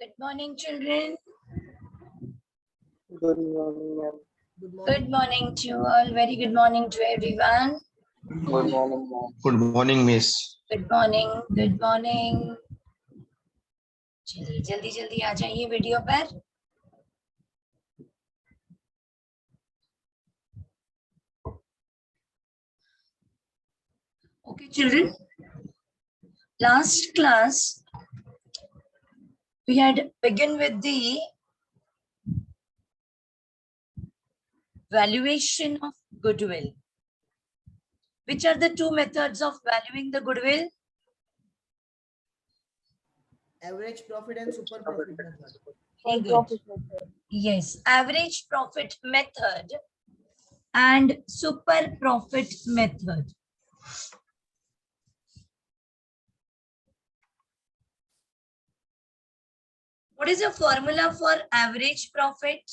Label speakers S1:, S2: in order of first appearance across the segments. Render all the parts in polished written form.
S1: Good morning, children.
S2: Good morning, ma'am.
S1: Good morning to you all. Very good morning to everyone.
S2: Good morning, ma'am.
S3: Good morning, Miss.
S1: Good morning. Good morning. चलिए जल्दी जल्दी आ जाइए video पर. Okay, children. Last class we had begun with the valuation of goodwill. Which are the two methods of valuing the goodwill?
S4: Average profit and super profit method.
S1: Very good. Yes, average profit method and super profit method. What is the formula for average profit?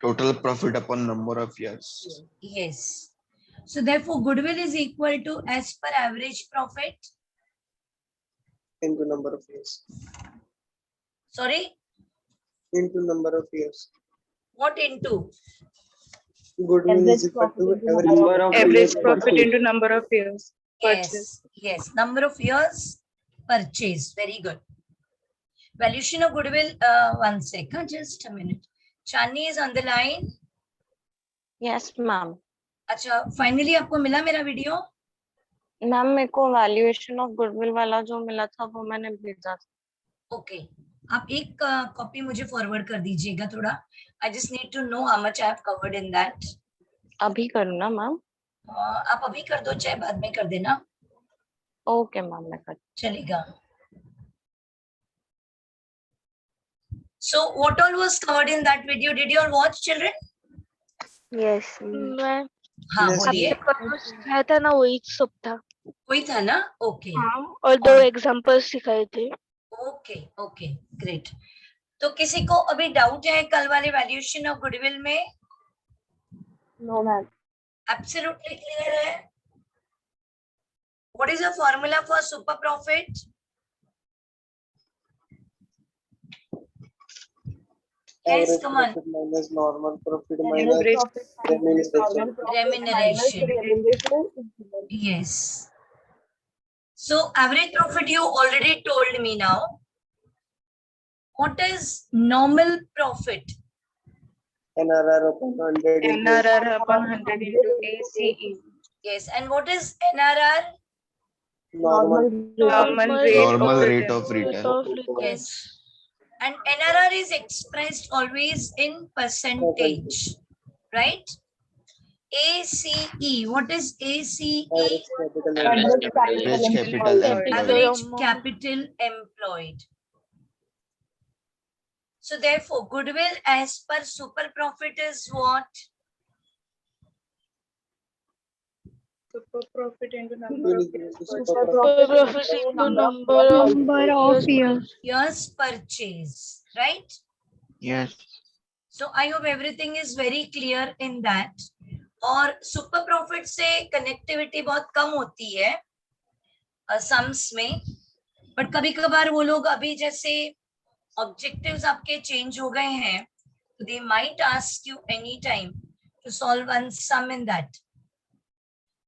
S3: Total profit upon number of years.
S1: Yes. So therefore, goodwill is equal to as per average profit.
S2: Into number of years.
S1: Sorry,
S2: Into number of years.
S1: what into?
S2: Goodwill is equal to
S5: Average
S2: years
S5: profit
S2: purchased.
S5: into number of years purchased.
S1: Yes, number of years purchase. Very good. Valuation of goodwill. One second, just a minute. Chani is on the line.
S5: Yes, ma'am.
S1: अच्छा, finally आपको मिला मेरा video?
S5: Ma'am मेरे को valuation of goodwill वाला जो मिला था वो मैंने भेजा था.
S1: ओके, आप एक कॉपी मुझे फॉरवर्ड कर दीजिएगा थोड़ा. I just need to know how much I have covered in that.
S5: अभी करूँ ना मैम?
S1: आप अभी कर दो चाहे बाद में कर देना.
S5: ओके मैम मैं कर.
S1: चलेगा. So what all was covered in that video? Did you all watch, children?
S6: Yes
S5: मैं
S1: हाँ
S2: Yes,
S1: बोलिए.
S6: सिखाया था ना वही सब था.
S1: कोई था ना? ओके
S6: हाँ और दो एग्जांपल्स सिखाए थे.
S1: Okay okay great. तो किसी को अभी डाउट है कल वाले वैल्यूएशन ऑफ गुडविल में?
S6: No ma'am.
S1: एब्सोल्युटली क्लियर है. What is the formula for super profit? Yes,
S2: Average
S1: come on.
S2: profit minus normal profit minus remuneration.
S1: Remuneration. Yes. So average profit you already told me now. What is normal profit?
S2: NRR upon 100 into
S5: NRR upon 100 into ACE.
S1: Yes, and what is NRR?
S2: normal
S5: Normal rate of return.
S1: Yes, and NRR is expressed always in percentage, right? ACE, what is ACE?
S2: average capital
S3: Average capital employed.
S1: Average capital employed. So therefore, goodwill as per super profit is what?
S5: Super profit into number of years
S2: Super
S5: purchased.
S6: into number of years.
S1: Years purchase, right?
S3: Yes.
S1: So I hope everything is very clear in that. और super profit से connectivity बहुत कम होती है sums में, but कभी कभार वो लोग अभी जैसे ऑब्जेक्टिव्स आपके चेंज हो गए हैं, तो they might ask you any time to solve one sum in that.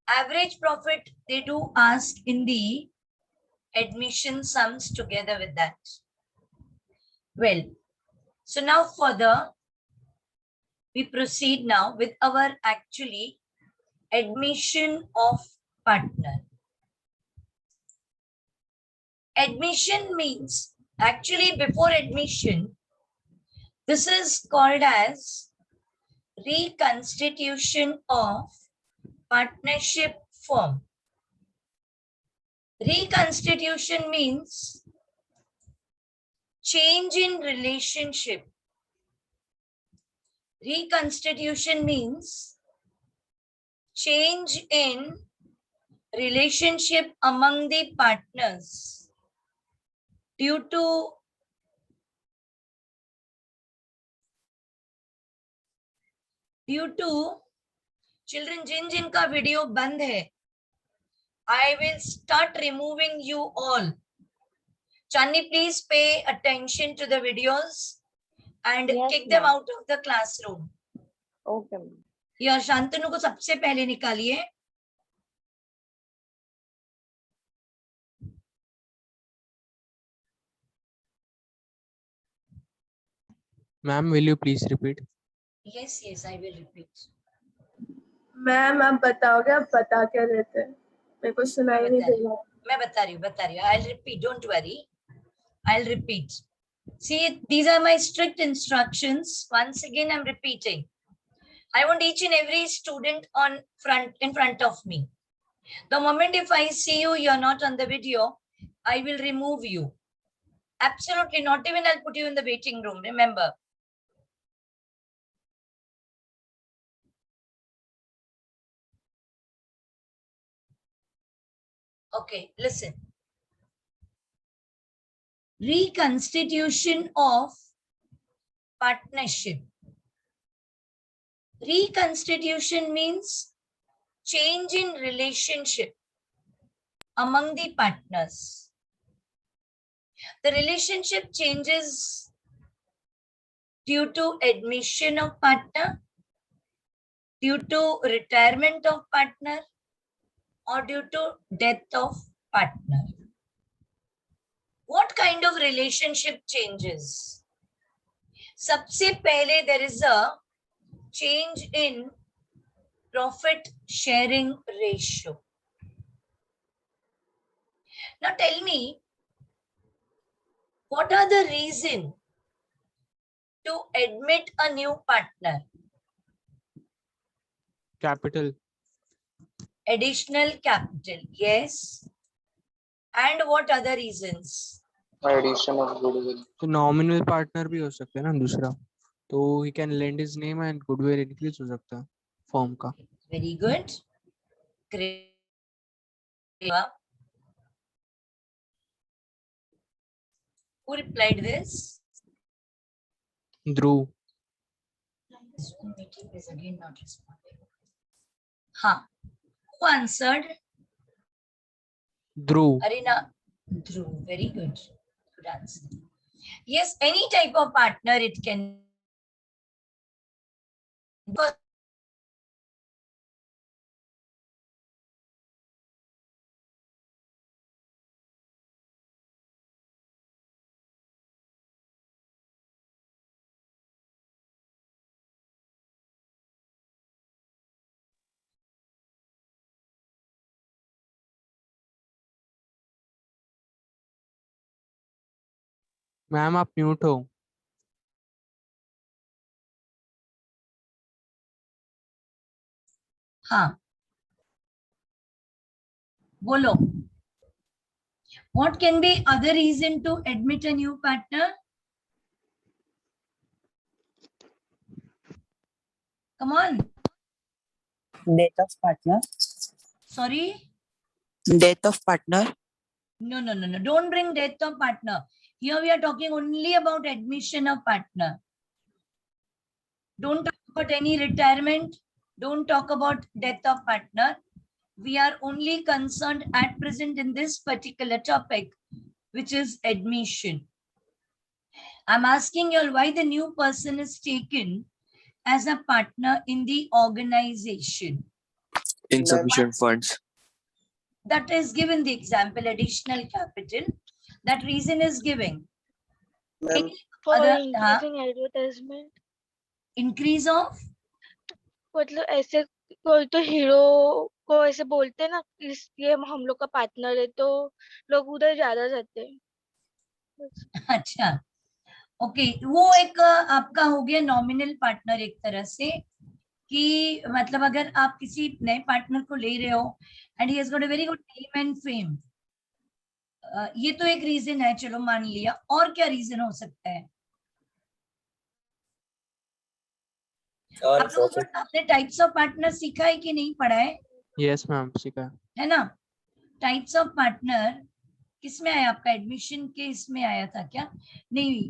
S1: Average profit they do ask in the admission sums together with that. Well, so now further we proceed now with our actually admission of partner. Admission means actually before admission, this is called as reconstitution of partnership firm. Reconstitution means change in relationship. Reconstitution means change in relationship among the partners due to children जिनका video बंद है, I will start removing you all. Chandni, please pay attention to the videos and
S5: Yes,
S1: kick them
S5: ma'am.
S1: out of the classroom.
S5: Okay, ma'am.
S1: या शांतनु को सबसे पहले निकालिए.
S7: Ma'am, will you please repeat?
S1: Yes, yes, I will repeat.
S8: Ma'am आप बताओगे, आप बता क्या रहे थे? मेरे को सुनाई नहीं दे रहा.
S1: मैं बता रही हूँ. I'll repeat. Don't worry. I'll repeat. See, these are my strict instructions. Once again, I'm repeating. I want each and every student in front of me. The moment if I see you, you're not on the video, I will remove you. Absolutely not. Even I'll put you in the waiting room. Remember. Okay, listen. Reconstitution of partnership. Reconstitution means change in relationship among the partners. The relationship changes due to admission of partner, due to retirement of partner, or due to death of partner. What kind of relationship changes? सबसे पहले there is a change in profit sharing ratio. Now tell me, what are the reasons to admit a new partner?
S7: Capital.
S1: Additional capital, yes. And what other reasons?
S2: Addition of goodwill.
S7: तो nominal partner भी हो सकता है ना दूसरा, तो he can lend his name and goodwill increase हो सकता है firm का.
S1: Very good. Great. Who replied this?
S7: Dhruv.
S1: Zoom meeting is again not responding. Ha. Who answered?
S7: Dhruv.
S1: Arina. Dhruv. Very good. Good answer. Yes, any type of partner it can.
S7: Ma'am आप mute हो.
S1: हाँ. बोलो. What can be other reason to admit a new partner? Come on.
S9: Death of partner.
S1: Sorry.
S9: Death of partner.
S1: No. Don't bring death of partner. Here we are talking only about admission of partner. Don't talk about any retirement. Don't talk about death of partner. We are only concerned at present in this particular topic, which is admission. I'm asking you all why the new person is taken as a partner in the organization.
S2: Insufficient funds.
S1: That is given the example, additional capital. That reason is given.
S2: Ma'am,
S6: For
S1: Other-
S6: increasing advertisement.
S1: Increase of?
S6: मतलब ऐसे कोई तो hero को ऐसे बोलते हैं ना, ये हम लोग का पार्टनर है, तो लोग उधर ज्यादा जाते हैं.
S1: अच्छा. ओके, वो एक आपका हो गया नॉमिनल पार्टनर एक तरह से, कि मतलब अगर आप किसी नए पार्टनर को ले रहे हो and he has got a very good name and fame, ये तो एक रीजन है, चलो मान लिया. और क्या रीजन हो सकता है? आप लोगों को आपने टाइप्स ऑफ पार्टनर सीखा है कि नहीं पढ़ा है?
S7: Yes मैम सीखा
S1: है ना. टाइप्स ऑफ पार्टनर किसमें आया आपका? एडमिशन के इसमें आया था क्या? नहीं,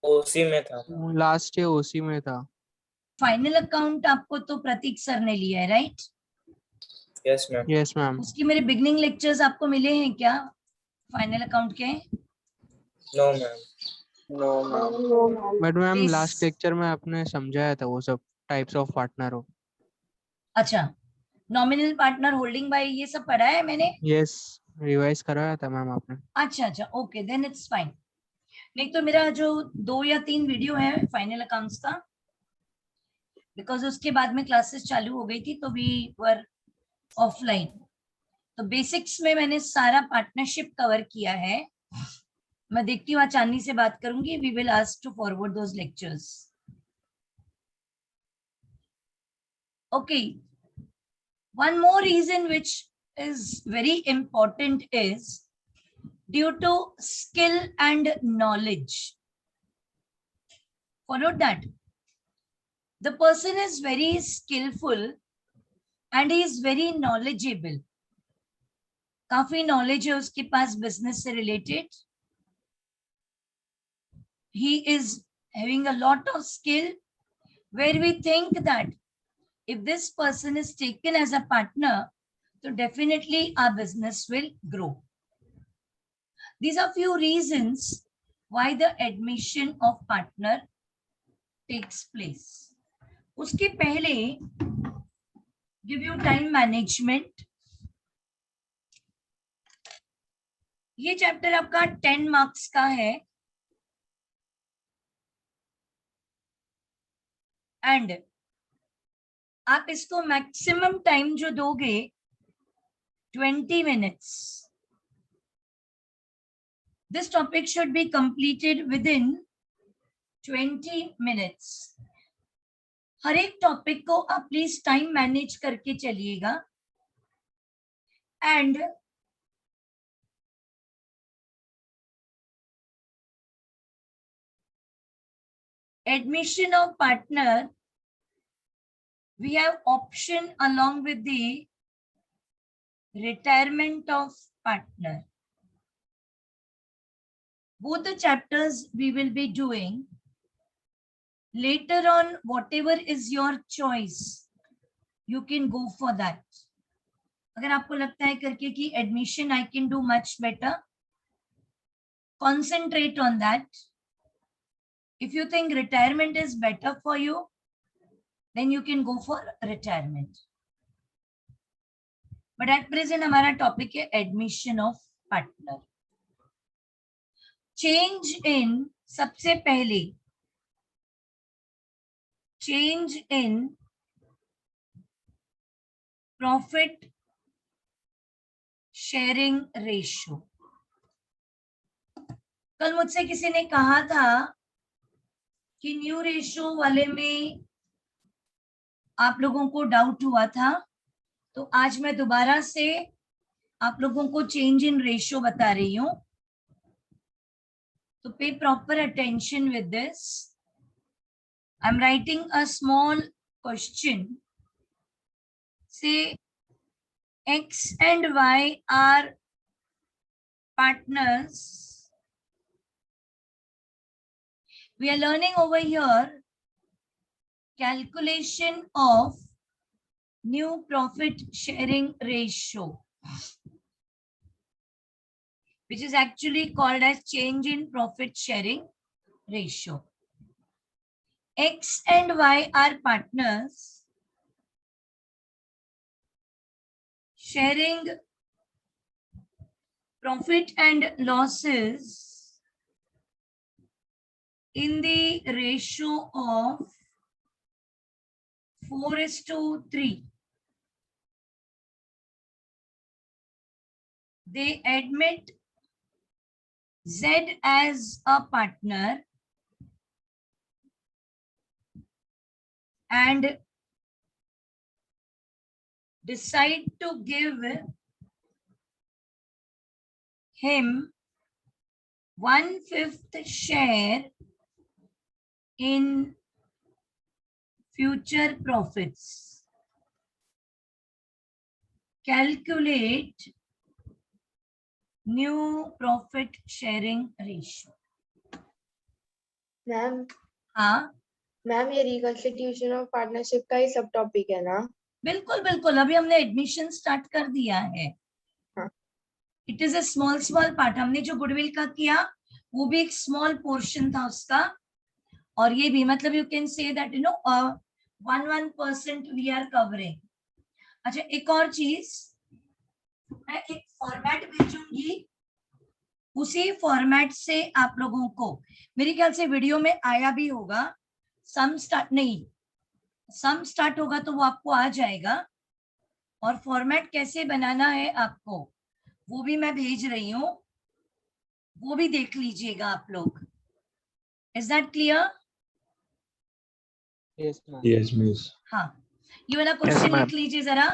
S10: ओसी में था.
S7: लास्ट ईयर ओसी में था.
S1: फाइनल अकाउंट आपको तो प्रतीक सर ने लिया है, right?
S10: Yes ma'am.
S7: Yes ma'am.
S1: उसकी मेरे बिगनिंग लेक्चर्स आपको मिले हैं क्या फाइनल अकाउंट के?
S10: No, ma'am.
S2: No, ma'am.
S7: But ma'am
S1: This-
S7: last lecture में आपने समझाया था वो सब टाइप्स ऑफ पार्टनर हो.
S1: अच्छा, नॉमिनल पार्टनर, होल्डिंग बाय, ये सब पढ़ा है मैंने.
S7: यस, रिवाइज कराया था मैम आपने.
S1: अच्छा अच्छा, ओके, देन इट्स फाइन. नहीं तो मेरा जो 2 या 3 वीडियो है फाइनल अकाउंट्स का, बिकॉज उसके बाद में क्लासेस चालू हो गई थी तो वी वर ऑफलाइन. तो बेसिक्स में मैंने सारा पार्टनरशिप कवर किया है. मैं देखती हूँ आज चांदनी से बात करूंगी. We will ask to forward those lectures. Okay, one more reason which is very important is due to skill and knowledge. Follow that. The person is very skillful and he is very knowledgeable. काफी knowledge है उसके पास business से related. He is having a lot of skill where we think that if this person is taken as a partner, so definitely our business will grow. These are few reasons why the admission of partner takes place. उसके पहले give you time management. ये chapter आपका 10 marks का है and आप इसको maximum time जो दोगे 20 minutes. This topic should be completed within 20 minutes. हर एक टॉपिक को आप प्लीज टाइम मैनेज करके चलिएगा. And admission of partner, we have option along with the retirement of partner. Both the chapters we will be doing. Later on, whatever is your choice, you can go for that. अगर आपको लगता है करके कि admission I can do much better, concentrate on that. If you think retirement is better for you, then you can go for retirement. But at present हमारा topic है admission of partner. Change in, सबसे पहले change in profit sharing ratio. कल मुझसे किसी ने कहा था कि न्यू रेशियो वाले में आप लोगों को डाउट हुआ था, तो आज मैं दोबारा से आप लोगों को चेंज इन रेशियो बता रही हूं. तो पे proper attention with this. I am writing a small question. से X and Y are partners. We are learning over here calculation of new profit sharing ratio, which is actually called as change in profit sharing ratio. X and Y are partners sharing profit and losses in the ratio of 4:3. They admit Z as a partner and decide to give him 1/5 share in future profits. Calculate new profit sharing ratio.
S6: Ma'am
S1: हाँ
S6: ma'am ये reconstitution of partnership का ही सब topic है ना?
S1: बिल्कुल बिल्कुल, अभी हमने एडमिशन स्टार्ट कर दिया है.
S6: हाँ.
S1: It is a small part. हमने जो गुडविल का किया वो भी एक स्मॉल पोर्शन था उसका, और ये भी, मतलब you can say that 1% we are covering. अच्छा, एक और चीज, मैं एक फॉर्मेट भेजूंगी, उसी फॉर्मेट से आप लोगों को, मेरे ख्याल से वीडियो में आया भी होगा, सम स्टार्ट होगा तो वो आपको आ जाएगा, और फॉर्मेट कैसे बनाना है आपको वो भी मैं भेज रही हूँ, वो भी देख लीजिएगा आप लोग। Is that clear?
S7: Yes, ma'am.
S3: Yes, miss.
S1: हाँ, ये वाला क्वेश्चन
S3: ma'am.
S1: लिख लीजिए जरा,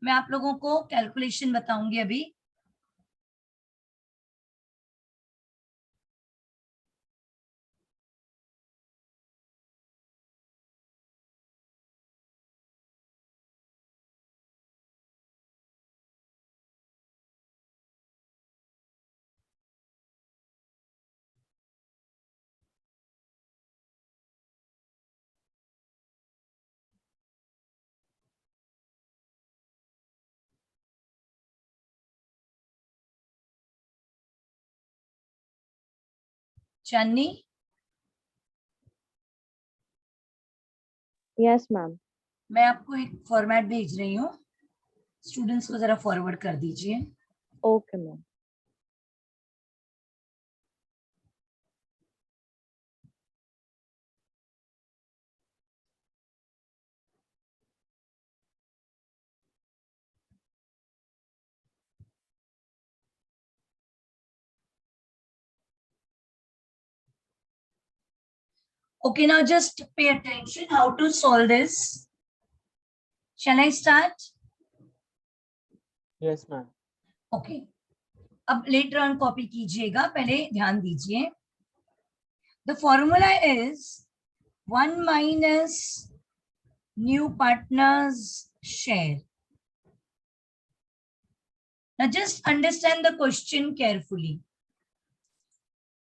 S1: मैं आप लोगों को कैलकुलेशन बताऊंगी अभी। चांदनी,
S5: Yes, ma'am.
S1: मैं आपको एक फॉर्मेट भेज रही हूँ, स्टूडेंट्स को जरा फॉरवर्ड कर दीजिए।
S5: Okay, ma'am.
S1: Okay, now just pay attention how to solve this. Shall I start?
S7: Yes, ma'am.
S1: Okay. अब later on copy कीजिएगा, पहले ध्यान दीजिए। The formula is 1 minus new partner's share. Now just understand the question carefully.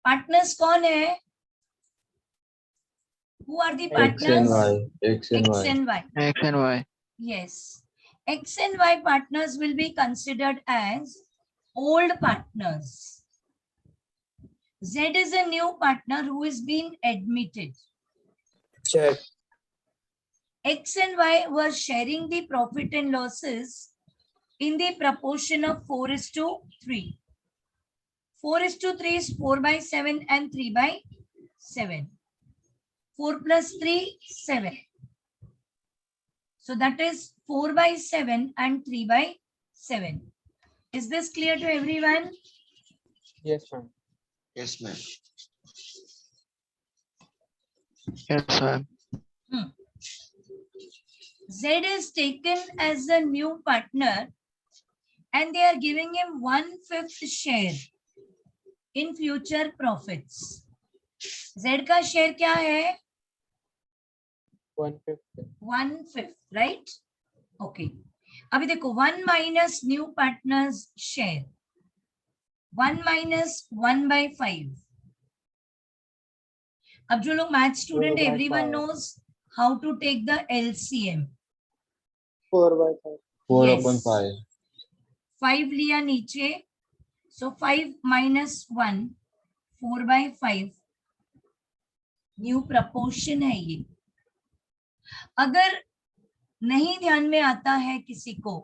S1: Partners कौन है? Who are the partners?
S3: X and
S1: X
S3: Y.
S1: and Y.
S3: X and Y.
S1: Yes. X and Y partners will be considered as old partners. Z is a new partner who is being admitted.
S10: Check.
S1: X and Y were sharing the profit and losses in the proportion of 4:3. 4:3 is 4/7 and 3/7. 4 plus 3, 7. So that is 4/7 and 3/7. Is this clear to everyone?
S7: Yes, ma'am.
S3: Yes, ma'am. Yes, ma'am.
S1: Z is taken as a new partner and they are giving him 1/5 share in future profits. Z का share क्या है?
S7: 1/5.
S1: 1/5, right? Okay. अभी देखो, 1 minus new partners share. 1 minus 1/5. अब जो लोग math student, everyone knows how to take the LCM.
S2: 4/5.
S3: 4/5.
S1: 5 लिया नीचे, so 5 minus 1, 4/5 न्यू प्रपोर्शन है ये। अगर नहीं ध्यान में आता है किसी को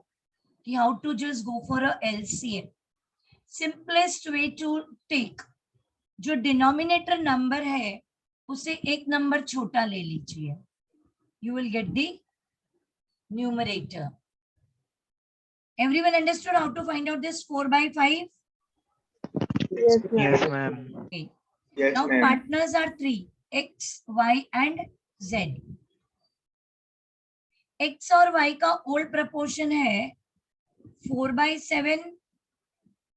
S1: कि how to just go for a LCM, simplest way to take, जो डिनोमिनेटर नंबर है उसे एक नंबर छोटा ले लीजिए, you will get the numerator. Everyone understood how to find out this 4/5?
S8: Yes, ma'am.
S3: Yes, ma'am.
S1: Okay.
S2: Yes,
S1: Now
S2: ma'am.
S1: partners are 3, X, Y and Z. X और Y का old proportion है 4/7,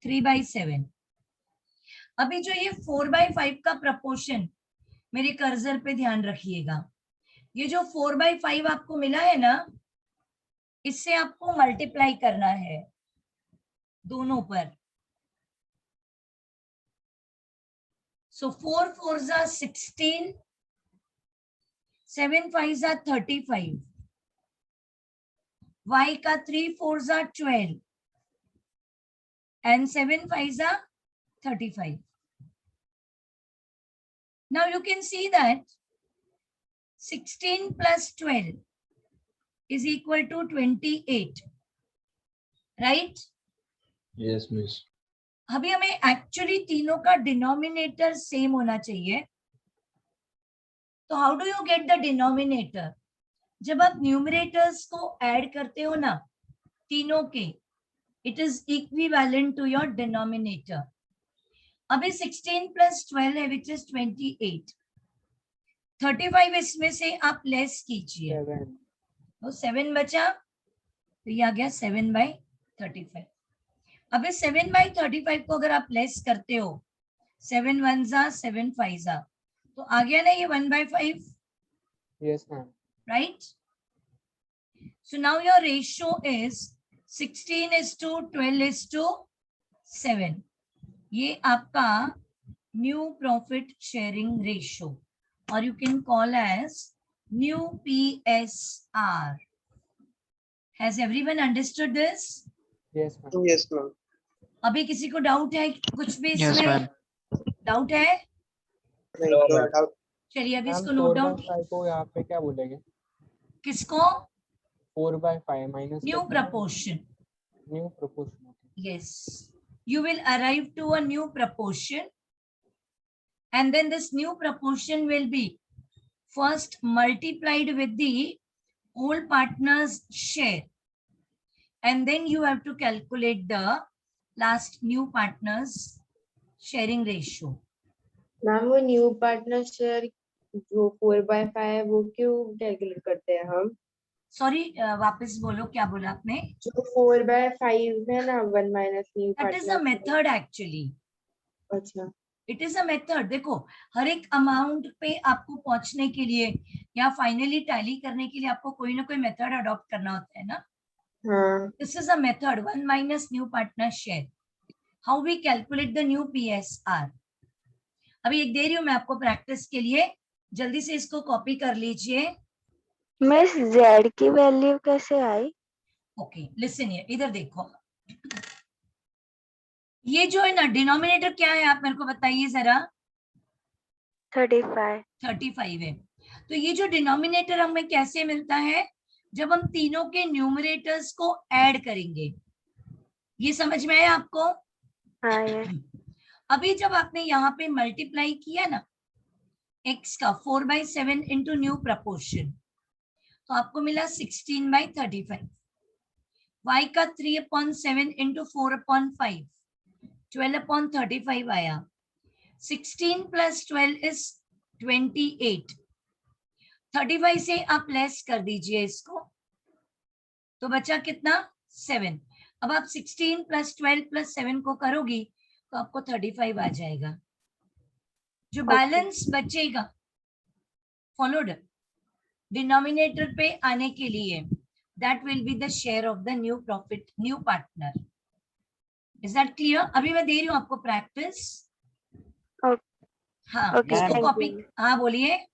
S1: 3/7। अभी जो ये 4/5 का प्रपोर्शन, मेरे cursor पे ध्यान रखिएगा, ये जो 4/5 आपको मिला है ना, इससे आपको मल्टीप्लाई करना है दोनों पर। So 4 4s are 16, 7 5s are 35, Y का 3 4s are 12 and 7 5s are 35. Now you can see that 16 plus 12 is equal to 28, right?
S3: Yes, miss.
S1: अभी हमें एक्चुअली तीनों का डिनोमिनेटर सेम होना चाहिए. तो how do you get the denominator? जब आप न्यूमरेटर्स को ऐड करते हो ना तीनों के, it is equivalent to your denominator. अभी 16 प्लस 12 है विच इज 28. 35 इसमें से आप लेस कीजिए, तो 7 बचा, तो ये आ गया 7/35. अभी 7/35 को अगर आप लेस करते हो, 7 1 जा 7 5 जा, तो आ गया ना ये 1/5.
S7: Yes, ma'am.
S1: Right? So now your ratio is 16:12:7. ये आपका न्यू प्रॉफिट शेयरिंग रेशियो, और you can call as new PSR. Has everyone understood this?
S7: Yes, ma'am.
S2: Yes, ma'am.
S1: अभी किसी को डाउट है कुछ भी
S3: Yes,
S1: इसमें?
S3: ma'am.
S1: डाउट है?
S2: नहीं, no doubt.
S1: चलिए अभी
S7: Ma'am,
S1: इसको नोट डाउन.
S7: 4/5 को यहाँ पे क्या बोलेंगे?
S1: किसको?
S7: 4/5 minus
S1: new proportion.
S7: New proportion.
S1: Yes, you will arrive to a new proportion, and then this new proportion will be first multiplied with the whole partner's share, and then you have to calculate the last new partner's sharing ratio.
S11: Ma'am वो new partner share जो 4/5 है वो क्यों calculate करते हैं हम?
S1: Sorry, वापस बोलो, क्या बोला आपने?
S11: जो 4/5 है ना, 1 minus new
S1: That is a method actually.
S11: अच्छा.
S1: It is a method. देखो, हर एक अमाउंट पे आपको पहुंचने के लिए या फाइनली टैली करने के लिए आपको कोई ना कोई मेथड अडॉप्ट करना होता है ना.
S11: हाँ.
S1: This is a method, 1 minus new partner share. How we calculate the new PSR. अभी एक दे रही हूँ मैं आपको प्रैक्टिस के लिए, जल्दी से इसको कॉपी कर लीजिए.
S6: मिस जेड की वैल्यू कैसे आई?
S1: ओके, लिसन हियर, इधर देखो. ये जो है ना डिनोमिनेटर क्या है, आप मेरे को बताइए जरा. 35 है. तो ये जो डिनोमिनेटर हमें कैसे मिलता है? जब हम तीनों के न्यूमरेटर्स को ऐड करेंगे. ये समझ में आया आपको?
S6: हाँ.
S1: अभी जब आपने यहाँ पे मल्टीप्लाई किया ना x का 4/7 इंटू न्यू प्रपोर्शन, तो आपको मिला 16/35. y का 3/7 इंटू 4/5, 12/35 आया. 16 प्लस 12 इज 28. 35 से आप लेस कर दीजिए इसको, तो बचा कितना? 7. अब आप 16 प्लस 12 प्लस 7 को करोगी तो आपको 35 आ जाएगा. जो बैलेंस बचेगा, फॉलोड, डिनोमिनेटर पे आने के लिए, that will be the share of the new profit, new partner. Is that clear? अभी मैं दे रही हूँ आपको प्रैक्टिस. हाँ, इसको कॉपी. हाँ बोलिए.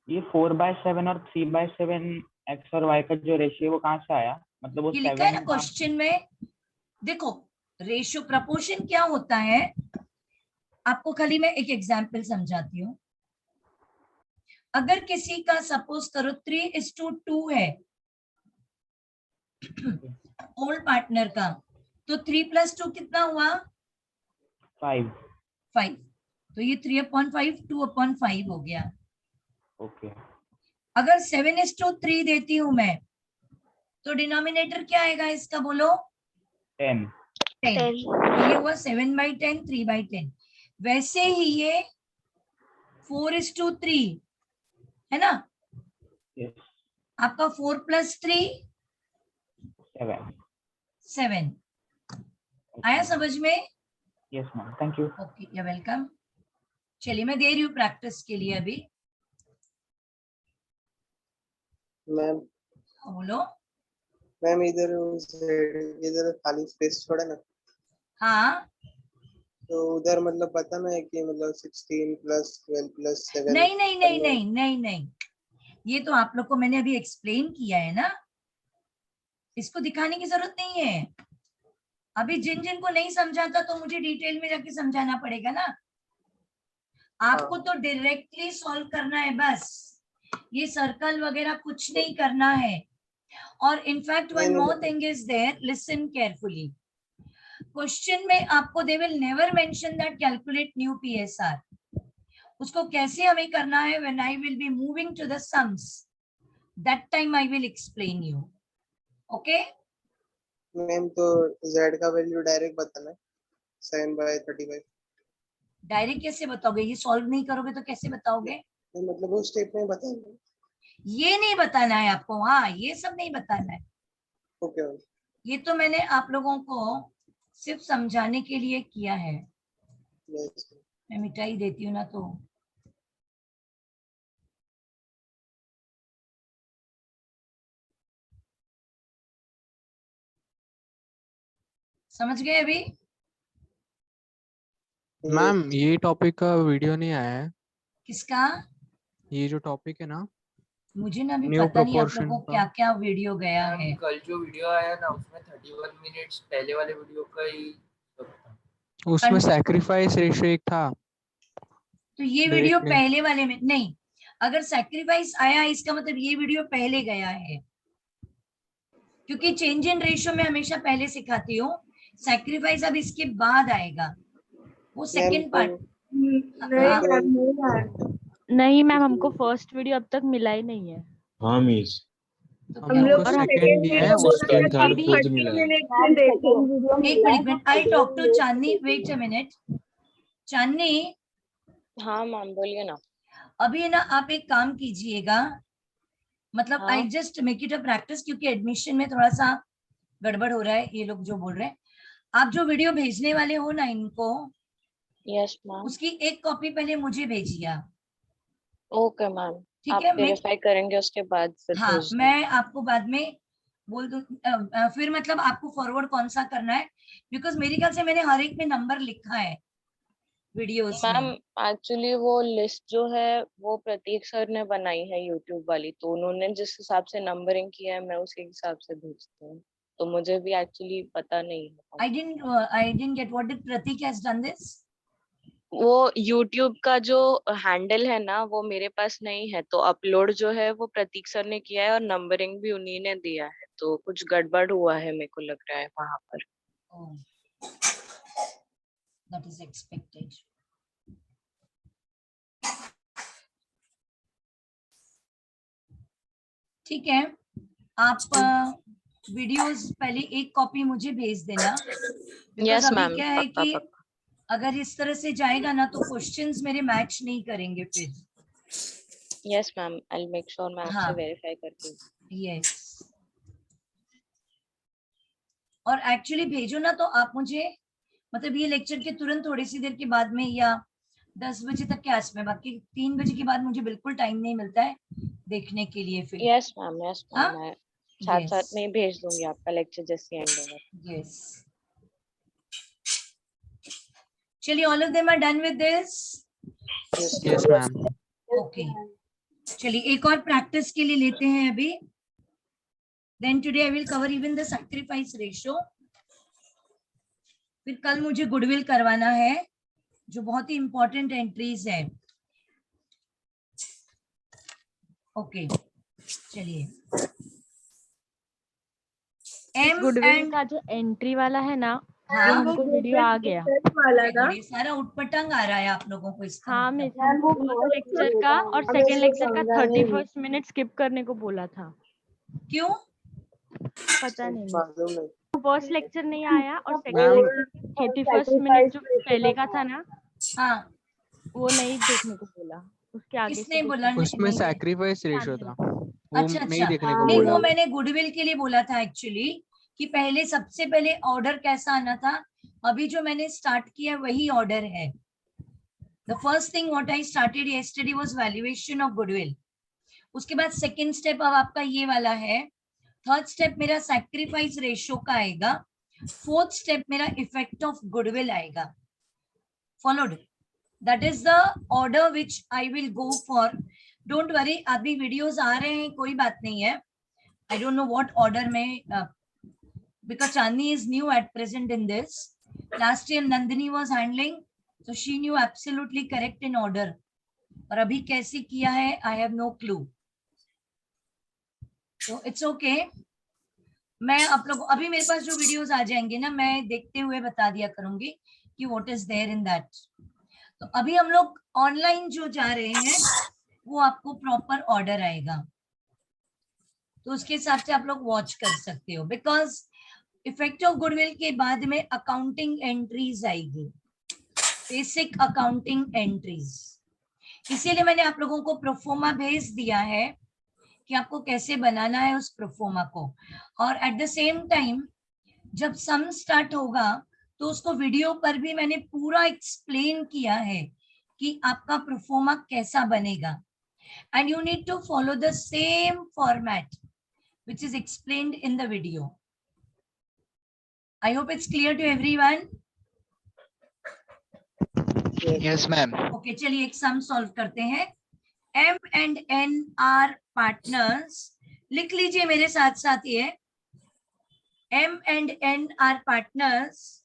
S10: ये 4/7 और 3/7 x और y का जो रेशियो वो कहाँ से आया? मतलब वो
S1: ये लिखा है ना क्वेश्चन में. देखो, रेशियो प्रपोर्शन क्या होता है, आपको खाली मैं एक एग्जांपल समझाती हूँ. अगर किसी का सपोज करो 3:2 है ओल्ड पार्टनर का, तो 3 + 2 कितना हुआ? 5. तो ये 3/5 2/5 हो गया.
S10: ओके.
S1: अगर 7:3 देती हूं मैं, तो डिनोमिनेटर क्या आएगा इसका, बोलो? 10. तो ये हुआ 7/10 3/10. वैसे ही ये 4:3 है ना. आपका 4 + 3 7. आया समझ में?
S10: Yes ma'am, thank you.
S1: Okay, you welcome. चलिए मैं दे रही हूँ प्रैक्टिस के लिए अभी.
S2: मैम
S1: बोलो.
S2: मैम इधर खाली स्पेस छोड़ा ना,
S1: हाँ,
S2: तो उधर मतलब बताना है कि मतलब 16 + 12 + 7.
S1: नहीं नहीं नहीं नहीं नहीं नहीं, ये तो आप लोग को मैंने अभी एक्सप्लेन किया है ना, इसको दिखाने की जरूरत नहीं है. अभी जिन जिन को नहीं समझा था तो मुझे डिटेल में जाके समझाना पड़ेगा ना. आपको तो डायरेक्टली सॉल्व करना है बस, ये सर्कल वगैरह कुछ नहीं करना है। और in fact one more thing is there, listen carefully. Question में आपको they will never mention that calculate new PSR। उसको कैसे हमें करना है, when I will be moving to the sums, that time I will explain you. Okay
S2: ma'am, तो z का value direct बताना है 7/35।
S1: डायरेक्ट कैसे बताओगे, ये सॉल्व नहीं करोगे तो कैसे बताओगे?
S2: मतलब वो स्टेप में बताएंगे।
S1: ये नहीं बताना है आपको, हाँ ये सब नहीं बताना है।
S2: ओके।
S1: ये तो मैंने आप लोगों को सिर्फ समझाने के लिए किया है। मैं मिटाई देती हूँ ना तो समझ गए अभी?
S7: मैम ये टॉपिक का वीडियो नहीं आया है।
S1: किसका?
S7: ये जो टॉपिक है ना,
S1: मुझे ना अभी
S7: न्यू
S1: पता नहीं आप
S7: प्रोपोर्शन
S1: लोगों को
S7: का।
S1: क्या क्या वीडियो गया है।
S3: कल जो वीडियो आया ना उसमें 31 मिनट्स पहले वाले वीडियो का ही सब था।
S7: उसमें सैक्रिफाइस रेशियो एक था।
S1: तो ये वीडियो पहले वाले में नहीं, अगर सैक्रिफाइस आया इसका मतलब ये वीडियो पहले गया है, क्योंकि चेंज इन रेशियो में हमेशा पहले सिखाती हूँ, सैक्रिफाइस अब इसके बाद आएगा, वो सेकंड पार्ट।
S12: नहीं मैम, हमको फर्स्ट वीडियो अब तक मिला ही नहीं है।
S3: हाँ मिस,
S8: हम लोग
S7: सेकंड दिया है,
S3: सेकंड थर्ड फोर्थ मिला है।
S1: एक minute, I talk to Chandni, wait a minute. Chandni,
S5: हाँ मैम बोलिए ना।
S1: अभी ना आप एक काम कीजिएगा, मतलब
S5: हाँ?
S1: I just make it a practice, क्योंकि एडमिशन में थोड़ा सा गड़बड़ हो रहा है, ये लोग जो बोल रहे हैं। आप जो वीडियो भेजने वाले हो ना इनको,
S5: यस मैम।
S1: उसकी एक कॉपी पहले मुझे भेजिए।
S5: ओके मैम,
S1: ठीक
S5: आप
S1: है,
S5: वेरीफाई करेंगे उसके बाद फिर
S1: हाँ
S5: भेज दूँ।
S1: मैं आपको बाद में बोल दूं, फिर मतलब आपको फॉरवर्ड कौन सा करना है, बिकॉज मेरे ख्याल से मैंने हर एक में नंबर लिखा है वीडियोस
S5: मैम
S1: में।
S5: एक्चुअली वो लिस्ट जो है वो प्रतीक सर ने बनाई है यूट्यूब वाली, तो उन्होंने जिस हिसाब से नंबरिंग किया है मैं उसी हिसाब से भेजती हूँ, तो मुझे भी एक्चुअली पता नहीं है।
S1: I didn't get what did Pratik has done this?
S5: वो यूट्यूब का जो हैंडल है ना वो मेरे पास नहीं है, तो अपलोड जो है वो प्रतीक सर ने किया है और नंबरिंग भी उन्हीं ने दिया है, तो कुछ गड़बड़ हुआ है मेरे को लग रहा है वहां पर।
S1: Oh, that is expected. ठीक है, आप वीडियोस पहले एक कॉपी मुझे भेज देना।
S5: यस
S1: अभी
S5: मैम,
S1: क्या है
S5: पक्का
S1: कि
S5: पक्का।
S1: अगर इस तरह से जाएगा ना तो क्वेश्चंस मेरे मैच नहीं करेंगे फिर।
S5: Yes ma'am, I will make sure मैं आपसे वेरीफाई करती हूँ।
S1: यस, और एक्चुअली भेजो ना तो आप मुझे, मतलब ये लेक्चर के तुरंत थोड़ी सी देर के बाद में या 10 बजे तक के आस में, बाकी 3 बजे के बाद मुझे बिल्कुल टाइम नहीं मिलता है देखने के लिए फिर।
S5: यस मैम, मैं साथ साथ में भेज दूंगी आपका लेक्चर जैसे एंड होगा।
S1: यस, चलिए, all of them are done with this?
S7: Yes ma'am.
S1: Okay, चलिए एक और प्रैक्टिस के लिए लेते हैं अभी। Then today I will cover even the sacrifice ratio. फिर कल मुझे गुडविल करवाना है, जो बहुत ही इंपॉर्टेंट एंट्रीज है। ओके, चलिए।
S12: गुडविल का जो एंट्री वाला है ना, वो हमको वीडियो आ गया।
S1: सारा उटपटांग आ रहा है आप लोगों को इसका।
S12: हाँ मिस, हमको फर्स्ट लेक्चर का और सेकंड लेक्चर का 31 मिनट स्किप करने को बोला था।
S1: क्यों?
S12: पता नहीं, फर्स्ट लेक्चर नहीं आया और सेकंड लेक्चर 31 मिनट जो पहले का था ना,
S1: हाँ
S12: वो नहीं देखने को बोला। उसके आगे
S1: किसने बोला?
S7: उसमें सैक्रिफाइस रेशियो था, वो
S1: अच्छा
S7: नहीं देखने को
S1: नहीं,
S7: बोला।
S1: वो मैंने गुडविल के लिए बोला था एक्चुअली, कि पहले सबसे पहले ऑर्डर कैसा आना था। अभी जो मैंने स्टार्ट किया वही ऑर्डर है। The first thing what I started yesterday was valuation of goodwill. उसके बाद सेकंड स्टेप अब आपका ये वाला है। थर्ड स्टेप मेरा सैक्रिफाइस रेशियो का आएगा। फोर्थ स्टेप मेरा इफेक्ट ऑफ गुडविल आएगा। Followed, that is the order which I will go for. Don't worry, अभी वीडियोस आ रहे हैं, कोई बात नहीं है। I don't know what order में, because Chandni is new at present in this. Last year Nandini was handling So she knew absolutely correct in order. और अभी कैसे किया है, I have no clue. So it's okay. मैं आप लोग अभी मेरे पास जो वीडियोस आ जाएंगे ना, मैं देखते हुए बता दिया करूंगी कि what is there in that. तो अभी हम लोग ऑनलाइन जो जा रहे हैं वो आपको प्रॉपर ऑर्डर आएगा, तो उसके हिसाब से आप लोग वॉच कर सकते हो. बिकॉज इफेक्ट ऑफ गुडविल के बाद में अकाउंटिंग एंट्रीज आएगी, बेसिक अकाउंटिंग एंट्रीज. इसीलिए मैंने आप लोगों को प्रोफोमा भेज दिया है कि आपको कैसे बनाना है उस प्रोफोमा को. और एट द सेम टाइम जब सम स्टार्ट होगा तो उसको वीडियो पर भी मैंने पूरा एक्सप्लेन किया है कि आपका प्रोफोमा कैसा बनेगा. And you need to follow the same format which is explained in the video. I hope it's clear to everyone.
S13: Yes ma'am.
S1: Okay, चलिए एक सम सॉल्व करते हैं. M and N are partners. लिख लीजिए मेरे साथ साथ ये. M and N are partners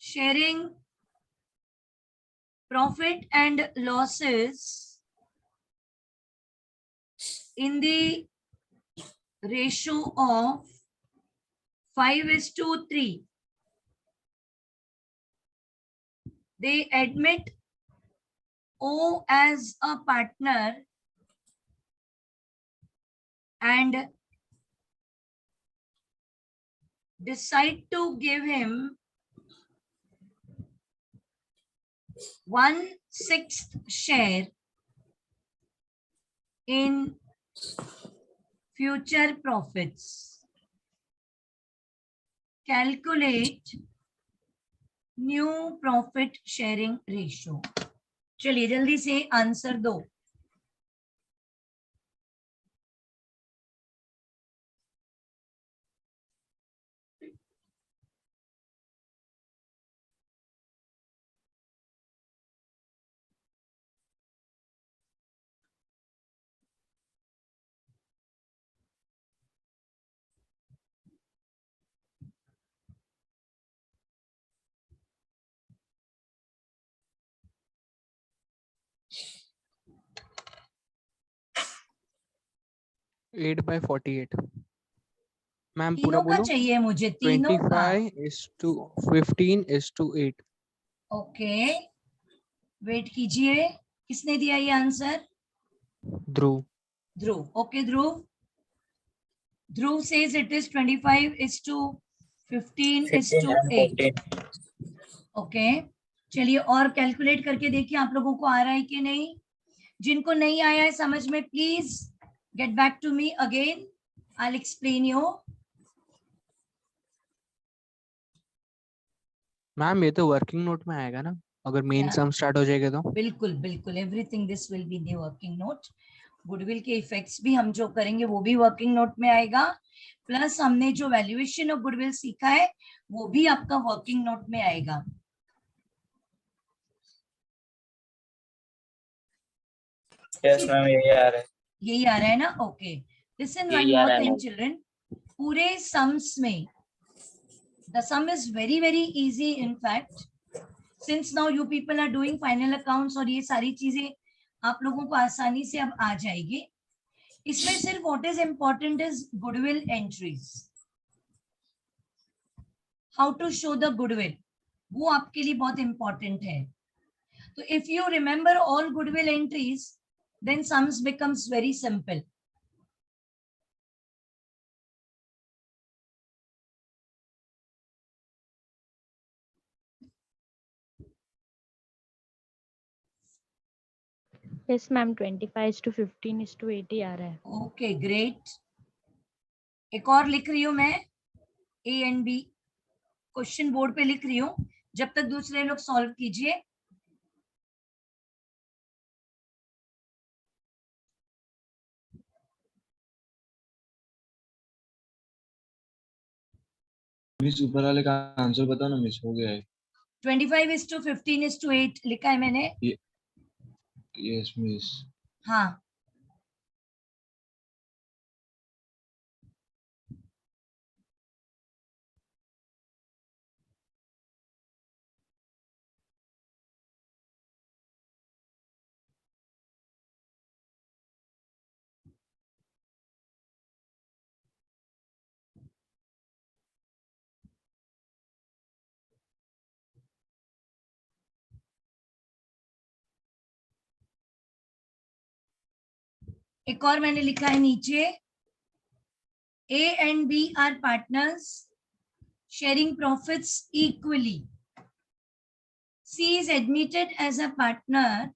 S1: sharing profit and losses in the ratio of 5:3. They admit O as a partner and decide to give him 1/6 share in future profits. Calculate new profit sharing ratio. चलिए जल्दी से answer दो.
S7: Eight bye 48. Ma'am पूरा
S1: तीनों का
S7: बोलो.
S1: चाहिए मुझे, तीनों का.
S7: 25:15:8.
S1: ओके वेट कीजिए, किसने दिया ये answer?
S7: Dhruv.
S1: Dhruv. Okay Dhruv. Dhruv says it is 25:15:8. Okay चलिए और कैलकुलेट करके देखिए आप लोगों को आ रहा है कि नहीं. जिनको नहीं आया है समझ में, please get back to me again, I will explain you.
S7: Ma'am ये तो वर्किंग नोट में आएगा ना, अगर मेन सम स्टार्ट हो जाएगा तो.
S1: बिल्कुल बिल्कुल, everything this will be the working note. Goodwill के इफेक्ट्स भी हम जो करेंगे वो भी वर्किंग नोट में आएगा, प्लस हमने जो वैल्यूएशन ऑफ गुडविल सीखा है वो भी आपका वर्किंग नोट में आएगा.
S3: यस मैम यही आ रहा है.
S1: यही आ रहा है ना. Okay listen one more thing children. पूरे सम्स में the sum is very easy in fact, since now you people are doing final accounts और ये सारी चीजें आप लोगों को आसानी से अब आ जाएगी. इसमें सिर्फ what is important is goodwill entries, how to show the goodwill, वो आपके लिए बहुत important है. तो if you remember all goodwill entries then sums becomes very simple.
S12: Yes ma'am 25:15:8 आ रहा है.
S1: Okay great. एक और लिख रही हूँ मैं, A and B question board पे लिख रही हूँ, जब तक दूसरे लोग सॉल्व कीजिए.
S14: मिस ऊपर वाले का आंसर बताओ ना मिस, हो गया है.
S1: 25:15:8 लिखा है मैंने.
S14: Yes miss.
S1: हाँ एक और मैंने लिखा है नीचे, A and B are partners sharing profits equally. C is admitted as a partner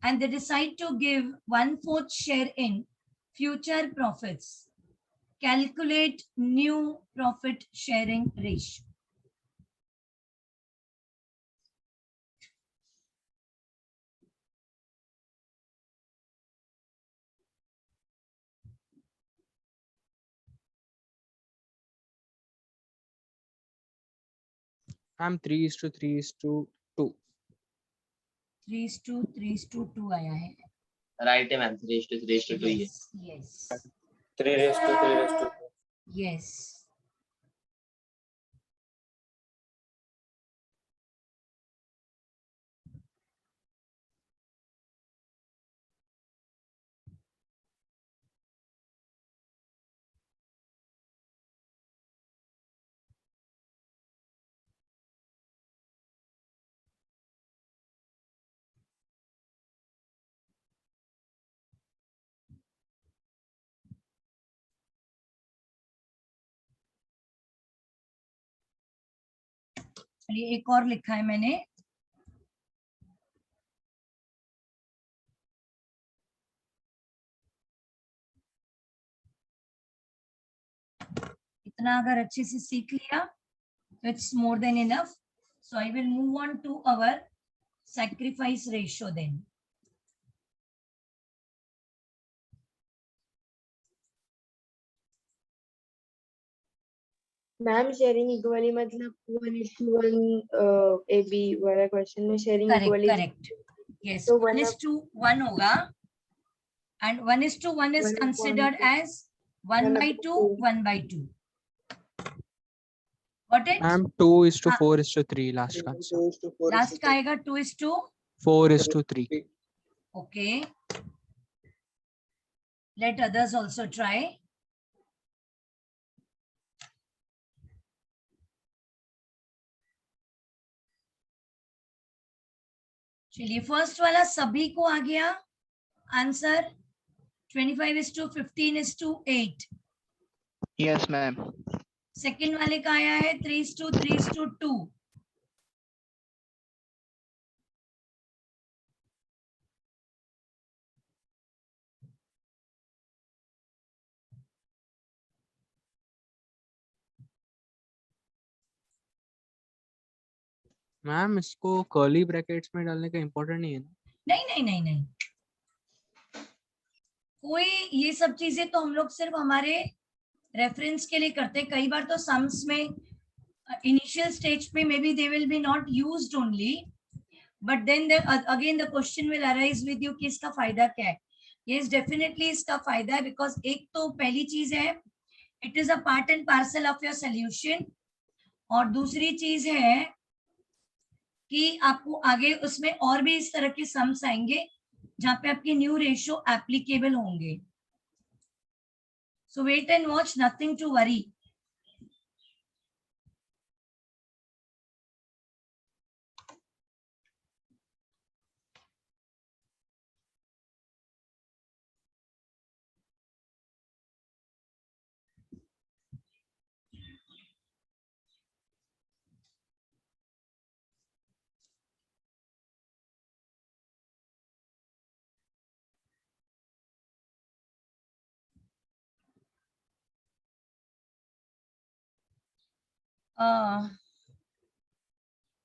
S1: and they decide to give 1/4 share in future profits. Calculate new profit sharing ratio.
S7: Ma'am 3:3:2.
S1: 3:3:2 आया है।
S3: Right है मैम, 3:3:2 ही है।
S1: Yes.
S2: 3:3:2.
S1: Yes. चलिए एक और लिखा है मैंने, इतना अगर अच्छे से सीख लिया तो it's more than enough. So I will move on to our sacrifice ratio then.
S11: Ma'am sharing equally मतलब 1:1 AB वाला क्वेश्चन में शेयरिंग इक्वली.
S1: करेक्ट. यस, 1:1 होगा and 1:1 is considered as 1/2 1/2. Got it?
S7: Ma'am 2:4:3 last का answer.
S1: Last का आएगा
S7: 4:3.
S1: Okay. Let others also try. चलिए first वाला सभी को आ गया आंसर. 25:15:8.
S13: Yes, ma'am.
S1: सेकेंड वाले का आया है 3:3:2.
S7: मैम इसको कर्ली ब्रैकेट्स में डालने का इम्पोर्टेंट नहीं है ना?
S1: नहीं. कोई ये सब चीजें तो हम लोग सिर्फ हमारे रेफरेंस के लिए करते हैं. कई बार तो सम्स में इनिशियल स्टेज पे may be they will be not used only, but then again the question will arise with you कि इसका फायदा क्या है. यस डेफिनेटली इसका फायदा है, बिकॉज एक तो पहली चीज है it is a part and parcel of your solution, और दूसरी चीज है कि आपको आगे उसमें और भी इस तरह के सम्स आएंगे जहां पे आपके न्यू रेशियो एप्लीकेबल होंगे. So wait and watch, nothing to worry.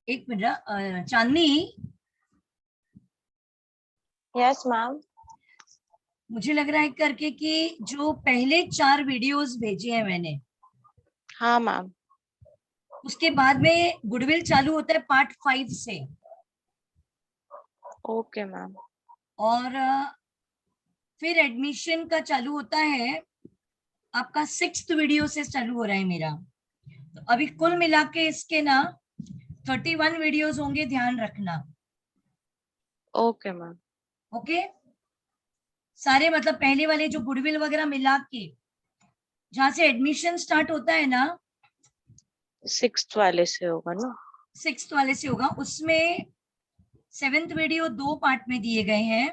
S1: एक मिनट चांदनी.
S5: Yes ma'am.
S1: मुझे लग रहा है करके कि जो पहले 4 वीडियोस भेजे हैं मैंने,
S5: हाँ मैम.
S1: उसके बाद में गुडविल चालू होता है पार्ट 5 से.
S5: Okay ma'am.
S1: और फिर एडमिशन का चालू होता है आपका 6th वीडियो से चालू हो रहा है मेरा. तो अभी कुल मिला के इसके ना 31 वीडियोस होंगे, ध्यान रखना.
S5: Okay ma'am.
S1: ओके, सारे मतलब पहले वाले जो गुडविल वगैरह मिला के जहां से एडमिशन स्टार्ट होता है ना,
S5: 6th वाले से होगा ना?
S1: 6th वाले से होगा. उसमें 7th वीडियो 2 पार्ट में दिए गए हैं,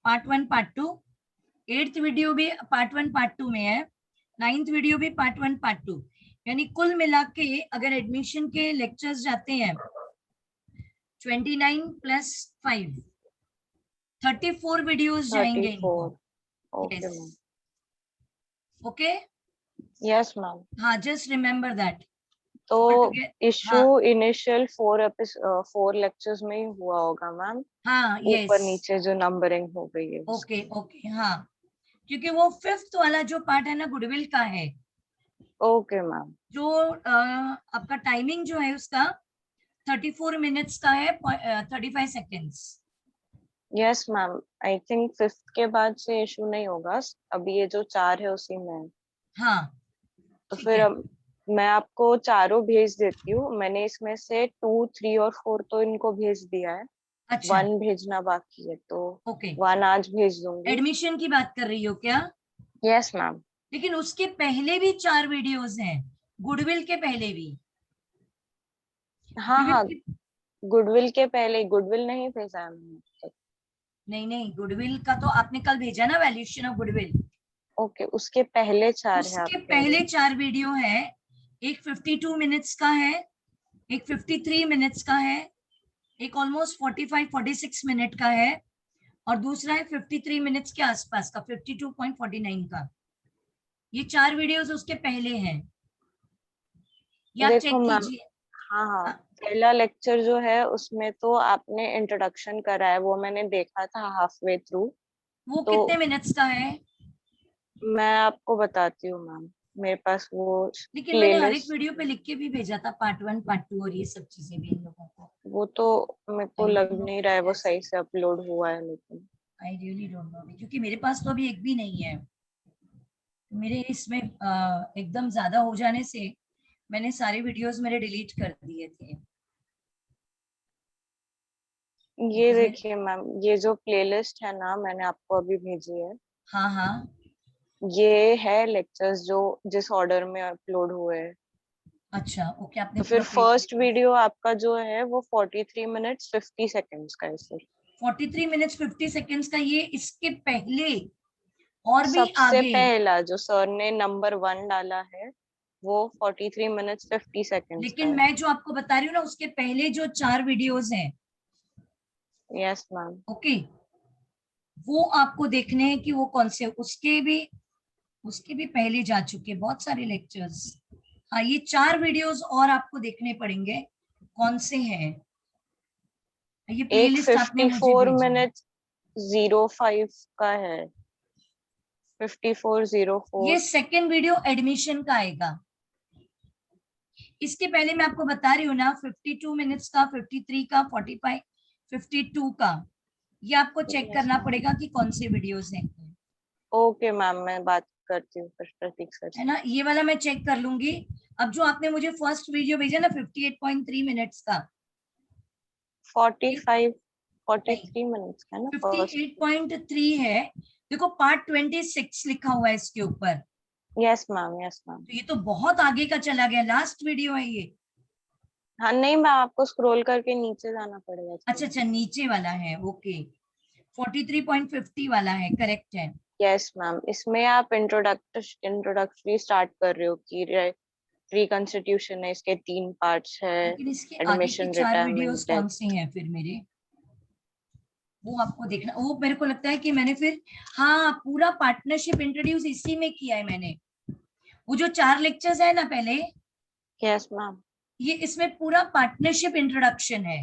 S1: पार्ट 1 पार्ट 2. 8th वीडियो भी पार्ट 1 पार्ट 2 में है, 9th वीडियो भी पार्ट 1 पार्ट 2, यानी कुल मिला के अगर एडमिशन के लेक्चर्स जाते हैं 29 प्लस 5 34 वीडियोस जाएंगे इनको।
S5: 34 okay ma'am.
S1: Okay
S5: yes ma'am.
S1: हाँ, जस्ट रिमेम्बर दैट।
S5: तो इशू
S1: हाँ
S5: इनिशियल 4 लेक्चर्स में ही हुआ होगा मैम,
S1: हाँ
S5: ऊपर
S1: यस
S5: नीचे जो नंबरिंग हो गई है
S1: ओके ओके हाँ, क्योंकि वो 5th वाला जो पार्ट है ना गुडविल का है।
S5: Okay ma'am.
S1: जो आपका टाइमिंग जो है उसका 34 मिनट्स का है, 35 seconds.
S5: Yes ma'am, I think 5th के बाद से इशू नहीं होगा, अभी ये जो 4 है उसी में है।
S1: हाँ
S5: तो
S1: ठीक
S5: फिर
S1: है।
S5: अब मैं आपको चारों भेज देती हूँ, मैंने इसमें से 2, 3 और 4 तो इनको भेज दिया है।
S1: अच्छा
S5: 1 भेजना बाकी है, तो
S1: ओके
S5: 1 आज भेज दूंगी।
S1: एडमिशन की बात कर रही हो क्या?
S5: Yes ma'am.
S1: लेकिन उसके पहले भी 4 वीडियोस हैं, गुडविल के पहले भी।
S5: हाँ हाँ, गुडविल के पहले, गुडविल नहीं भेजा है मैंने।
S1: नहीं नहीं, गुडविल का तो आपने कल भेजा ना, वैल्यूएशन ऑफ गुडविल।
S5: ओके, उसके पहले 4 है
S1: उसके
S5: आप
S1: पहले 4 वीडियो है, एक 52 मिनट्स का है, एक 53 मिनट्स का है, एक ऑलमोस्ट 45-46 मिनट का है, और दूसरा है 53 मिनट्स के आसपास का 52.49 का। ये 4 वीडियोस उसके पहले हैं, ये आप चेक
S5: देखो मैम,
S1: कीजिए।
S5: हाँ हाँ, पहला लेक्चर जो है उसमें तो आपने इंट्रोडक्शन करा है, वो मैंने देखा था हाफ वे थ्रू।
S1: वो
S5: तो
S1: कितने मिनट्स का है?
S5: मैं आपको बताती हूँ मैम, मेरे पास वो
S1: लेकिन मैंने हर एक
S5: प्लेलिस्ट,
S1: वीडियो पे लिख के भी भेजा था पार्ट 1 पार्ट 2 और ये सब चीजें भी इन लोगों को।
S5: वो तो मेरे को लग नहीं रहा है वो सही से अपलोड हुआ है, लेकिन
S1: आई रियली डोंट नो, क्योंकि मेरे पास तो अभी एक भी नहीं है। मेरे इसमें एकदम ज्यादा हो जाने से मैंने सारे वीडियोस मेरे डिलीट कर दिए थे।
S5: ये देखिए मैम, ये जो प्लेलिस्ट है ना मैंने आपको अभी भेजी है,
S1: हाँ हाँ
S5: ये है लेक्चर्स जो जिस ऑर्डर में अपलोड हुए हैं।
S1: अच्छा ओके, आपने
S5: तो फिर
S1: पूरा
S5: फर्स्ट वीडियो आपका जो है वो 43 मिनट्स 50 सेकेंड्स का है सर।
S1: 43 मिनट्स 50 सेकेंड्स का, ये इसके पहले और भी
S5: सबसे
S1: आगे।
S5: पहला जो सर ने नंबर 1 डाला है वो 43 मिनट्स 50 सेकेंड्स का
S1: लेकिन
S5: है।
S1: मैं जो आपको बता रही हूँ ना, उसके पहले जो 4 वीडियोस हैं,
S5: यस मैम।
S1: ओके, वो आपको देखने हैं कि वो कौन से, उसके भी पहले जा चुके बहुत सारे लेक्चर्स। हाँ, ये 4 वीडियोस और आपको देखने पड़ेंगे कौन से हैं। ये
S5: एक
S1: प्लेलिस्ट आपने मुझे
S5: 54
S1: भेजी है।
S5: मिनट 05 का है, 54:04।
S1: ये सेकंड वीडियो एडमिशन का आएगा। इसके पहले मैं आपको बता रही हूँ ना, 52 मिनट्स का, 53 का, 45, 52 का, ये आपको चेक करना पड़ेगा कि कौन से वीडियोस हैं।
S5: ओके मैम, मैं बात करती हूँ फिर प्रतीक सर से।
S1: है ना, ये वाला मैं चेक कर लूंगी। अब जो आपने मुझे फर्स्ट वीडियो भेजा ना 58.3 मिनट्स का,
S5: 43 मिनट्स का ना फर्स्ट।
S1: 58.3 है। देखो पार्ट 26 लिखा हुआ है इसके ऊपर।
S5: Yes ma'am, yes ma'am.
S1: तो ये तो बहुत आगे का चला गया, लास्ट वीडियो है ये।
S5: हाँ नहीं मैम, आपको स्क्रॉल करके नीचे जाना पड़ेगा।
S1: अच्छा अच्छा, नीचे वाला है, ओके, 43.50 वाला है, करेक्ट है।
S5: यस मैम, इसमें आप इंट्रोडक्टरी स्टार्ट कर रहे हो कि रिकंस्टिट्यूशन है, इसके 3 पार्ट्स है,
S1: लेकिन इसके आगे के
S5: एडमिशन
S1: 4 वीडियोस
S5: रिटायरमेंट
S1: कौन से हैं फिर मेरे, वो आपको देखना। वो मेरे को लगता है कि मैंने फिर, हाँ, पूरा पार्टनरशिप इंट्रोड्यूस इसी में किया है मैंने। वो जो 4 लेक्चर्स है ना पहले,
S5: यस मैम।
S1: ये इसमें पूरा पार्टनरशिप इंट्रोडक्शन है।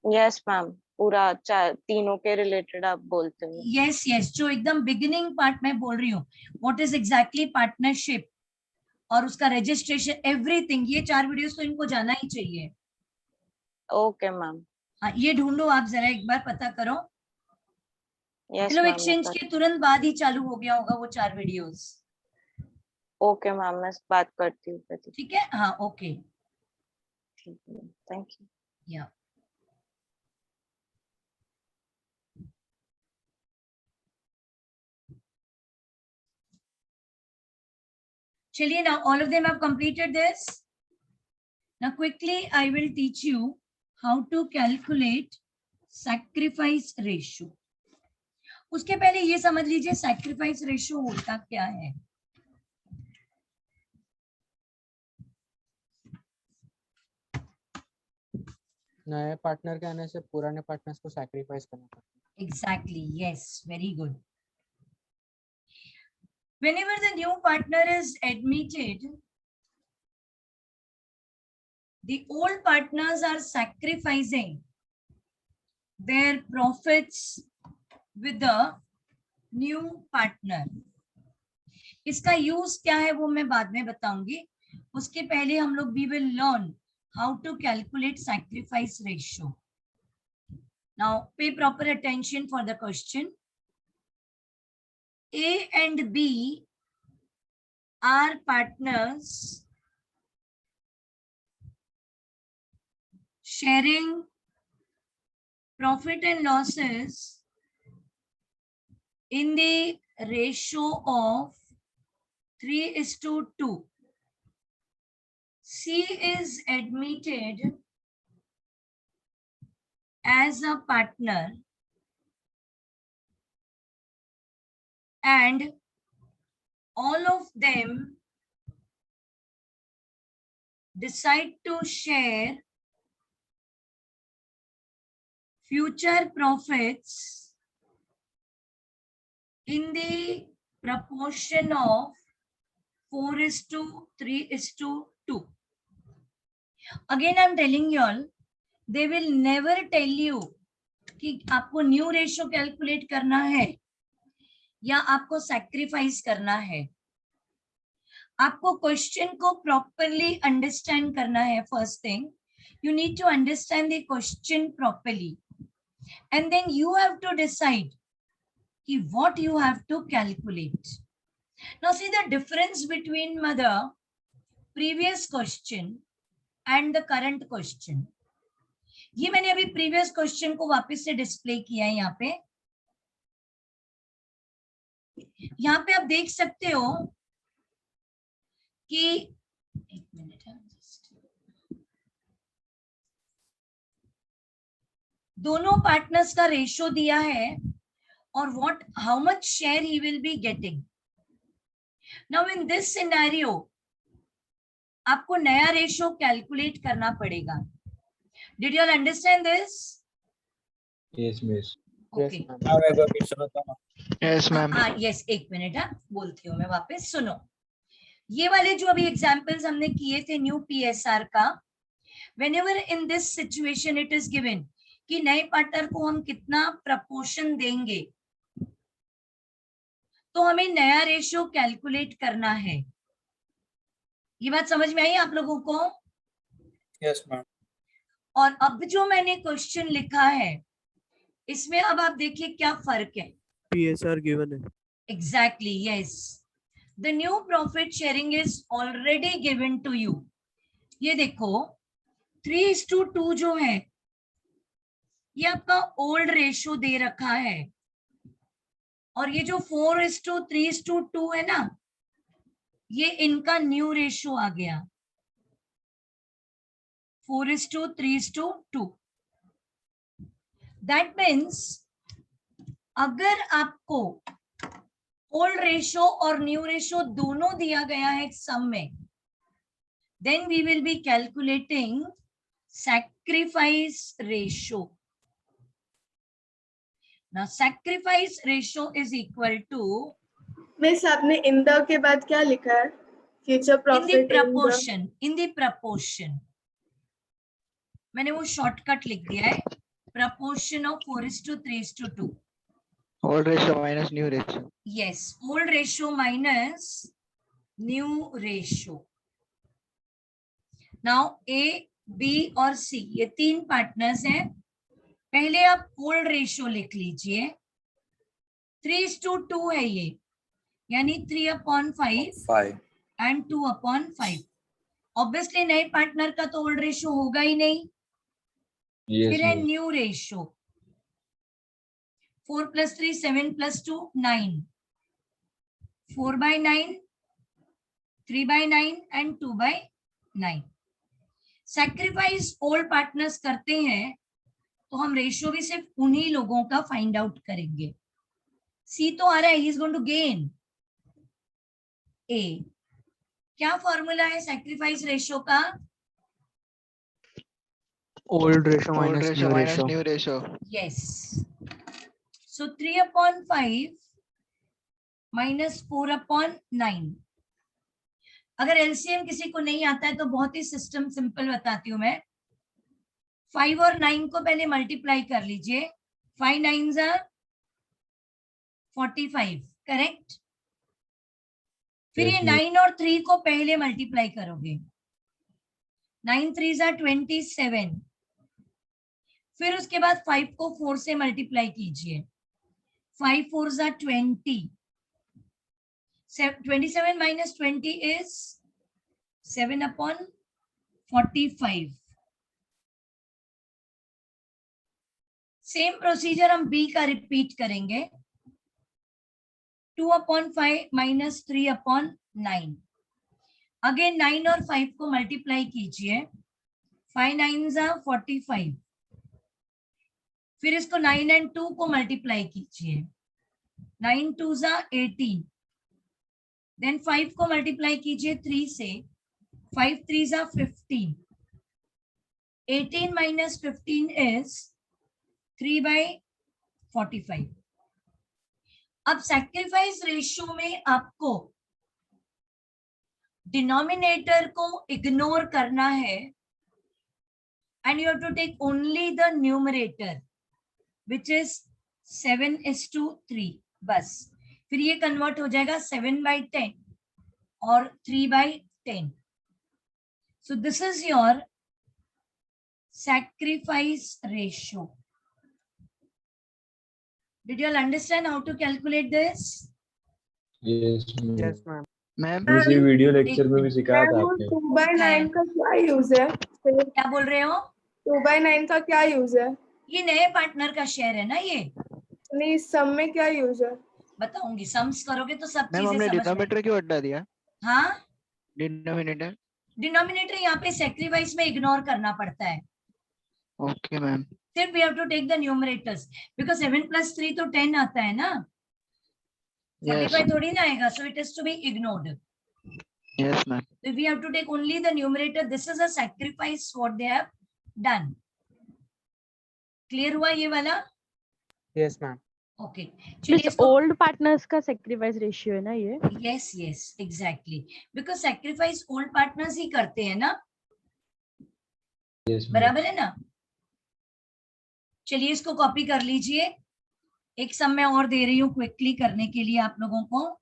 S5: यस मैम, पूरा तीनों के रिलेटेड आप बोलते हो।
S1: यस यस, जो एकदम बिगिनिंग पार्ट में बोल रही हूँ, व्हाट इज एग्जैक्टली पार्टनरशिप और उसका रजिस्ट्रेशन, एवरीथिंग, ये 4 वीडियोस तो इनको जाना ही चाहिए।
S5: Okay ma'am.
S1: हाँ, ये ढूंढो आप जरा एक बार, पता करो।
S5: Yes
S1: hello
S5: ma'am.
S1: एक्सचेंज के तुरंत बाद ही चालू हो गया होगा वो 4 वीडियोस।
S5: ओके मैम, मैं बात करती हूँ।
S1: ठीक है, हाँ ओके,
S5: ठीक है, थैंक यू।
S1: या चलिए, now all of them have completed this. Now quickly I will teach you how to calculate sacrifice ratio. उसके पहले ये समझ लीजिए सैक्रिफाइस रेशियो होता क्या है।
S7: नए पार्टनर के आने से पुराने पार्टनर्स को सैक्रिफाइस करना पड़ता है।
S1: Exactly, yes, very good. Whenever the new partner is admitted, the old partners are sacrificing their profits with the new partner. इसका यूज क्या है वो मैं बाद में बताऊंगी, उसके पहले हम लोग we will learn how to calculate sacrifice ratio. Now pay proper attention for the question. A and B are partners sharing profit and losses in the ratio of 3:2. C is admitted as a partner and all of them decide to share future profits in the proportion of 4:3:2. Again, I'm telling you all, they will never tell you कि आपको new ratio calculate करना है या आपको sacrifice करना है। आपको question को प्रॉपरली अंडरस्टैंड करना है। First thing, you need to understand the question properly and then you have to decide what you have to calculate. Now see the difference between the previous question and the current question. ये मैंने अभी previous question को वापस से display किया है यहाँ पे। यहाँ पे आप देख सकते हो कि एक मिनट है, दोनों पार्टनर्स का रेशियो दिया है और how much share he will be getting. Now in this scenario आपको नया रेशियो कैलकुलेट करना पड़ेगा। Did you all understand this?
S14: Yes, miss.
S1: Okay.
S13: Yes, ma'am.
S1: Yes, एक मिनट है, बोलती हूँ मैं वापस। सुनो, ये वाले जो अभी एग्जाम्पल्स हमने किए थे न्यू PSR का, whenever in this situation it is given कि नए पार्टनर को हम कितना प्रपोर्शन देंगे, तो हमें नया रेशियो कैलकुलेट करना है। ये बात समझ में आई आप लोगों को?
S14: Yes, ma'am.
S1: और अब जो मैंने क्वेश्चन लिखा है इसमें अब आप देखिए क्या फर्क है।
S2: PSR given है।
S1: Exactly, yes. The new profit sharing is already given to you. ये देखो 3:2 जो है ये आपका ओल्ड रेशियो दे रखा है और ये जो 4:3:2 है ना, ये इनका न्यू रेशियो आ गया 4:3:2। दैट मीन्स अगर आपको ओल्ड रेशियो और न्यू रेशियो दोनों दिया गया है सम में, then we will be calculating sacrifice ratio. Now sacrifice ratio is equal to,
S8: miss आपने इन द के बाद क्या लिखा है? Future profit
S1: in the proportion। मैंने वो शॉर्टकट लिख दिया है, proportion of 4:3:2।
S13: Old ratio minus new ratio.
S1: Yes, old ratio minus new ratio. Now A, B और C ये तीन पार्टनर्स हैं। पहले आप ओल्ड रेशियो लिख लीजिए, 3:2 है ये, यानी 3/5 एंड 2/5। ऑब्वियसली नए पार्टनर का तो ओल्ड रेशियो होगा ही नहीं। फिर है new ratio, 4 + 3 7 + 2 9, 4/9, 3/9 and 2/9। Sacrifice old partners करते हैं तो हम रेशियो भी सिर्फ उन्हीं लोगों का फाइंड आउट करेंगे। C तो आ रहा है, he is going to gain. A. क्या फॉर्मूला है सैक्रिफाइस रेशियो का?
S7: Old ratio
S13: Old
S7: minus
S13: ratio
S7: new
S13: minus
S7: ratio.
S13: new ratio.
S1: Yes. So 3/5 minus 4/9. अगर एलसीएम किसी को नहीं आता है तो बहुत ही सिस्टम सिंपल बताती हूँ मैं. 5 और 9 को पहले मल्टीप्लाई कर लीजिए. 5 9s are 45, करेक्ट. फिर ये 9 और 3 को पहले मल्टीप्लाई करोगे. 9 3s are 27. फिर उसके बाद 5 को 4 से मल्टीप्लाई कीजिए. 5 4s are 20. 27 minus 20 is 7/45. Same procedure हम बी का रिपीट करेंगे. 2/5 minus 3/9. अगेन 9 और 5 को मल्टीप्लाई कीजिए. 5 9s are 45. फिर इसको 9 and 2 को मल्टीप्लाई कीजिए. 9 2s are 18. देन 5 को मल्टीप्लाई कीजिए 3 से. 5 3s are 15. 18 minus 15 is 3/45. अब सैक्रिफाइस रेशियो में आपको डिनोमिनेटर को इग्नोर करना है and you have to take only the numerator which is 7:3. बस फिर ये कन्वर्ट हो जाएगा 7/10 और 3/10. So this is your sacrifice ratio. Did you all understand how to calculate this?
S14: Yes,
S7: Yes, ma'am.
S13: Ma'am
S14: इसी वीडियो लेक्चर में भी सिखाया था
S8: वो
S14: आपने.
S8: 2/9 का क्या यूज है?
S1: क्या बोल रहे हो?
S8: 2/9 का क्या यूज है?
S1: ये नए पार्टनर का शेयर है ना. ये
S8: नहीं, सम में क्या यूज है?
S1: बताऊंगी. सम्स करोगे तो सब
S13: मैम
S1: चीजें
S13: हमने
S1: समझ में.
S13: डिनोमिनेटर क्यों हटा दिया?
S1: हाँ,
S13: डिनोमिनेटर.
S1: डिनोमिनेटर यहाँ पे सैक्रिफाइस में इग्नोर करना पड़ता है.
S13: Okay ma'am.
S1: सिर्फ we have to take the numerators because 7 + 3 तो 10 आता है ना. 45 थोड़ी ना आएगा. So it is to be ignored.
S13: Yes ma'am.
S1: So we have to take only the numerator. This is a sacrifice what they have done. Clear हुआ ये वाला?
S7: Yes, ma'am.
S1: Okay.
S12: This old partners का sacrifice ratio है ना ये?
S1: Yes, yes, exactly. Because sacrifice old partners ही करते हैं ना.
S14: Yes, ma'am.
S1: बराबर है ना. चलिए इसको कॉपी कर लीजिए. एक सम मैं और दे रही हूँ क्विकली करने के लिए आप लोगों को.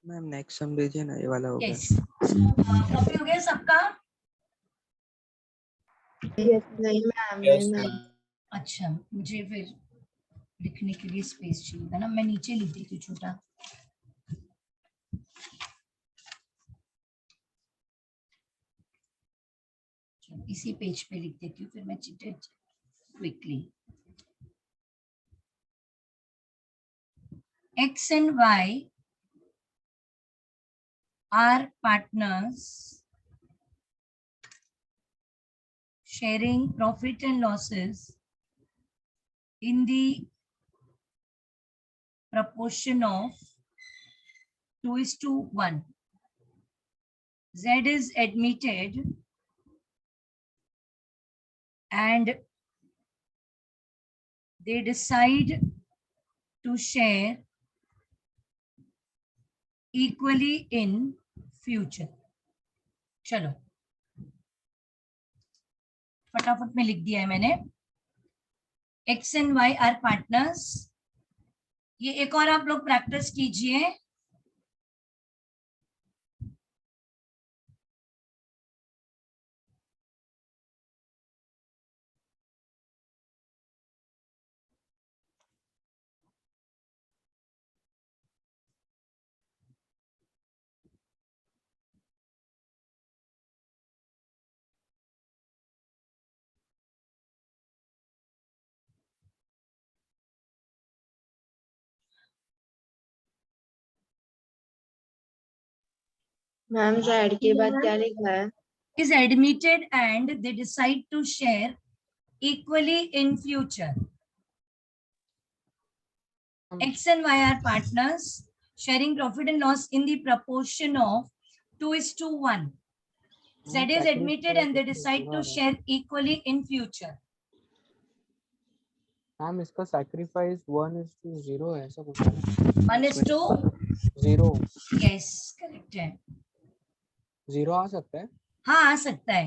S7: मैम नेक्स्ट सम दीजिए ना. ये वाला हो गया.
S1: Yes. कॉपी हो गया सबका?
S11: नहीं मैम.
S1: अच्छा, मुझे फिर लिखने के लिए स्पेस चाहिए था ना. मैं नीचे लिख देती हूँ छोटा. इसी पेज पे लिख देती हूँ फिर मैं cheated quickly. X and Y are partners sharing profit and losses in the proportion of 2:1. Z is admitted and they decide to share equally in future. चलो फटाफट में लिख दिया है मैंने. X and Y are partners. ये एक और आप लोग प्रैक्टिस कीजिए.
S11: मैम Z के बाद क्या लिखा है?
S1: Is admitted and they decide to share equally in future. X and Y are partners, sharing profit and loss in the proportion of 2:1. Z is admitted and they decide to share equally in future.
S7: Ma'am इसका sacrifice 1:0 है, ऐसा कुछ है.
S1: 1:0. Yes, correct है.
S7: 0 आ सकता है.
S1: हाँ आ सकता है.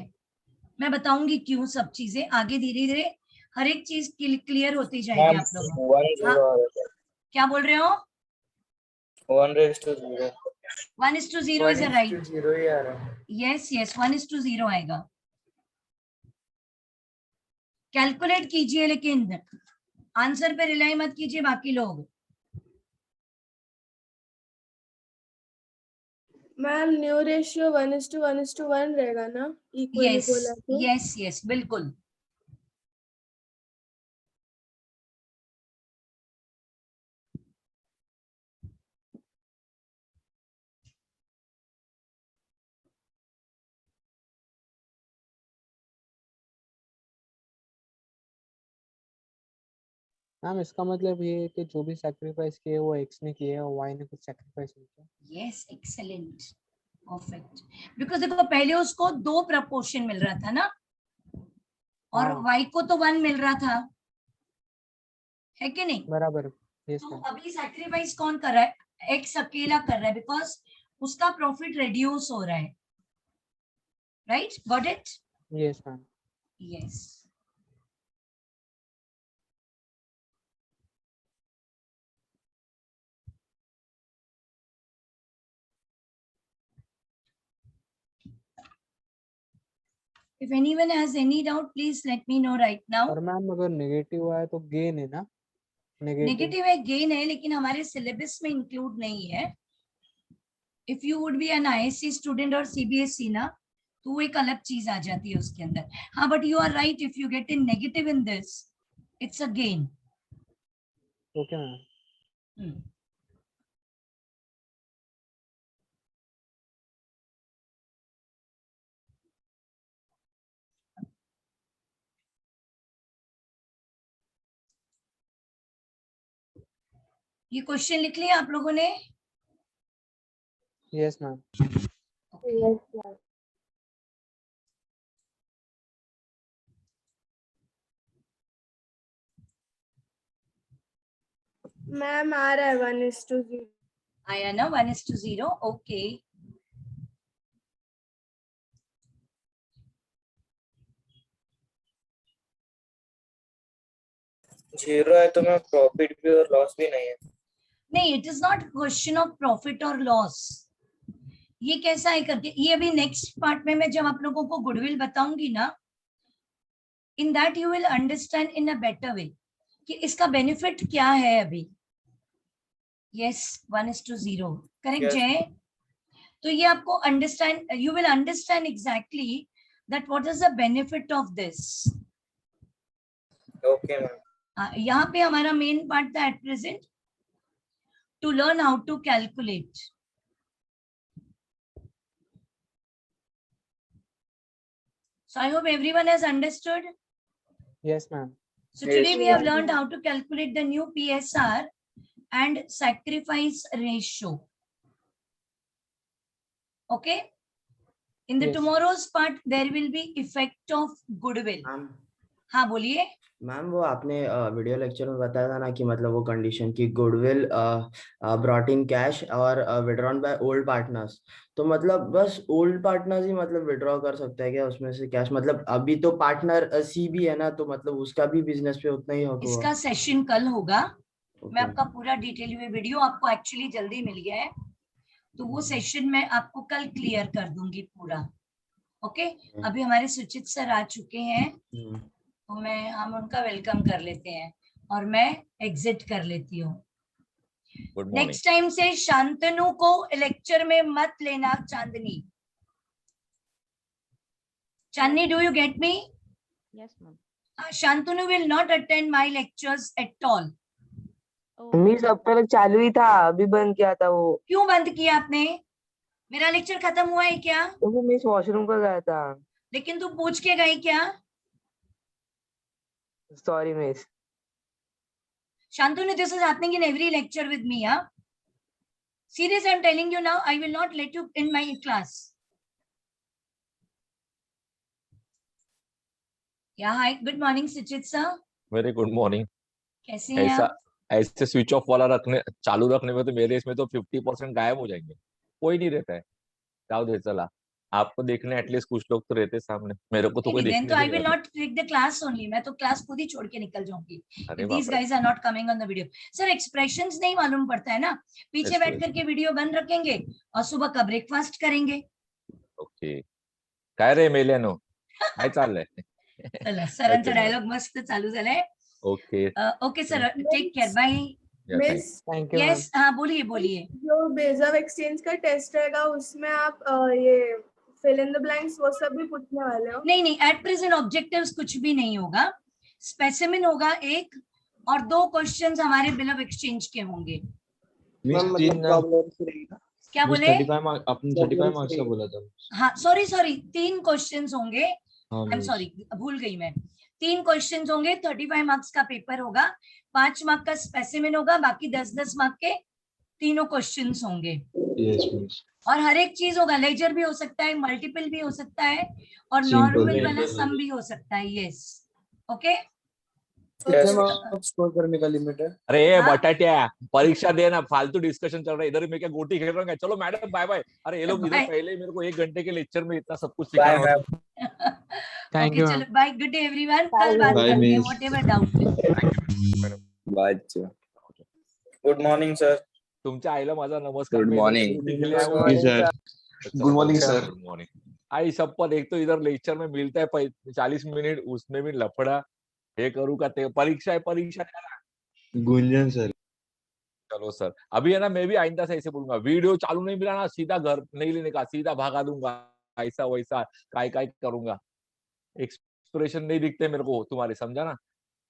S1: मैं बताऊंगी क्यों. सब चीजें आगे धीरे धीरे हर एक चीज क्लियर होती जाएगी आप लोगों को. हाँ? क्या बोल रहे हो?
S3: 1:0.
S1: 1:0 is a right.
S3: 0 ही आ रहा है.
S1: Yes, yes, 1:0 आएगा. कैलकुलेट कीजिए लेकिन आंसर पे रिलाई मत कीजिए बाकी लोग.
S8: मैम न्यू रेशियो 1:1:1 रहेगा ना? इक्वली
S1: यस
S8: बोला तो.
S1: यस यस बिल्कुल.
S7: मैम इसका मतलब ये है कि जो भी सैक्रिफाइस किए वो एक्स ने किए और वाई ने कुछ सैक्रिफाइस नहीं किया.
S1: Yes excellent perfect. बिकॉज देखो पहले उसको 2 प्रपोर्शन मिल रहा था ना और वाई को तो 1 मिल रहा था, है कि नहीं?
S7: बराबर.
S1: तो अभी सैक्रिफाइस कौन कर रहा है? एक्स अकेला कर रहा है बिकॉज उसका प्रॉफिट रिड्यूस हो रहा है. Right, got it?
S7: Yes ma'am.
S1: Yes. If anyone has any doubt, please let me know right now.
S7: और मैम अगर नेगेटिव आया तो गेन है ना?
S1: नेगेटिव है, गेन है, लेकिन हमारे सिलेबस में इंक्लूड नहीं है. If you would be an ISC student और सीबीएसई ना तो वो एक अलग चीज आ जाती है उसके अंदर. हाँ but you are right, if you get in negative in this it's a gain.
S7: Okay ma'am.
S1: ये क्वेश्चन लिख लिया आप लोगों ने?
S7: Yes ma'am.
S8: मैम आ रहा है 1:0.
S1: आया ना 1:0. ओके.
S3: जीरो है तो मैं प्रॉफिट भी और लॉस भी नहीं है.
S1: नहीं, it is not question of profit और लॉस. ये कैसा है करके, ये अभी नेक्स्ट पार्ट में मैं जब आप लोगों को गुडविल बताऊंगी ना, in that you will understand in a better way कि इसका बेनिफिट क्या है अभी. यस 1:0 करेक्ट जय. तो ये आपको understand, you will understand exactly that what is the benefit of this.
S3: Okay ma'am.
S1: यहाँ पे हमारा मेन पार्ट था at present to learn how to calculate. So I hope everyone has understood.
S7: Yes, ma'am.
S1: So today we have learned how to calculate the new PSR and sacrifice ratio. Okay. In the
S7: Yes.
S1: tomorrow's part there will be effect of goodwill. हाँ बोलिए.
S15: Ma'am वो आपने video lecture में बताया था ना कि मतलब वो कंडीशन की गुडविल ब्रॉट इन कैश और विड्रॉन बाय ओल्ड पार्टनर्स, तो मतलब बस ओल्ड पार्टनर्स ही मतलब विड्रॉ कर सकते हैं क्या उसमें से कैश? मतलब अभी तो पार्टनर सी भी है ना, तो मतलब उसका भी बिजनेस पे उतना ही होगा।
S1: इसका सेशन कल होगा. मैं आपका पूरा डिटेल में वीडियो आपको एक्चुअली जल्दी मिल गया है, तो वो सेशन मैं आपको कल क्लियर कर दूंगी पूरा. ओके. अभी हमारे सुचित सर आ चुके हैं, तो हम उनका वेलकम कर लेते हैं और मैं एग्जिट कर लेती हूँ. नेक्स्ट टाइम से शांतनु को लेक्चर में मत लेना. Chandni, Chandni, do you get me?
S12: Yes ma'am.
S1: Shantanu will not attend my lectures at all.
S9: Miss अब तक चालू ही था, अभी बंद किया था वो.
S1: क्यों बंद किया आपने? मेरा लेक्चर खत्म हुआ है क्या?
S9: तो मिस वॉशरूम का गया था.
S1: लेकिन तू पूछ के गई क्या?
S9: Sorry, miss.
S1: Shantanu, this is happening in every lecture with me, huh? Serious, I'm telling you now, I will not let you in my class. Yeah, hi, good morning, Suchit sir.
S16: Very good morning.
S1: कैसे हैं आप?
S16: ऐसे switch off वाला चालू रखने में तो मेरे इसमें तो 50% गायब हो जाएंगे. कोई नहीं रहता है. जाओ दे, चला. आपको देखने एटलीस्ट कुछ लोग तो रहते सामने, मेरे को तो कोई देखने
S1: तो
S16: नहीं
S1: I will not take the class only. मैं तो क्लास खुद ही छोड़ के निकल जाऊंगी. These guys are not coming on the video. Sir, expressions नहीं मालूम पड़ता है ना. पीछे बैठ करके वीडियो बंद रखेंगे और सुबह का ब्रेकफास्ट करेंगे.
S16: ओके. काय रे मेल्यानो, काय चाललंय?
S1: चला, सरांचा डायलॉग मस्त चालू झालाय.
S16: Okay.
S1: Okay sir, take care, bye.
S8: Miss,
S7: Thank you.
S1: Yes, हाँ बोलिए बोलिए.
S8: जो बेस ऑफ एक्सचेंज का टेस्ट रहेगा उसमें आप ये फिल इन द ब्लैंक्स वो सब भी पूछने वाले हो?
S1: नहीं नहीं, एट प्रेजेंट ऑब्जेक्टिव्स कुछ भी नहीं होगा. स्पेसिमेन होगा एक और 2 क्वेश्चंस हमारे बिल ऑफ एक्सचेंज के होंगे. क्या बोले?
S14: 35 मार्क्स का बोला था.
S1: हाँ, सॉरी 3 क्वेश्चंस होंगे. आई एम सॉरी, भूल गई मैं. 3 क्वेश्चंस होंगे, 35 मार्क्स का पेपर होगा, 5 मार्क का स्पेसिमेन होगा, बाकी 10-10 मार्क के तीनों क्वेश्चंस होंगे.
S14: Yes, miss.
S1: और हर एक चीज होगा. लेजर भी हो सकता है, मल्टीपल भी हो सकता है और नॉर्मल वाला सम भी हो सकता है. Yes, okay.
S2: स्कोर करने का लिमिट है?
S16: अरे बटाट्या, परीक्षा देना, फालतू डिस्कशन चल रहा है इधर. मैं क्या गोटी खेल रहा हूँ? चलो मैडम बाय बाय. अरे ये लोग इधर पहले मेरे को 1 घंटे के लेक्चर में इतना सब कुछ सिखा.
S7: Thank you.
S1: चलो बाय, गुड डे एवरीवन. कल बात करते हैं whatever doubt.
S17: Bye. Good morning sir.
S16: तुमच्या आईला माझा नमस्कार.
S17: Good morning.
S14: Good morning sir.
S16: Good morning. आई शपथ, एक तो इधर लेक्चर में मिलता है 40 मिनट, उसमें भी लफड़ा. ये करूँ का ते परीक्षा है.
S14: गुंजन सर.
S16: चलो सर, अभी है ना, मैं भी आइंदा से ऐसे बोलूंगा, वीडियो चालू नहीं मिला ना, सीधा घर नहीं लेने का, सीधा भागा दूंगा. ऐसा वैसा काय करूंगा. एक्सप्रेशन नहीं दिखते मेरे को तुम्हारे, समझा ना.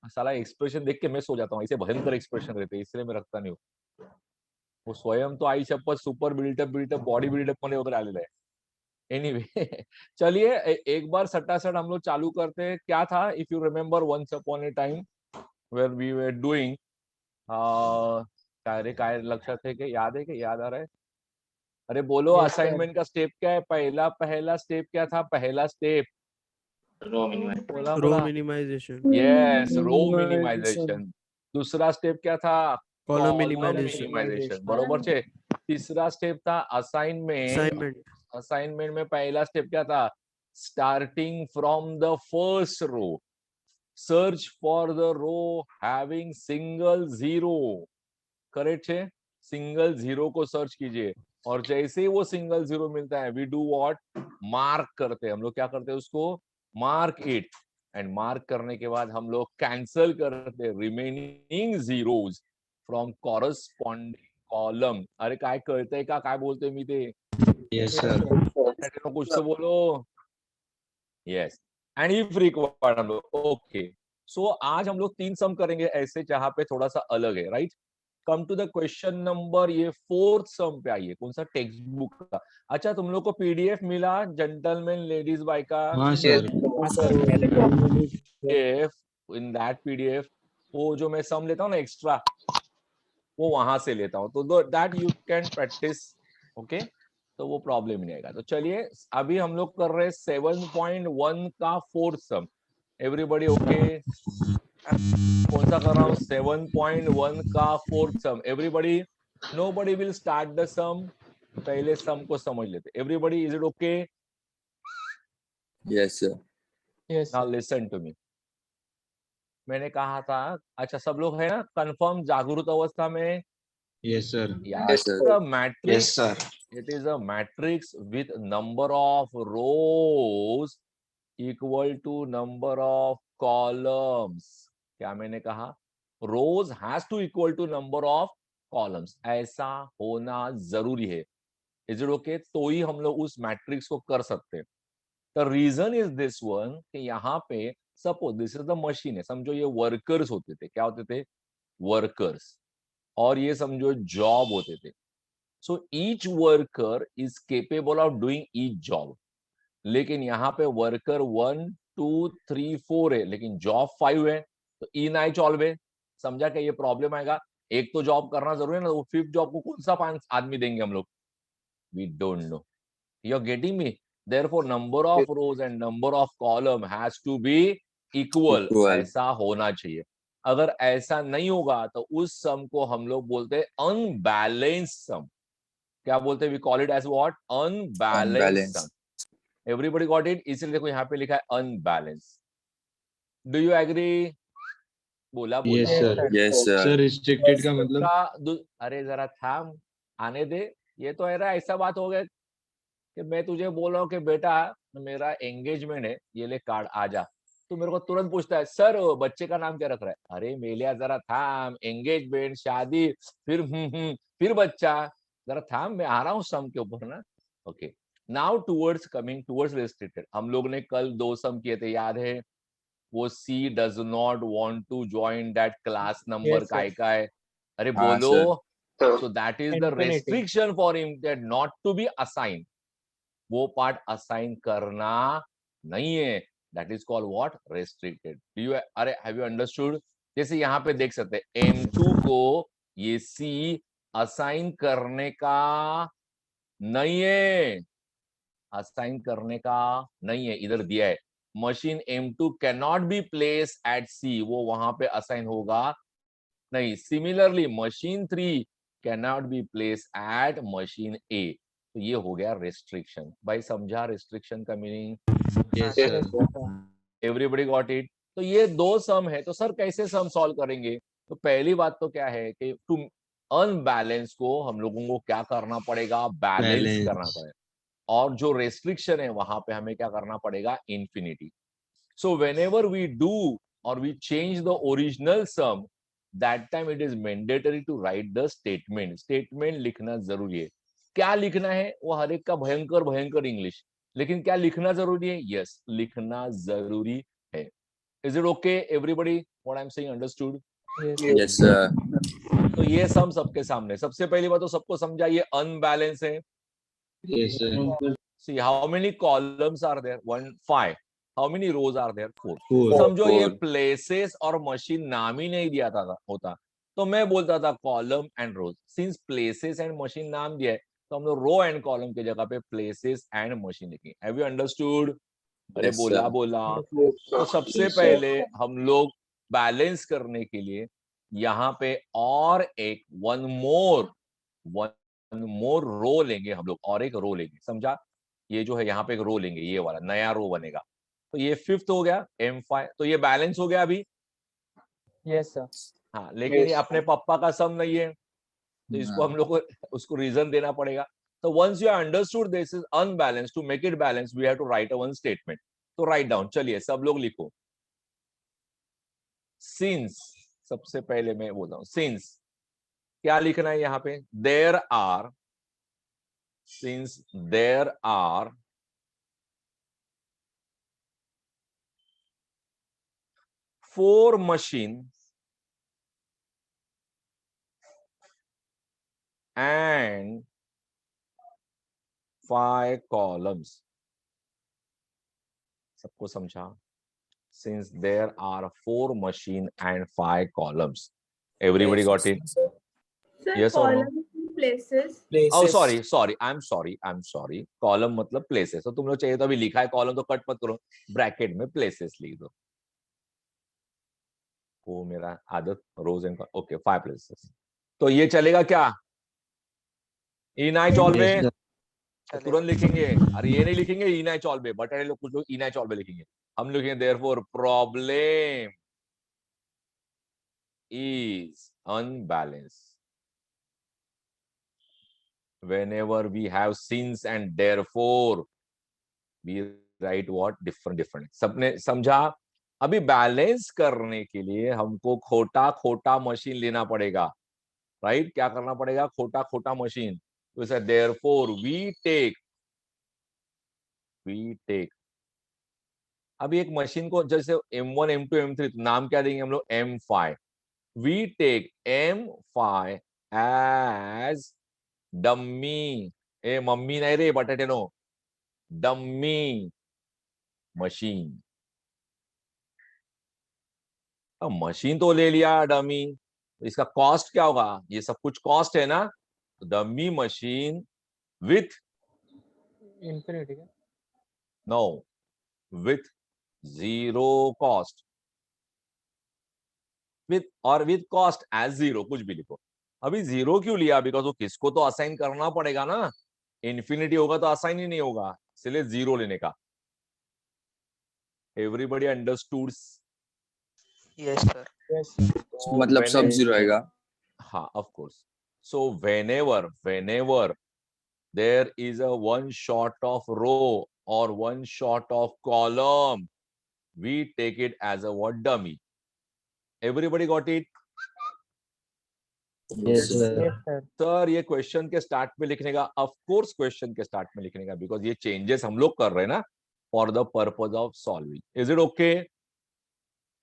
S16: साला एक्सप्रेशन देख के मैं सो जाता हूँ. ऐसे भयंकर एक्सप्रेशन रहते, इसलिए मैं रखता नहीं हूँ. वो स्वयं तो आई शपथ सुपर बिल्डअप बॉडी बिल्डअप मध्ये वगैरे आलेला है. एनीवे, चलिए एक बार सटासट हम लोग चालू करते हैं. क्या था, if you remember, once upon a time where we were doing, काय लक्षात है कि याद आ रहा है? अरे बोलो, असाइनमेंट का स्टेप क्या है? पहला स्टेप क्या था? पहला step
S14: row minimization.
S16: Yes, row minimization. दूसरा स्टेप क्या था?
S14: Column
S16: minimization. बरोबर छे. तीसरा स्टेप था असाइनमेंट में पहला स्टेप क्या था? Starting from the first row, search for the row having single zero. Correct है? सिंगल जीरो को सर्च कीजिए और जैसे ही वो सिंगल जीरो मिलता है, वी डू व्हाट? मार्क करते हैं. हम लोग क्या करते हैं? उसको मार्क इट. एंड मार्क करने के बाद हम लोग कैंसल करते हैं remaining zeros from corresponding column. अरे काय कळतंय का? काय बोलतोय मी ते?
S14: Yes sir.
S16: कुछ तो बोलो. यस. एंड इफ रिक्वायर्ड हम लोग ओके. सो आज हम लोग 3 सम करेंगे ऐसे, जहां पे थोड़ा सा अलग है, right? Come to the question number, ये 4th सम पे आइए, कौन सा टेक्स्ट बुक का। अच्छा, तुम लोग को पीडीएफ मिला जेंटलमैन लेडीज बाय का?
S14: हाँ sir.
S16: PDF, in that PDF वो जो मैं सम लेता हूँ ना एक्स्ट्रा, वो वहां से लेता हूँ, तो that you can practice. Okay, तो वो प्रॉब्लम नहीं आएगा। तो चलिए अभी हम लोग कर रहे हैं 7.1 का 4th सम। Everybody okay? कौन सा कर रहा हूँ? 7.1 का 4th sum. Everybody, nobody will start the sum, पहले सम को समझ लेते। Everybody, is it okay?
S17: Yes, sir.
S16: Now listen to me. मैंने कहा था, अच्छा सब लोग है ना कंफर्म जागरूक अवस्था में?
S14: Yes sir.
S17: Yes, sir.
S16: The matrix,
S14: Yes sir.
S16: it is a matrix with number of rows equal to number of columns. क्या मैंने कहा? rows has to equal to number of columns. ऐसा होना जरूरी है। Is it okay? तो ही हम लोग उस मैट्रिक्स को कर सकते हैं। The reason is this one कि यहाँ पे suppose this is the machine है, समझो ये वर्कर्स होते थे। क्या होते थे? वर्कर्स। और ये समझो जॉब होते थे। So each worker is capable of doing each job. लेकिन यहाँ पे वर्कर 1 2 3 4 है, लेकिन जॉब 5 है, तो ई नाई चॉल्वे। समझा क्या ये प्रॉब्लम आएगा? एक तो जॉब करना जरूरी है ना, वो 5th जॉब को कौन सा 5 आदमी देंगे हम लोग? We don't know. You are getting me? Therefore, number of rows and number of column has to be equal. ऐसा होना चाहिए। अगर ऐसा नहीं होगा तो उस सम को हम लोग बोलते हैं अनबैलेंस्ड सम। क्या बोलते हैं? we call it as what? Unbalanced sum. Everybody got it? इसलिए देखो यहाँ पे लिखा है unbalanced. Do you agree? बोला बोला।
S14: Yes sir.
S17: Yes, sir.
S14: Sir restricted का मतलब?
S16: अरे जरा थाम, आने दे। ये तो ऐसा बात हो गया कि मैं तुझे बोल रहा हूँ कि बेटा मेरा एंगेजमेंट है, ये ले कार्ड, आ जा। तो मेरे को तुरंत पूछता है, सर बच्चे का नाम क्या रख रहा है? अरे मेलिया जरा थाम, एंगेजमेंट, शादी, फिर बच्चा, जरा थाम, मैं आ रहा हूँ सम के ऊपर ना। Okay, now towards coming towards restricted. हम लोग ने कल 2 सम किए थे, याद है? वो she does not want to join that class number का है। अरे बोलो। So that is the restriction for him that not to be assign. वो पार्ट असाइन करना नहीं है। That is called what? Restricted. अरे हैव यू अंडरस्टूड? जैसे यहाँ पे देख सकते हैं M2 को ये C असाइन करने का नहीं है, असाइन करने का नहीं है, इधर दिया है machine M2 can not be place at C, वो वहां पे असाइन होगा नहीं। Similarly machine 3 can not be place at machine A। तो ये हो गया रेस्ट्रिक्शन। भाई समझा रेस्ट्रिक्शन का meaning?
S14: Yes sir.
S16: Everybody got it? तो ये 2 सम है, तो सर कैसे सम सॉल्व करेंगे? तो पहली बात तो क्या है कि टू अनबैलेंस को हम लोगों को क्या करना पड़ेगा? बैलेंस करना पड़ेगा। और जो रेस्ट्रिक्शन है वहां पे हमें क्या करना पड़ेगा? Infinity. So whenever we do और we change the original sum, that time it is mandatory to write the statement. Statement लिखना जरूरी है। क्या लिखना है? वो हर एक का भयंकर भयंकर इंग्लिश, लेकिन क्या लिखना जरूरी है? यस, लिखना जरूरी है। Is it okay everybody? What I am saying understood?
S17: Yes, sir.
S16: तो ये सम सबके सामने। सबसे पहली बात तो सबको समझा ये अनबैलेंस है।
S14: Yes sir.
S16: See how many columns are there? 1 5. How many rows are there? 4.
S14: 4.
S16: समझो ये प्लेसेस और मशीन नाम ही नहीं दिया था होता तो मैं बोलता था column and rows. Since places and machine नाम दिया है तो हम लोग रो एंड कॉलम की जगह पे प्लेसेस एंड मशीन लिखेंगे। Have you understood? अरे
S17: Yes,
S16: बोला
S17: sir.
S16: बोला। तो सबसे
S17: Yes, sir.
S16: पहले हम लोग बैलेंस करने के लिए यहाँ पे और एक वन मोर रो लेंगे हम लोग, और एक रो लेंगे। समझा? ये जो है यहाँ पे एक रो लेंगे, ये वाला नया रो बनेगा। तो ये 5th हो गया M5। तो ये बैलेंस हो गया अभी?
S18: Yes sir.
S16: हाँ, लेकिन ये अपने पापा का सम नहीं है, तो इसको हम लोग को उसको रीजन देना पड़ेगा। तो once you understood this is unbalance, to make it balance we have to write a one statement. तो राइट डाउन, चलिए सब लोग लिखो। सिंस, सबसे पहले मैं बोल रहा हूं सिंस, क्या लिखना है यहाँ पे? There are, since there are 4 machines and 5 columns. सबको समझा? Since there are 4 machine and 5 columns. Everybody got it?
S8: Sir,
S16: Yes or no?
S8: column places.
S16: Oh sorry, I'm sorry. Column मतलब places. तो तुम लोग चाहिए तो अभी लिखा है column तो कट मत करो, ब्रैकेट में places लिख दो. वो मेरा आदत रोज एंड ओके 5 places. तो ये चलेगा क्या? इनाई चॉल में तो तुरंत लिखेंगे. अरे ये नहीं लिखेंगे इनाई चॉल में, बट लोग कुछ लोग इनाई चॉल में लिखेंगे. हम लिखेंगे therefore problem is unbalanced whenever we have since and therefore we write what different. सबने समझा? अभी बैलेंस करने के लिए हमको खोटा मशीन लेना पड़ेगा, राइट? क्या करना पड़ेगा? खोटा मशीन. तो इसे therefore we take अभी एक मशीन को जैसे M1 M2 M3 नाम क्या देंगे हम लोग? M5. We take M5 as dummy. A mummy नहीं रे बटाटे नो, डम्मी मशीन. अब मशीन तो ले लिया डमी, इसका कॉस्ट क्या होगा? ये सब कुछ कॉस्ट है ना. Dummy machine with
S7: infinity
S16: no with zero cost, with cost as zero, कुछ भी लिखो. अभी जीरो क्यों लिया? बिकॉज वो किसको तो असाइन करना पड़ेगा ना. इन्फिनिटी होगा तो असाइन ही नहीं होगा, इसलिए जीरो लेने का. Everybody understood?
S18: Yes sir.
S17: मतलब सब जीरो आएगा.
S16: हाँ, of course. So whenever there is a one short of row or one short of column, we take it as a what? Dummy. Everybody got it?
S17: Yes sir.
S16: Sir ये question के start में लिखने का, of course question के start में लिखने का, because ये चेंजेस हम लोग कर रहे हैं ना for the purpose of solving. Is it okay?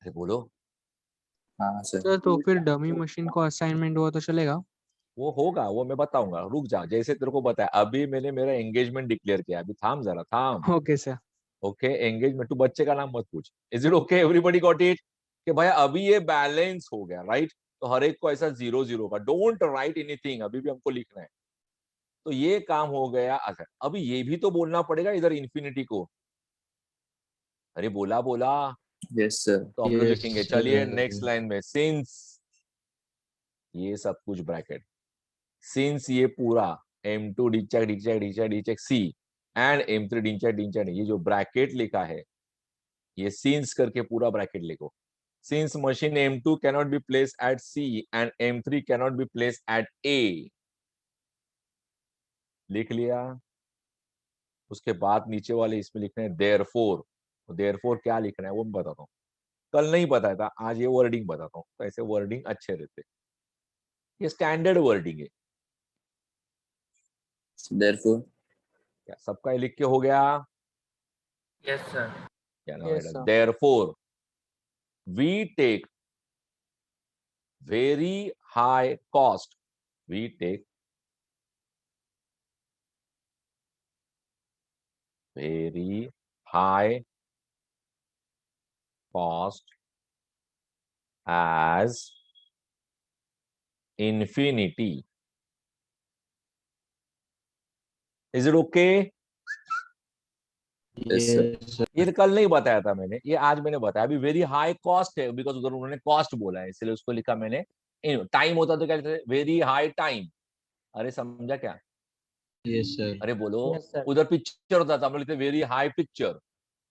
S16: बोलो.
S17: हाँ सर.
S7: सर तो फिर डमी मशीन को असाइनमेंट हुआ तो चलेगा?
S16: वो होगा, वो मैं बताऊंगा. रुक जा, जैसे तेरे को बताया अभी मैंने मेरा एंगेजमेंट डिक्लेयर किया. अभी थाम जरा, थाम.
S7: Okay sir.
S16: Okay, engagement. तू बच्चे का नाम मत पूछ. Is it okay? Everybody got it? कि भाई अभी ये बैलेंस हो गया, राइट? तो हर एक को ऐसा 0 का. डोंट राइट एनीथिंग, अभी भी हमको लिखना है. तो ये काम हो गया. अच्छा, अभी ये भी तो बोलना पड़ेगा इधर इन्फिनिटी को. अरे बोला.
S17: Yes sir.
S16: तो हम लोग लिखेंगे. चलिए नेक्स्ट लाइन में, सिंस ये सब कुछ ब्रैकेट, सिंस ये पूरा M2 डीचेक C एंड M3 डीचेक, ये जो ब्रैकेट लिखा है ये सिंस करके पूरा ब्रैकेट लिखो. Since machine M2 cannot be place at C and M3 cannot be place at A. लिख लिया. उसके बाद नीचे वाले इसमें लिखना है therefore. therefore क्या लिखना है वो मैं बताता हूँ. कल नहीं बताया था, आज ये वर्डिंग बताता हूँ. तो ऐसे वर्डिंग अच्छे रहते. ये स्टैंडर्ड वर्डिंग है.
S17: Therefore.
S16: क्या सबका लिख के हो गया?
S3: Yes sir.
S16: क्या नाम है? Therefore we take very high cost. We take very high cost as infinity. Is it okay?
S17: Yes sir.
S16: ये कल नहीं बताया था मैंने, ये आज मैंने बताया. अभी वेरी हाई कॉस्ट है बिकॉज उधर उन्होंने कॉस्ट बोला है, इसलिए उसको लिखा मैंने. टाइम होता तो क्या लिखते थे? Very high time. अरे समझा क्या?
S14: Yes sir.
S16: अरे बोलो.
S18: Yes, sir.
S16: उधर पिक्चर होता था, हम लोग लिखते वेरी हाई पिक्चर.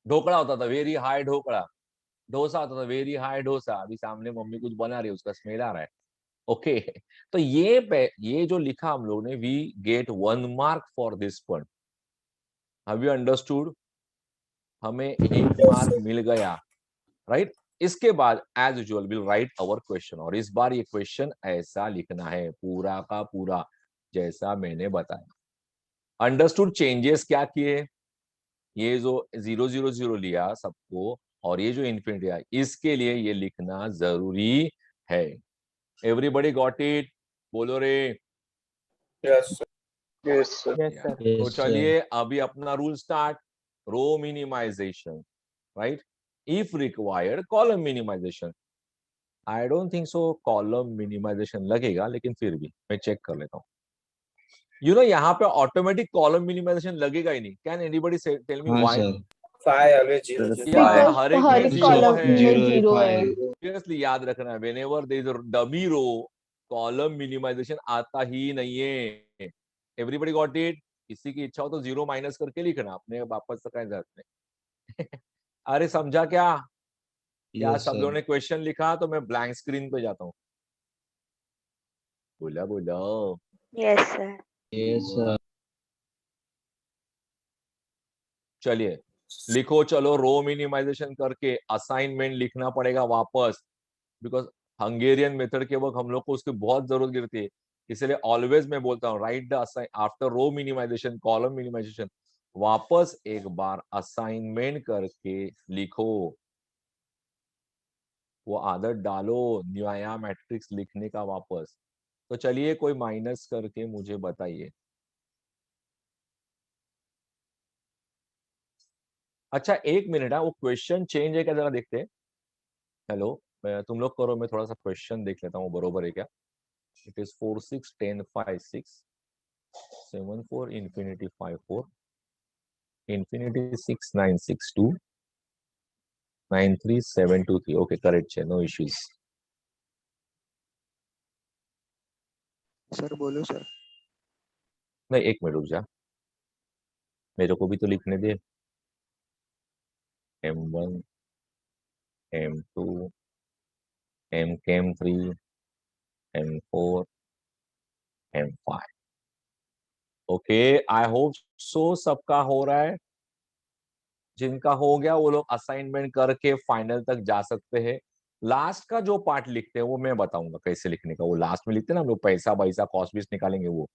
S16: ढोकड़ा होता था वेरी हाई ढोकड़ा. डोसा होता था वेरी हाई डोसा. अभी सामने मम्मी कुछ बना रही है, उसका स्मेल आ रहा है. ओके. तो ये जो लिखा हम लोग ने, we get 1 mark for this point. Have you understood? हमें 1 मार्क मिल गया, राइट? इसके बाद as usual will write our question. और इस बार ये क्वेश्चन ऐसा लिखना है पूरा का पूरा जैसा मैंने बताया. अंडरस्टूड? चेंजेस क्या किए? ये जो 0 लिया सबको, और ये जो इन्फिनिटी है, इसके लिए ये लिखना जरूरी है. Everybody got it? बोलो रे.
S2: Yes, sir. Yes, sir.
S16: तो चलिए अभी अपना rule start. Row minimization, right? If required column minimization. I don't think so column minimization लगेगा, लेकिन फिर भी मैं चेक कर लेता हूँ. यहाँ पे ऑटोमेटिक कॉलम मिनिमाइजेशन लगेगा ही नहीं. कैन एनीबॉडी टेल मी
S14: हाँ
S16: व्हाई?
S14: सर.
S2: 5 always 0.
S11: Because
S16: हर एक
S11: हर
S16: में
S11: एक
S16: जीरो
S11: कॉलम
S16: है.
S11: में जीरो है.
S16: सीरियसली याद रखना है, whenever there is a dummy row, column minimization आता ही नहीं है. Everybody got it? किसी की इच्छा हो तो 0 माइनस करके लिखना, अपने वापस से कहीं जाते नहीं. अरे समझा क्या? क्या
S14: Yes,
S16: सब
S14: sir.
S16: लोगों ने क्वेश्चन लिखा? तो मैं ब्लैंक स्क्रीन पे जाता हूँ. बोला बोला.
S6: Yes sir.
S14: Yes, sir.
S16: चलिए लिखो. चलो रो मिनिमाइजेशन करके असाइनमेंट लिखना पड़ेगा वापस, बिकॉज हंगेरियन मेथड के वक्त हम लोग को उसकी बहुत जरूरत गिरती है. इसलिए ऑलवेज मैं बोलता हूँ right the assign after row minimization column minimization. वापस एक बार असाइनमेंट करके लिखो. वो आदत डालो नया मैट्रिक्स लिखने का वापस. तो चलिए कोई माइनस करके मुझे बताइए. अच्छा एक मिनट है, वो क्वेश्चन चेंज है क्या जरा देखते हैं. हेलो, तुम लोग करो, मैं थोड़ा सा क्वेश्चन देख लेता हूँ बरोबर है क्या. It is 4 6 10 5 6 7 4 infinity 5 4 infinity 6 9 6 2 9 3 7 2 3. Okay correct है, नो इश्यूज.
S18: सर बोलो सर.
S16: नहीं एक मिनट रुक जा, मेरे को भी तो लिखने दे. M1 M2 M3 M4 M5. Okay I hope so सबका हो रहा है. जिनका हो गया वो लोग असाइनमेंट करके फाइनल तक जा सकते हैं. लास्ट का जो पार्ट लिखते हैं वो मैं बताऊंगा कैसे लिखने का. वो लास्ट में लिखते हैं ना हम लोग, पैसा वैसा कॉस्ट बीस निकालेंगे वो.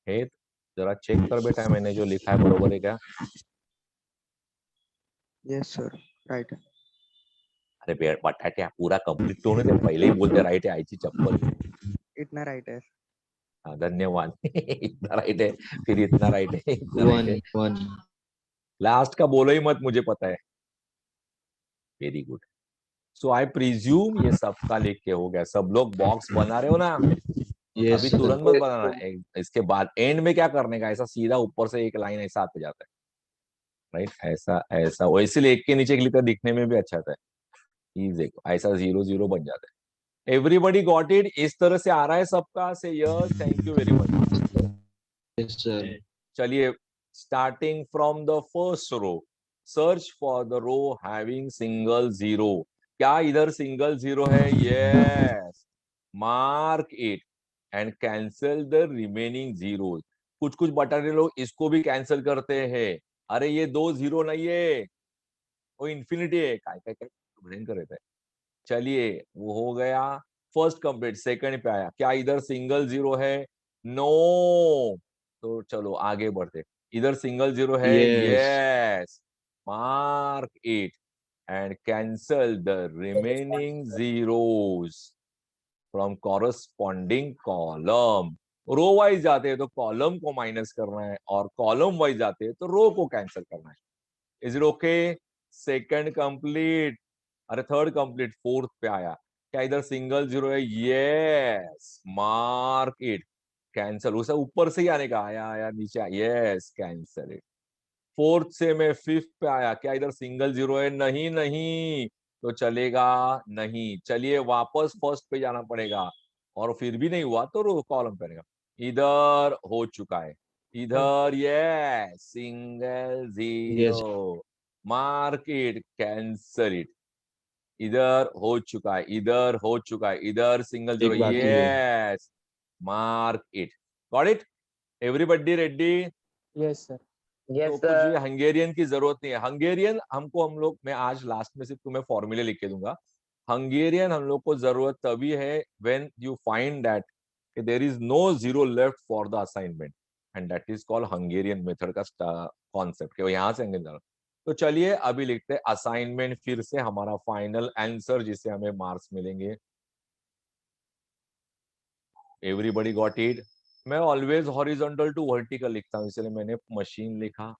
S16: है जरा चेक कर बेटा, मैंने जो लिखा है बरोबर है क्या?
S18: यस सर राइट है.
S16: अरे बटाट्या पूरा कंप्लीट तो होने दे, पहले ही बोलते राइट है आईची चप्पल.
S18: इतना राइट है.
S16: हाँ धन्यवाद. इतना राइट है, फिर इतना राइट है, इतना राइट है.
S14: 1
S16: लास्ट का बोलो ही मत, मुझे पता है. Very good. So I presume ये सबका लिख के हो गया. सब लोग बॉक्स बना रहे हो ना?
S14: Yes,
S16: अभी
S14: sir.
S16: तुरंत मत बनाना. इसके बाद एंड में क्या करने का, ऐसा सीधा ऊपर से एक लाइन ऐसा आते जाता है, राइट? ऐसा ऐसा वो इसीलिए एक के नीचे एक लिखकर दिखने में भी अच्छा था. देखो ऐसा 0 0 बन जाता है. Everybody got it? इस तरह से आ रहा है सबका? से yes, thank you very much.
S14: Yes, sir.
S16: चलिए starting from the first row, search for the row having single zero. क्या इधर सिंगल जीरो है? Yes. Mark it and cancel the remaining zero. कुछ कुछ बटाने लोग इसको भी कैंसिल करते हैं. अरे ये 2 0 नहीं है, वो इंफिनिटी है. काय काय काय भयंकर रहता है. चलिए वो हो गया. First complete. सेकंड पे आया. क्या इधर सिंगल जीरो है? नो. तो चलो आगे बढ़ते. इधर सिंगल जीरो है?
S14: Yes.
S16: Yes. Mark it and cancel the remaining zeros from corresponding column. Row wise जाते हैं तो कॉलम को माइनस करना है, और कॉलम वाइज जाते हैं तो रो को कैंसिल करना है. Is it okay? Second complete. अरे थर्ड कंप्लीट. फोर्थ पे आया. क्या इधर सिंगल जीरो है? यस. Mark it. कैंसल. उसे ऊपर से ही आने का. आया आया नीचे. Yes cancel it. फोर्थ से मैं फिफ्थ पे आया. क्या इधर सिंगल जीरो है? नहीं नहीं. तो चलेगा नहीं. चलिए वापस फर्स्ट पे जाना पड़ेगा, और फिर भी नहीं हुआ तो रो कॉलम करेगा. इधर हो चुका है. इधर yes single zero. Mark it. Cancel it. इधर हो चुका है. इधर हो चुका है. इधर सिंगल जीरो.
S14: एक बाकी है.
S16: Yes. Mark it. Got it? Everybody ready?
S7: Yes sir.
S16: तो कुछ भी हंगेरियन की जरूरत नहीं है। हंगेरियन हमको मैं आज लास्ट में सिर्फ तुम्हें फॉर्मूले लिख के दूंगा। हंगेरियन हम लोग को जरूरत तभी है when you find that there is no zero left for the assignment, and that is called Hungarian method का कॉन्सेप्ट के यहाँ से हंगेरियन। तो चलिए अभी लिखते हैं असाइनमेंट, फिर से हमारा फाइनल आंसर जिससे हमें मार्क्स मिलेंगे। Everybody got it? मैं ऑलवेज हॉरिजॉन्टल टू वर्टिकल लिखता हूँ, इसलिए मैंने मशीन लिखा।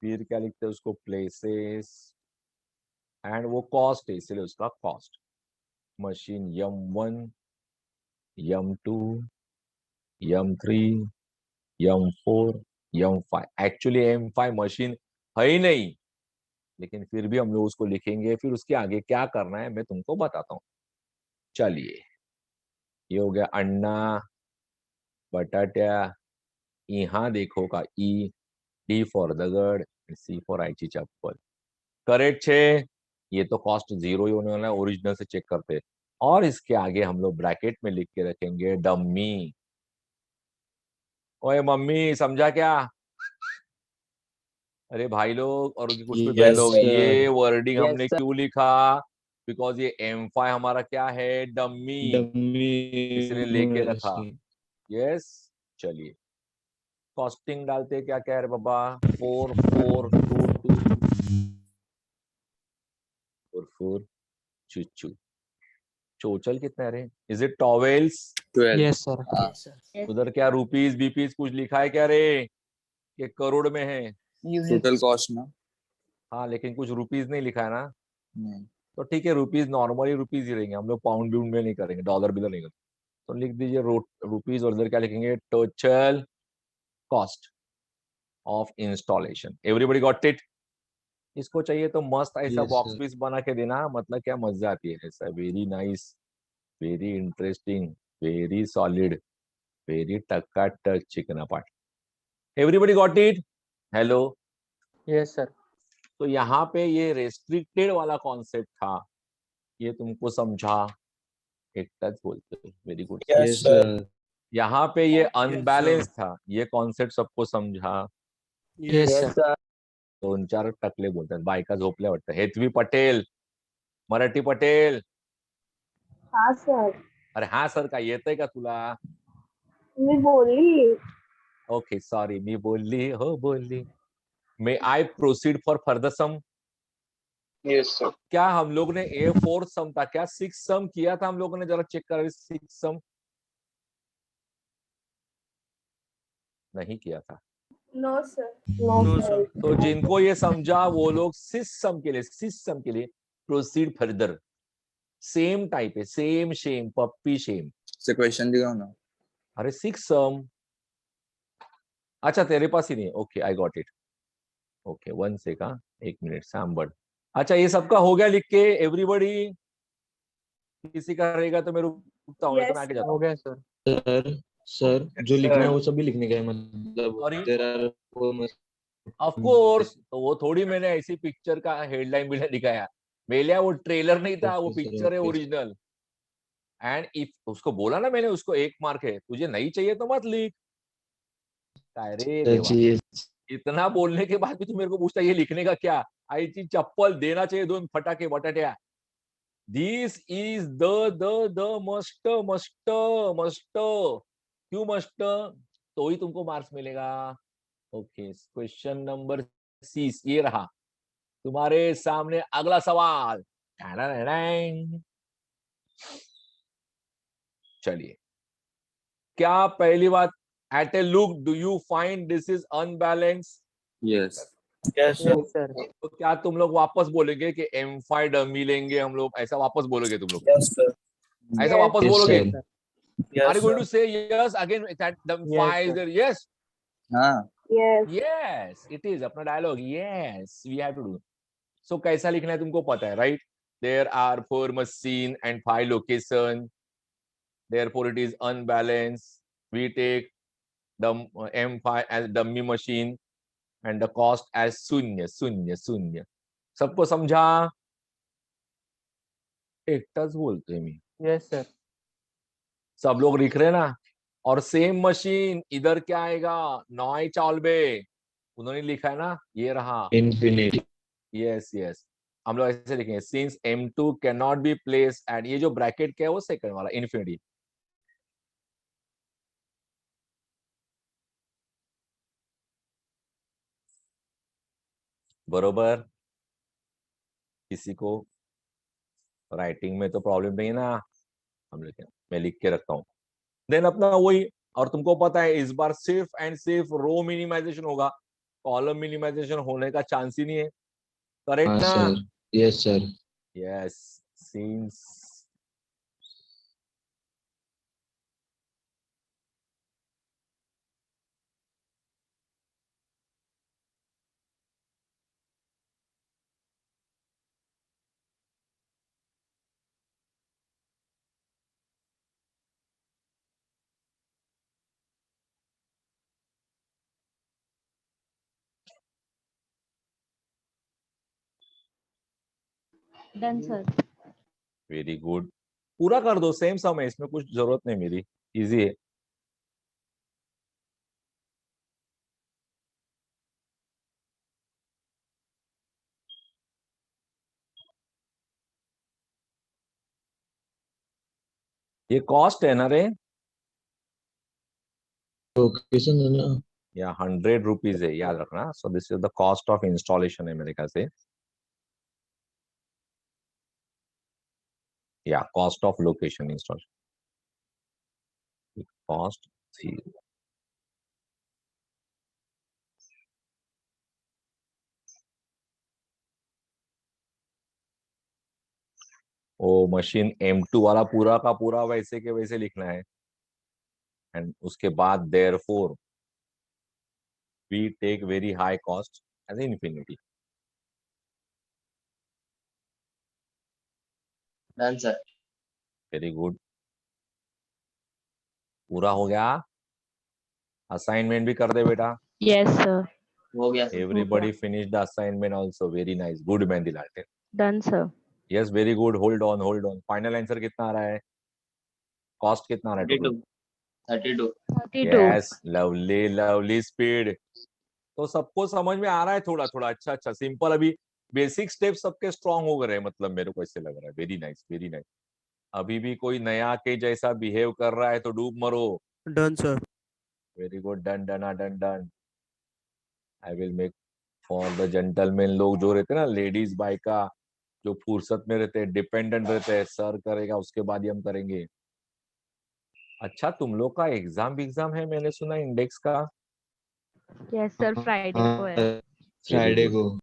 S16: फिर क्या लिखते हैं उसको, प्लेसेस, एंड वो कॉस्ट है इसलिए उसका cost. Machine M1, M2, M3, M4, M5। Actually M5 machine है ही नहीं, लेकिन फिर भी हम लोग उसको लिखेंगे। फिर उसके आगे क्या करना है मैं तुमको बताता हूँ। चलिए, ये हो गया अन्ना बटाट्या। यहाँ देखो का ई, D फॉर दगड़, C फॉर आईची चप्पल। करेक्ट है। ये तो कॉस्ट जीरो ही होने वाला है, ओरिजिनल से चेक करते हैं। और इसके आगे हम लोग ब्रैकेट में लिख के रखेंगे डम्मी। ओए मम्मी समझा क्या? अरे भाई लोग और उनकी कुछ भी बहन लोग, ये वर्डिंग हमने क्यों लिखा? बिकॉज ये M5 हमारा क्या है, डम्मी, इसलिए लेके रखा। यस, चलिए कॉस्टिंग डालते क्या क्या है बाबा। 4422 44 चुचू। चोचल कितना है रे? Is it towels?
S17: 12।
S7: Yes sir.
S16: उधर क्या रुपीस बीपीस कुछ लिखा है क्या रे? ये करोड़ में है
S17: टोटल कॉस्ट ना?
S16: हाँ, लेकिन कुछ रुपीस नहीं लिखा है ना।
S17: नहीं।
S16: तो ठीक है, रुपीस नॉर्मली रुपीस ही रहेंगे, हम लोग पाउंड बिउंड में नहीं करेंगे, डॉलर बिलर नहीं करेंगे। तो लिख दीजिए रुपीस, और इधर क्या लिखेंगे, total cost of installation. Everybody got it? इसको चाहिए तो मस्त ऐसा बॉक्स पीस बना के देना, मतलब क्या मजा आती है ऐसा। Very nice, very interesting, very solid, very टक्का टच चिकना part. Everybody got it? Hello?
S7: Yes sir.
S16: तो यहाँ पे ये रेस्ट्रिक्टेड वाला कॉन्सेप्ट था, ये तुमको समझा? एक टच बोलते, वेरी गुड।
S17: Yes sir.
S16: यहाँ पे ये अनबैलेंस था, ये कॉन्सेप्ट सबको समझा?
S7: Yes sir.
S16: 2-4 टकले बोलतात, बायका झोपल्या वाटतं। हेतवी पटेल, मराठी पटेल।
S8: हाँ सर,
S16: अरे हाँ सर का येतंय का तुला?
S8: मी बोलली.
S16: ओके सॉरी, मी बोलली हो बोलली। May I proceed for further sum?
S2: Yes sir.
S16: क्या हम लोग ने A4 सम था क्या? 6 सम किया था हम लोगों ने, जरा चेक कर। 6 सम नहीं किया था।
S8: No sir.
S4: No sir.
S16: तो जिनको ये समझा वो लोग 6 सम के लिए प्रोसीड फर्दर। सेम टाइप है, सेम पप्पी शेम।
S17: से क्वेश्चन दिखाओ ना।
S16: अरे 6 सम, अच्छा तेरे पास ही नहीं। Okay I got it. Okay 1 second, 1 minute सैम्बर्ड। अच्छा ये सबका हो गया लिख के एवरीबॉडी? किसी का रहेगा तो मैं रुकता हूँ, तो मैं आगे जाता हूँ।
S7: हो गया सर।
S14: सर जो लिखना है वो सभी लिखने का है, मतलब
S16: Sorry?
S14: There are
S16: of course, तो वो थोड़ी मैंने ऐसी पिक्चर का हेडलाइन भी दिखाया। मेलिया वो ट्रेलर नहीं था, वो
S14: Okay, sir,
S16: पिक्चर है
S14: okay.
S16: ओरिजिनल। एंड इफ उसको बोला ना मैंने, उसको 1 मार्क है, तुझे नहीं चाहिए तो मत लिख। काय रे देवा, इतना बोलने के बाद भी तू मेरे को पूछता ये लिखने का क्या? आईची चप्पल, देना चाहिए 2 फटाके बटाट्या। This is the must must must. क्यों मस्ट? तो ही तुमको मार्क्स मिलेगा। ओके, क्वेश्चन नंबर 6 ये रहा तुम्हारे सामने। अगला सवाल, चलिए। क्या पहली बात, at a look do you find this is unbalance?
S17: Yes.
S2: Yes
S7: sir.
S16: तो क्या तुम लोग वापस बोलोगे कि M5 डमी लेंगे हम लोग, ऐसा वापस बोलोगे तुम लोग?
S2: Yes sir.
S16: ऐसा वापस बोलोगे? Are you going to
S2: yes
S16: say yes again that the
S7: Yes,
S16: 5 is
S7: sir.
S16: there? Yes.
S17: हाँ.
S8: Yes.
S16: Yes, it is. अपना dialogue, yes, we have to do. So कैसा लिखना है तुमको पता है, right? There are 4 machine and 5 location. Therefore, it is unbalanced. We take the M5 as dummy machine and the cost as शून्य. सबको समझा? एकटाच बोलतोय मी।
S7: Yes sir.
S16: सब लोग लिख रहे हैं ना? और सेम मशीन इधर क्या आएगा, नॉय चालबे। उन्होंने लिखा है ना, ये रहा
S14: infinity.
S16: यस यस, हम लोग ऐसे लिखेंगे since M2 can not be place and ये जो ब्रैकेट क्या है वो सेकंड वाला इन्फिनिटी। बरोबर, किसी को राइटिंग में तो प्रॉब्लम नहीं है ना, हम लिखें, मैं लिख के रखता हूँ। देन अपना वही, और तुमको पता है इस बार सिर्फ एंड सिर्फ रो मिनिमाइजेशन होगा, कॉलम मिनिमाइजेशन होने का चांस ही नहीं है, करेक्ट
S14: हाँ
S16: ना?
S14: Sir, yes sir.
S16: Yes, since
S12: done sir.
S16: Very good, पूरा कर दो, सेम सम है, इसमें कुछ जरूरत नहीं मेरी, इजी है। ये कॉस्ट है ना रे,
S14: लोकेशन है ना।
S16: या 100 रुपीज है, याद रखना। So this is the cost of installation है मेरे ख्याल से, या cost of location installation, cost थी। ओ मशीन M2 वाला पूरा का पूरा वैसे के वैसे लिखना है, एंड उसके बाद therefore we take very high cost as infinity.
S3: Done sir.
S16: Very good, पूरा हो गया। असाइनमेंट भी कर दे बेटा।
S12: Yes sir.
S3: हो गया sir.
S16: Everybody finish the assignment also, very nice, good मेहंदी लाटे।
S12: Done sir.
S16: Yes very good, hold on hold on. Final answer कितना आ रहा है, कॉस्ट कितना आ रहा है total?
S3: 32।
S12: 32।
S16: Yes, lovely lovely speed. तो सबको समझ में आ रहा है थोड़ा थोड़ा, अच्छा अच्छा, सिंपल। अभी बेसिक स्टेप सबके स्ट्रांग हो गए, मतलब मेरे को ऐसे लग रहा है। Very nice very nice. अभी भी कोई नया के जैसा बिहेव कर रहा है तो डूब मरो।
S2: Done sir.
S16: Very good, done done done done. I will make for the gentleman, लोग जो रहते हैं ना, लेडीज बाय का जो फुर्सत में रहते हैं, डिपेंडेंट रहते हैं, सर करेगा उसके बाद ही हम करेंगे। अच्छा, तुम लोग का एग्जाम है मैंने सुना, इंडेक्स का।
S12: यस सर, फ्राइडे को है।
S14: फ्राइडे को।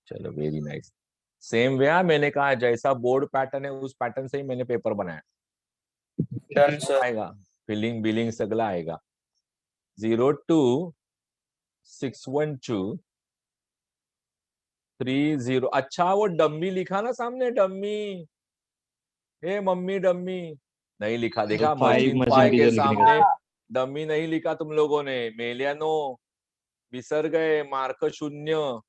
S16: चलो वेरी नाइस। सेम वे, मैंने कहा जैसा बोर्ड पैटर्न है उस पैटर्न से ही मैंने पेपर बनाया।
S3: Done sir.
S16: आएगा, फिलिंग बिलिंग सगला आएगा। 0261230। अच्छा, वो डम्मी लिखा ना सामने, डम्मी। हे मम्मी डम्मी नहीं लिखा, देखा? मशीन
S14: मशीन
S16: पाए के
S14: टीचर लिखने का।
S16: सामने डम्मी नहीं लिखा तुम लोगों ने, मेलियानो बिसर गए, मार्क शून्य।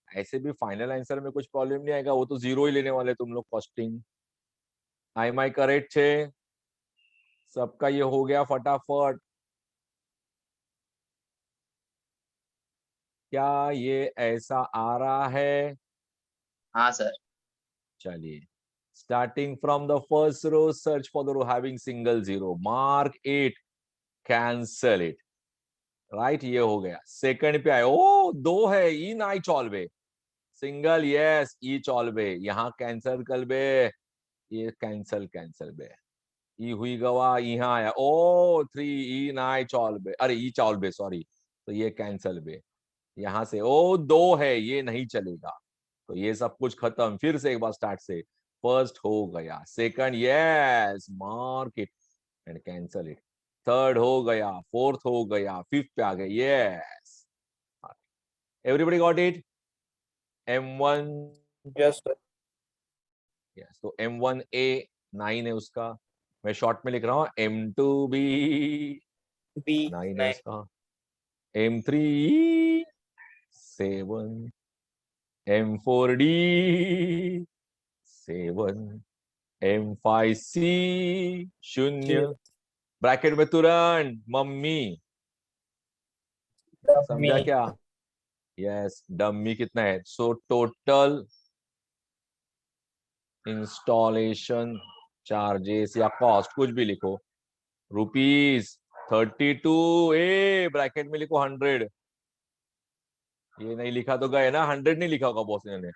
S16: ऐसे भी फाइनल आंसर में कुछ प्रॉब्लम नहीं आएगा, वो तो 0 ही लेने वाले तुम लोग। कॉस्टिंग आई माई करेक्ट छे? सबका ये हो गया फटाफट? क्या ये ऐसा आ रहा है?
S3: हाँ सर।
S16: चलिए, starting from the first row, search for the row having single 0, mark 8, cancel it. Right, ये हो गया। सेकंड पे आए, ओ 2 है, ई नाई चॉल्वे सिंगल, यस ई चॉल्वे, यहाँ कैंसल कर बे, ये कैंसल कैंसल बे, ई हुई गवा, यहाँ आया, ओ 3 ई नाई चॉल्वे, अरे ई चॉल्वे सॉरी, तो ये कैंसल बे। यहाँ से ओ 2 है, ये नहीं चलेगा, तो ये सब कुछ खत्म। फिर से एक बार स्टार्ट से, फर्स्ट हो गया, second yes mark it and cancel it, third हो गया, फोर्थ हो गया, फिफ्थ पे आ गए, yes. Everybody got it? M1,
S3: yes sir.
S16: Yes, तो M1A 9 है उसका, मैं शॉर्ट में लिख रहा हूँ। M2B 9 है उसका, M3 7, M4D 7, M5C 0, ब्रैकेट में तुरंत मम्मी समझा क्या? यस, डम्मी कितना है? सो टोटल इंस्टॉलेशन चार्जेस या कॉस्ट कुछ भी लिखो, ₹32, ए ब्रैकेट में लिखो 100। ये नहीं लिखा तो गए ना, 100 नहीं लिखा होगा बॉस ने।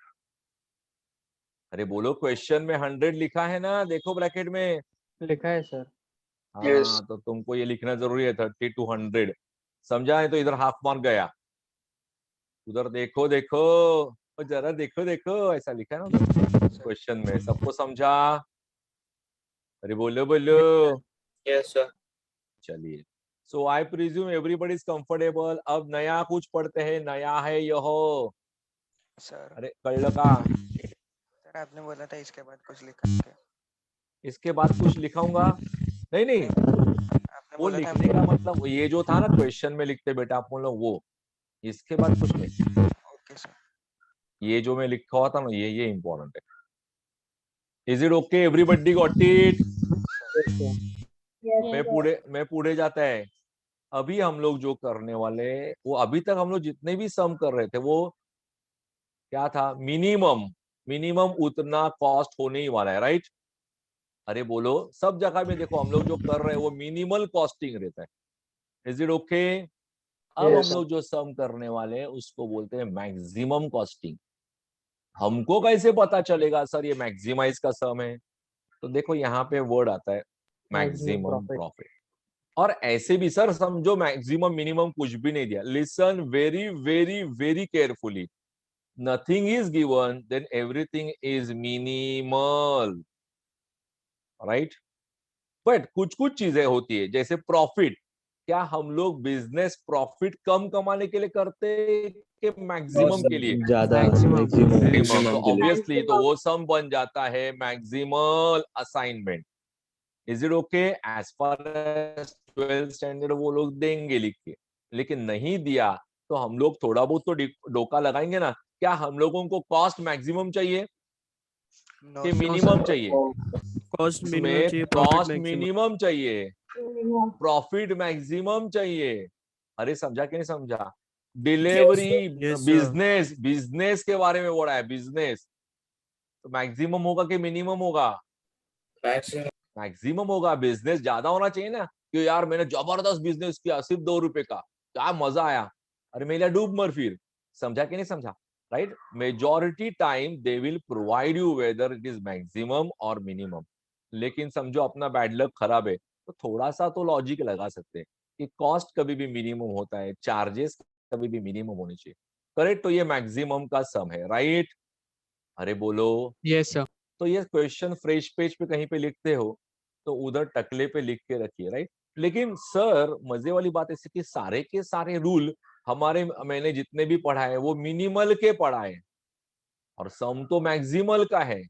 S16: अरे बोलो, क्वेश्चन में 100 लिखा है ना, देखो ब्रैकेट में
S7: लिखा है सर।
S16: हाँ, तो तुमको ये लिखना जरूरी है, 30 to 100। समझा है? तो इधर हाफ मार्क गया, उधर देखो देखो, और जरा देखो देखो, ऐसा लिखा है ना क्वेश्चन में। सबको समझा? अरे बोलो बोलो।
S3: Yes sir.
S16: चलिए, so I presume everybody is comfortable. अब नया कुछ पढ़ते हैं, नया है यह।
S18: सर
S16: अरे कल का
S18: सर आपने बोला था इसके बाद कुछ लिखा क्या?
S16: इसके बाद कुछ लिखाऊंगा? नहीं नहीं,
S18: आपने
S16: वो
S18: बोला था
S16: लिखने का मतलब ये जो था ना क्वेश्चन में लिखते बेटा अपन लोग, वो इसके बाद कुछ नहीं।
S18: Okay sir.
S16: ये जो मैं लिखा हुआ था ना, ये इम्पोर्टेंट है। Is it okay? Everybody got it? मैं पूरे जाता है। अभी हम लोग जो करने वाले, वो अभी तक हम लोग जितने भी सम कर रहे थे वो क्या था? मिनिमम उतना कॉस्ट होने ही वाला है, राइट? अरे बोलो, सब जगह में देखो हम लोग जो कर रहे हैं वो मिनिमल कॉस्टिंग रहता है। Is it okay? अब हम लोग जो सम करने वाले हैं उसको बोलते हैं मैक्सिमम कॉस्टिंग। हमको कैसे पता चलेगा सर ये मैक्सिमाइज का सम है? तो देखो यहाँ पे वर्ड आता है मैक्सिमम प्रॉफिट। और ऐसे भी सर समझो, मैक्सिमम मिनिमम कुछ भी नहीं दिया। Listen very very very carefully, nothing is given then everything is minimal, right? But कुछ कुछ चीजें होती है, जैसे प्रॉफिट। क्या हम लोग बिजनेस प्रॉफिट कम कमाने के लिए करते हैं कि मैक्सिमम के लिए?
S14: ज्यादा
S16: मैक्सिमम। तो ऑब्वियसली तो वो सम बन जाता है maximal assignment. Is it okay? As far as 12th standard वो लोग देंगे लिख के, लेकिन नहीं दिया तो हम लोग थोड़ा बहुत तो डोका लगाएंगे ना। क्या हम लोगों को कॉस्ट मैक्सिमम चाहिए कि मिनिमम चाहिए?
S19: कॉस्ट मिनिमम चाहिए,
S16: कॉस्ट मिनिमम चाहिए, प्रॉफिट मैक्सिमम चाहिए। अरे समझा कि नहीं समझा? डिलीवरी बिजनेस के बारे में बोल रहा है, बिजनेस तो मैक्सिमम होगा कि मिनिमम होगा? मैक्सिमम होगा। बिजनेस ज्यादा होना चाहिए ना, कि यार मैंने जबरदस्त बिजनेस किया सिर्फ ₹2 का, क्या मजा आया, अरे मेरा डूब मर फिर। समझा कि नहीं समझा? Right? Majority time they will provide you whether it is maximum और मिनिमम। लेकिन समझो अपना बैड लक खराब है तो थोड़ा सा तो लॉजिक लगा सकते हैं कि कॉस्ट कभी भी मिनिमम होता है, चार्जेस कभी भी मिनिमम होने चाहिए, करेक्ट? तो ये मैक्सिमम का सम है, राइट? अरे बोलो
S7: यस सर।
S16: तो ये क्वेश्चन फ्रेश पेज पे कहीं पे लिखते हो तो उधर टकले पे लिख के रखिए, राइट? लेकिन सर मजे वाली बात ऐसी कि सारे के सारे रूल मैंने जितने भी पढ़ाए वो मिनिमल के पढ़ाए और सम तो मैक्सिमल का है,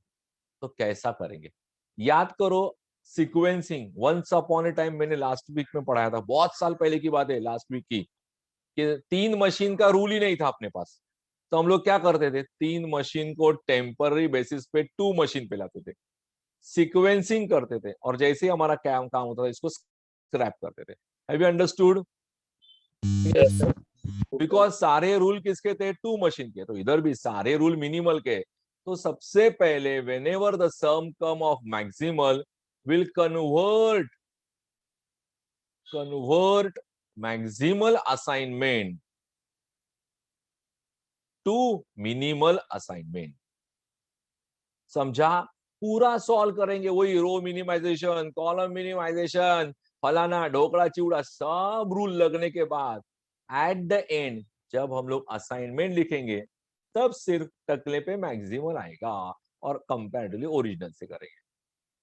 S16: तो कैसा करेंगे? याद करो sequencing. Once upon a time मैंने लास्ट वीक में पढ़ाया था, बहुत साल पहले की बात है, लास्ट वीक की, कि 3 मशीन का रूल ही नहीं था अपने पास। तो हम लोग क्या करते थे? 3 मशीन को टेम्पररी बेसिस पे 2 मशीन पे लाते थे, सीक्वेंसिंग करते थे, और जैसे ही हमारा काम होता था इसको स्क्रैप करते थे। Have you understood? बिकॉज सारे रूल किसके थे? 2 मशीन के। तो इधर भी सारे रूल मिनिमल के। तो सबसे पहले whenever the sum come of maximal will convert maximal assignment to minimal assignment। समझा? पूरा सॉल्व करेंगे, वही रो मिनिमाइजेशन, कॉलम मिनिमाइजेशन, फलाना ढोकड़ा चिवड़ा, सब रूल लगने के बाद एट द एंड जब हम लोग असाइनमेंट लिखेंगे तब सिर्फ टकले पे मैक्सिमम आएगा और कंपैरेटिवली ओरिजिनल से करेंगे।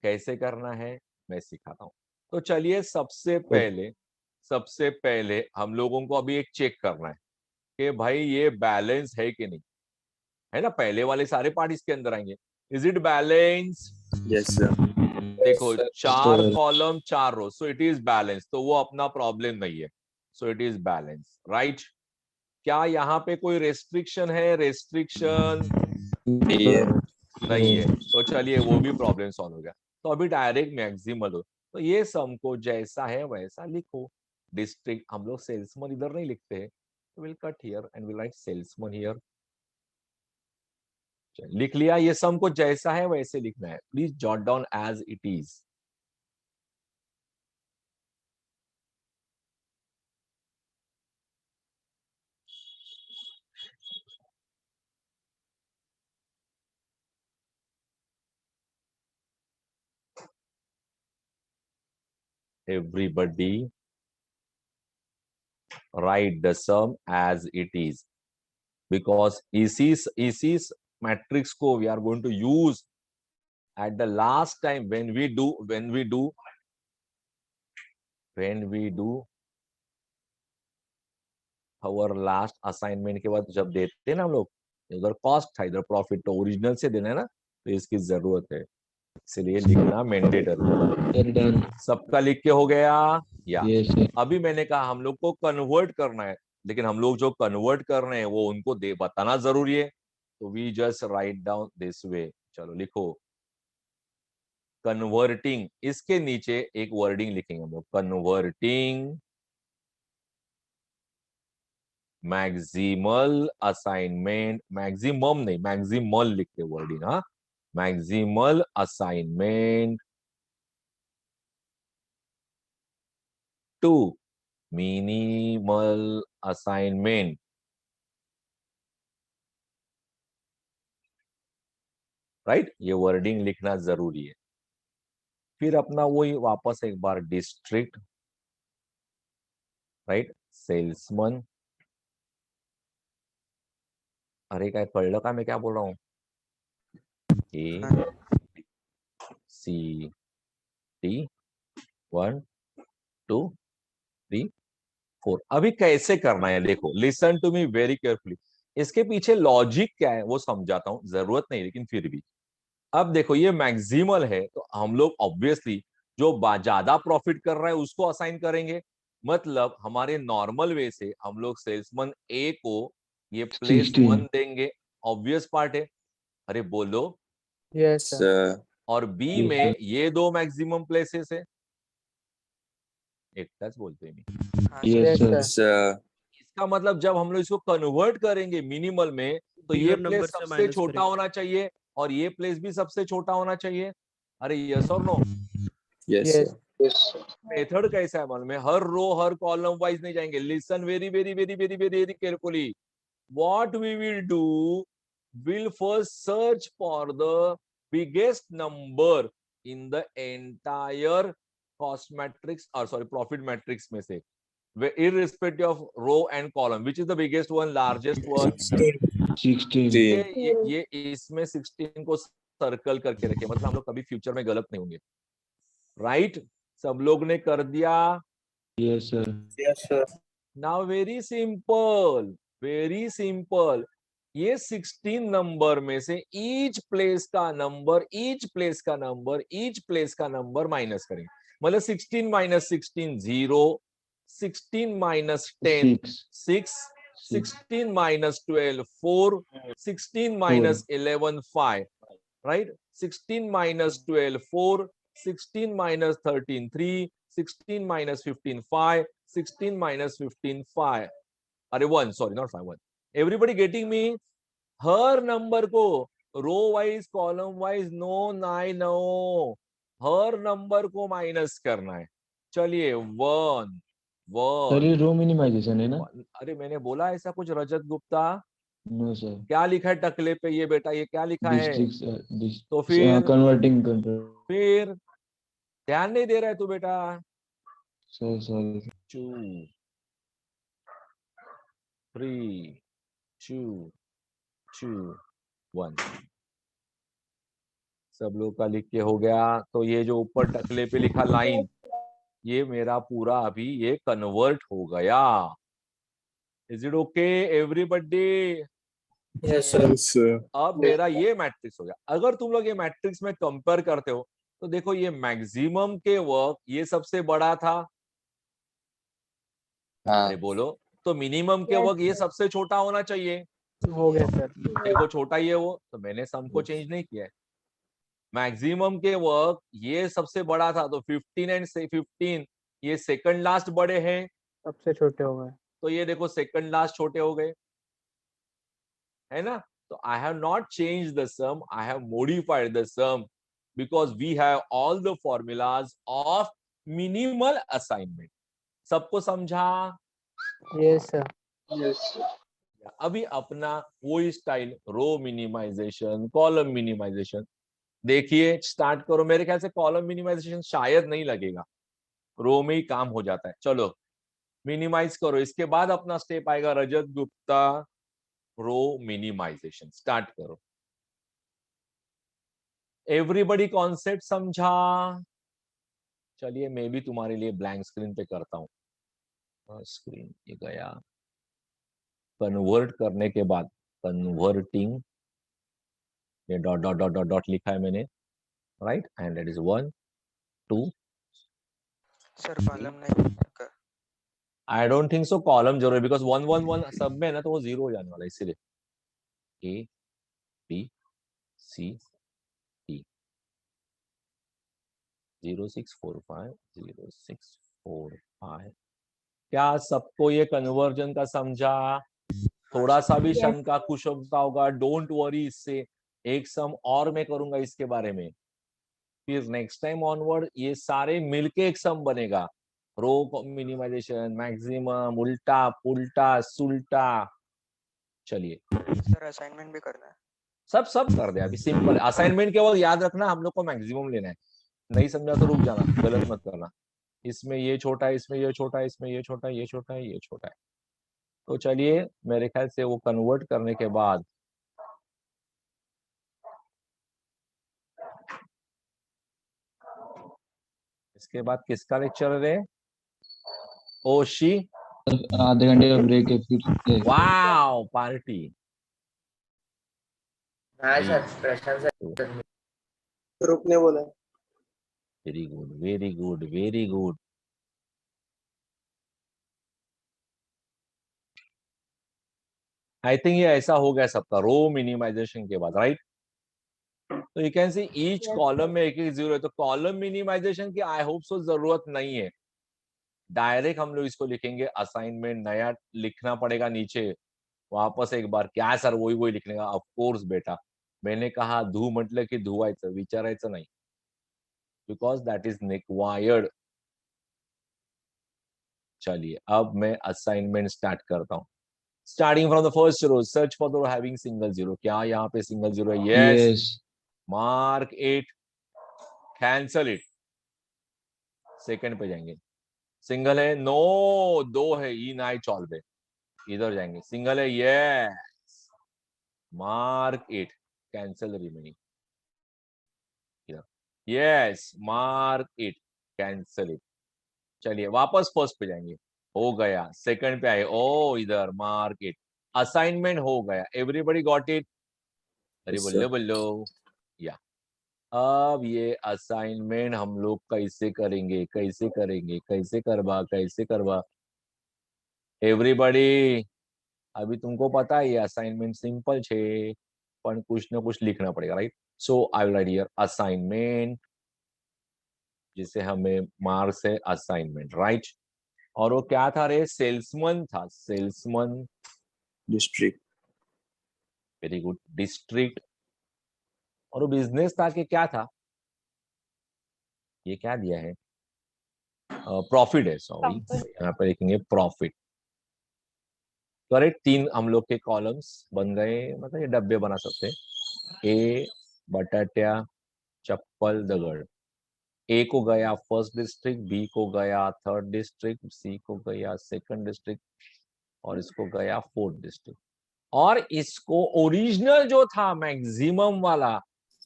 S16: कैसे करना है मैं सिखाता हूं। तो चलिए सबसे पहले हम लोगों को अभी एक चेक करना है कि भाई ये बैलेंस है कि नहीं, है ना? पहले वाले सारे पार्ट इसके अंदर आएंगे। Is it balance?
S17: Yes sir.
S16: देखो 4 column 4 row, so it is balance, तो वो अपना प्रॉब्लम नहीं है, so it is balance, right? क्या यहाँ पे कोई रेस्ट्रिक्शन है? रेस्ट्रिक्शन नहीं है, तो चलिए वो भी प्रॉब्लम सॉल्व हो गया। तो अभी डायरेक्ट मैक्सिमल हो, तो ये सम को जैसा है वैसा लिखो। डिस्ट्रिक्ट हम लोग सेल्समैन इधर नहीं लिखते हैं, will cut here and will write salesman here. लिख लिया, ये सम को जैसा है वैसे लिखना है, please jot down as it is. Everybody write the sum as it is, because EC's matrix को we are going to use at the last time when we do our last assignment के बाद जब देते हैं ना हम लोग, इधर कॉस्ट था इधर प्रॉफिट, तो ओरिजिनल से देना है ना, तो इसकी जरूरत है, इसलिए लिखना मैंडेटरी। सबका लिख के हो गया या? अभी मैंने कहा हम लोग को कन्वर्ट करना है, लेकिन हम लोग जो कन्वर्ट कर रहे हैं वो उनको बताना जरूरी है, तो we just write down this way. चलो लिखो कन्वर्टिंग, इसके नीचे एक वर्डिंग लिखेंगे हम लोग, कन्वर्टिंग मैक्सिमल असाइनमेंट, मैक्सिमम नहीं मैक्सिमल लिखते वर्डिंग, हाँ, maximal assignment to minimal assignment. Right, ये वर्डिंग लिखना जरूरी है। फिर अपना वही वापस एक बार डिस्ट्रिक्ट, राइट, सेल्समन, अरे काय कळलं का मैं क्या बोल रहा हूँ, ACT 1 2 3 4। अभी कैसे करना है देखो, listen to me very carefully, इसके पीछे लॉजिक क्या है वो समझाता हूं, जरूरत नहीं लेकिन फिर भी। अब देखो ये मैक्सिमल है, तो हम लोग ऑब्वियसली जो ज्यादा प्रॉफिट कर रहा है उसको असाइन करेंगे, मतलब हमारे नॉर्मल वे से हम लोग सेल्समैन ए को ये प्लेस 1 देंगे, ऑब्वियस पार्ट है, अरे बोलो
S2: यस सर।
S16: और बी में ये दो मैक्सिमम प्लेसेस है, एकटाच बोलते मी,
S2: यस सर।
S16: इसका मतलब जब हम लोग इसको कन्वर्ट करेंगे मिनिमल में, तो ये
S19: Even number
S16: प्लेस
S19: से
S16: सबसे
S19: minus
S16: छोटा
S19: करेंगे।
S16: होना चाहिए और ये प्लेस भी सबसे छोटा होना चाहिए। अरे यस और नो?
S2: यस
S16: मेथड कैसा है मालूम है, हर रो हर कॉलम वाइज नहीं जाएंगे, listen very very very very very very carefully. What we will do, will first search for the biggest number in the entire cost matrix और सॉरी प्रॉफिट मैट्रिक्स में से, irrespective of row and column, which is the biggest one, largest one?
S14: 16।
S16: ये इसमें 16 को circle करके रखे, मतलब हम लोग कभी फ्यूचर में गलत नहीं होंगे, राइट? सब लोग ने कर दिया?
S14: Yes sir.
S2: Yes sir.
S16: Now very simple, very simple, ये 16 नंबर में से ईच प्लेस का नंबर माइनस करेंगे, मतलब 16 minus 16 0, 16 minus 10 6, 16 minus 12 4, 16 minus 11 5, right? 16 minus 12 4, 16 minus 13 3, 16 minus 15 5, 16 minus 15 5, अरे 1, sorry not 5, 1. Everybody getting me? हर नंबर को row wise column wise no, हर नंबर को माइनस करना है। चलिए 1
S14: सर ये रो मिनिमाइजेशन है ना?
S16: अरे मैंने बोला ऐसा कुछ रजत गुप्ता?
S14: No sir.
S16: क्या लिखा है टकले पे ये बेटा, ये क्या लिखा है? तो
S14: फिर कन्वर्टिंग
S16: फिर ध्यान नहीं दे रहा है तू बेटा।
S14: सर
S16: 2 3 2 2 1। सब लोग का लिख के हो गया, तो ये जो ऊपर टकले पे लिखा लाइन, ये मेरा पूरा अभी ये कन्वर्ट हो गया। Is it okay everybody?
S2: Yes sir.
S16: अब मेरा ये मैट्रिक्स हो गया। अगर तुम लोग ये मैट्रिक्स में कंपेयर करते हो तो देखो ये मैक्सिमम के वर्क ये सबसे बड़ा था, अरे बोलो, तो मिनिमम के वर्क ये सबसे छोटा होना चाहिए,
S2: हो गया सर।
S16: देखो छोटा ही है वो, तो मैंने सम को चेंज नहीं किया है। मैक्सिमम के वर्क ये सबसे बड़ा था, तो 15 एंड 15 ये सेकंड लास्ट बड़े हैं,
S2: सबसे छोटे हो गए,
S16: तो ये देखो सेकंड लास्ट छोटे हो गए, है ना। तो I have not change the sum, I have modified the sum because we have all the formulas of minimal assignment. सबको समझा?
S7: Yes sir.
S16: अभी अपना वही style, row minimization, column minimization. देखिए स्टार्ट करो। मेरे ख्याल से कॉलम मिनिमाइजेशन शायद नहीं लगेगा, रो में ही काम हो जाता है। चलो मिनिमाइज करो। इसके बाद अपना स्टेप आएगा रजत गुप्ता, रो मिनिमाइजेशन। स्टार्ट करो। एवरीबॉडी कॉन्सेप्ट समझा? चलिए मैं भी तुम्हारे लिए ब्लैंक स्क्रीन पे करता हूँ। स्क्रीन ये गया। कन्वर्ट करने के बाद कन्वर्टिंग, ये dot dot dot dot dot लिखा है मैंने, right, and that is 1 2
S18: sir column नहीं का
S16: आई डोंट थिंक सो कॉलम जरूर है, बिकॉज 1 1 1 सब में है ना, तो वो 0 हो जाने वाला है, इसीलिए ए बी सी डी 0 6 4 5 0 6 4 5। क्या सबको ये कन्वर्जन का समझा? थोड़ा सा भी शंका कुशलता होगा, डोंट वरी। इससे एक सम और मैं करूंगा इसके बारे में, फिर नेक्स्ट टाइम ऑनवर्ड ये सारे मिलके एक सम बनेगा। रो मिनिमाइजेशन, मैक्सिमम, उल्टा पुल्टा सुल्टा। चलिए
S18: सर असाइनमेंट भी करना है।
S16: सब कर दे। अभी सिंपल असाइनमेंट केवल याद रखना हम लोग को मैक्सिमम लेना है। नहीं समझा तो रुक जाना, गलत मत करना। इसमें ये छोटा है, इसमें ये छोटा है, इसमें ये छोटा है, ये छोटा है, ये छोटा है। तो चलिए मेरे ख्याल से वो कन्वर्ट करने के बाद इसके बाद किसका लेक्चर है? ओशी।
S14: आधे घंटे का ब्रेक है फिर।
S16: Wow party.
S15: हाँ सर, प्रशांत सर
S2: रुकने बोला है।
S16: Very good very good very good. I think ये ऐसा हो गया सबका रो मिनिमाइजेशन के बाद, राइट। तो you can see each column में एक एक 0 है, तो कॉलम मिनिमाइजेशन की आई होप सो जरूरत नहीं है। डायरेक्ट हम लोग इसको लिखेंगे असाइनमेंट, नया लिखना पड़ेगा नीचे वापस एक बार। क्या सर वही लिखने का? ऑफकोर्स बेटा, मैंने कहा धू म्हटलं की धुवायचं, विचारायचं नाही, बिकॉज दैट इज रिक्वायर्ड। चलिए अब मैं असाइनमेंट स्टार्ट करता हूँ। Starting from the first row, search for the row having single 0। क्या यहाँ पे सिंगल 0 है? Yes. Mark it, cancel it. Second पे जाएंगे। सिंगल है? नो, 2 है, ई नाई चॉल्वे। इधर जाएंगे। सिंगल है? Yes. Mark it, cancel remaining. इधर yes, mark it, cancel it. चलिए वापस फर्स्ट पे जाएंगे। हो गया। सेकंड पे आए, ओ इधर मार्क इट। असाइनमेंट हो गया। Everybody got it? अरे बोलो बोलो या। अब ये असाइनमेंट हम लोग कैसे करेंगे, कैसे करेंगे, कैसे करवा एवरीबॉडी? अभी तुमको पता है ये असाइनमेंट सिंपल छे, पण कुछ ना कुछ लिखना पड़ेगा, right. So I will write here assignment, जिसे हमें मार्क्स है असाइनमेंट, राइट। और वो क्या था रे? सेल्समैन था, salesman
S17: district.
S16: Very good, district. और वो बिजनेस था कि क्या था? ये क्या दिया है? प्रॉफिट है, सॉरी यहाँ पे लिखेंगे प्रॉफिट। करेक्ट। 3 हम लोग के कॉलम्स बन गए, मतलब ये डब्बे बना सकते हैं। ए बटाट्या चप्पल दगड़। ए को गया फर्स्ट डिस्ट्रिक्ट, बी को गया थर्ड डिस्ट्रिक्ट, सी को गया सेकंड डिस्ट्रिक्ट, और इसको गया फोर्थ डिस्ट्रिक्ट। और इसको ओरिजिनल जो था मैक्सिमम वाला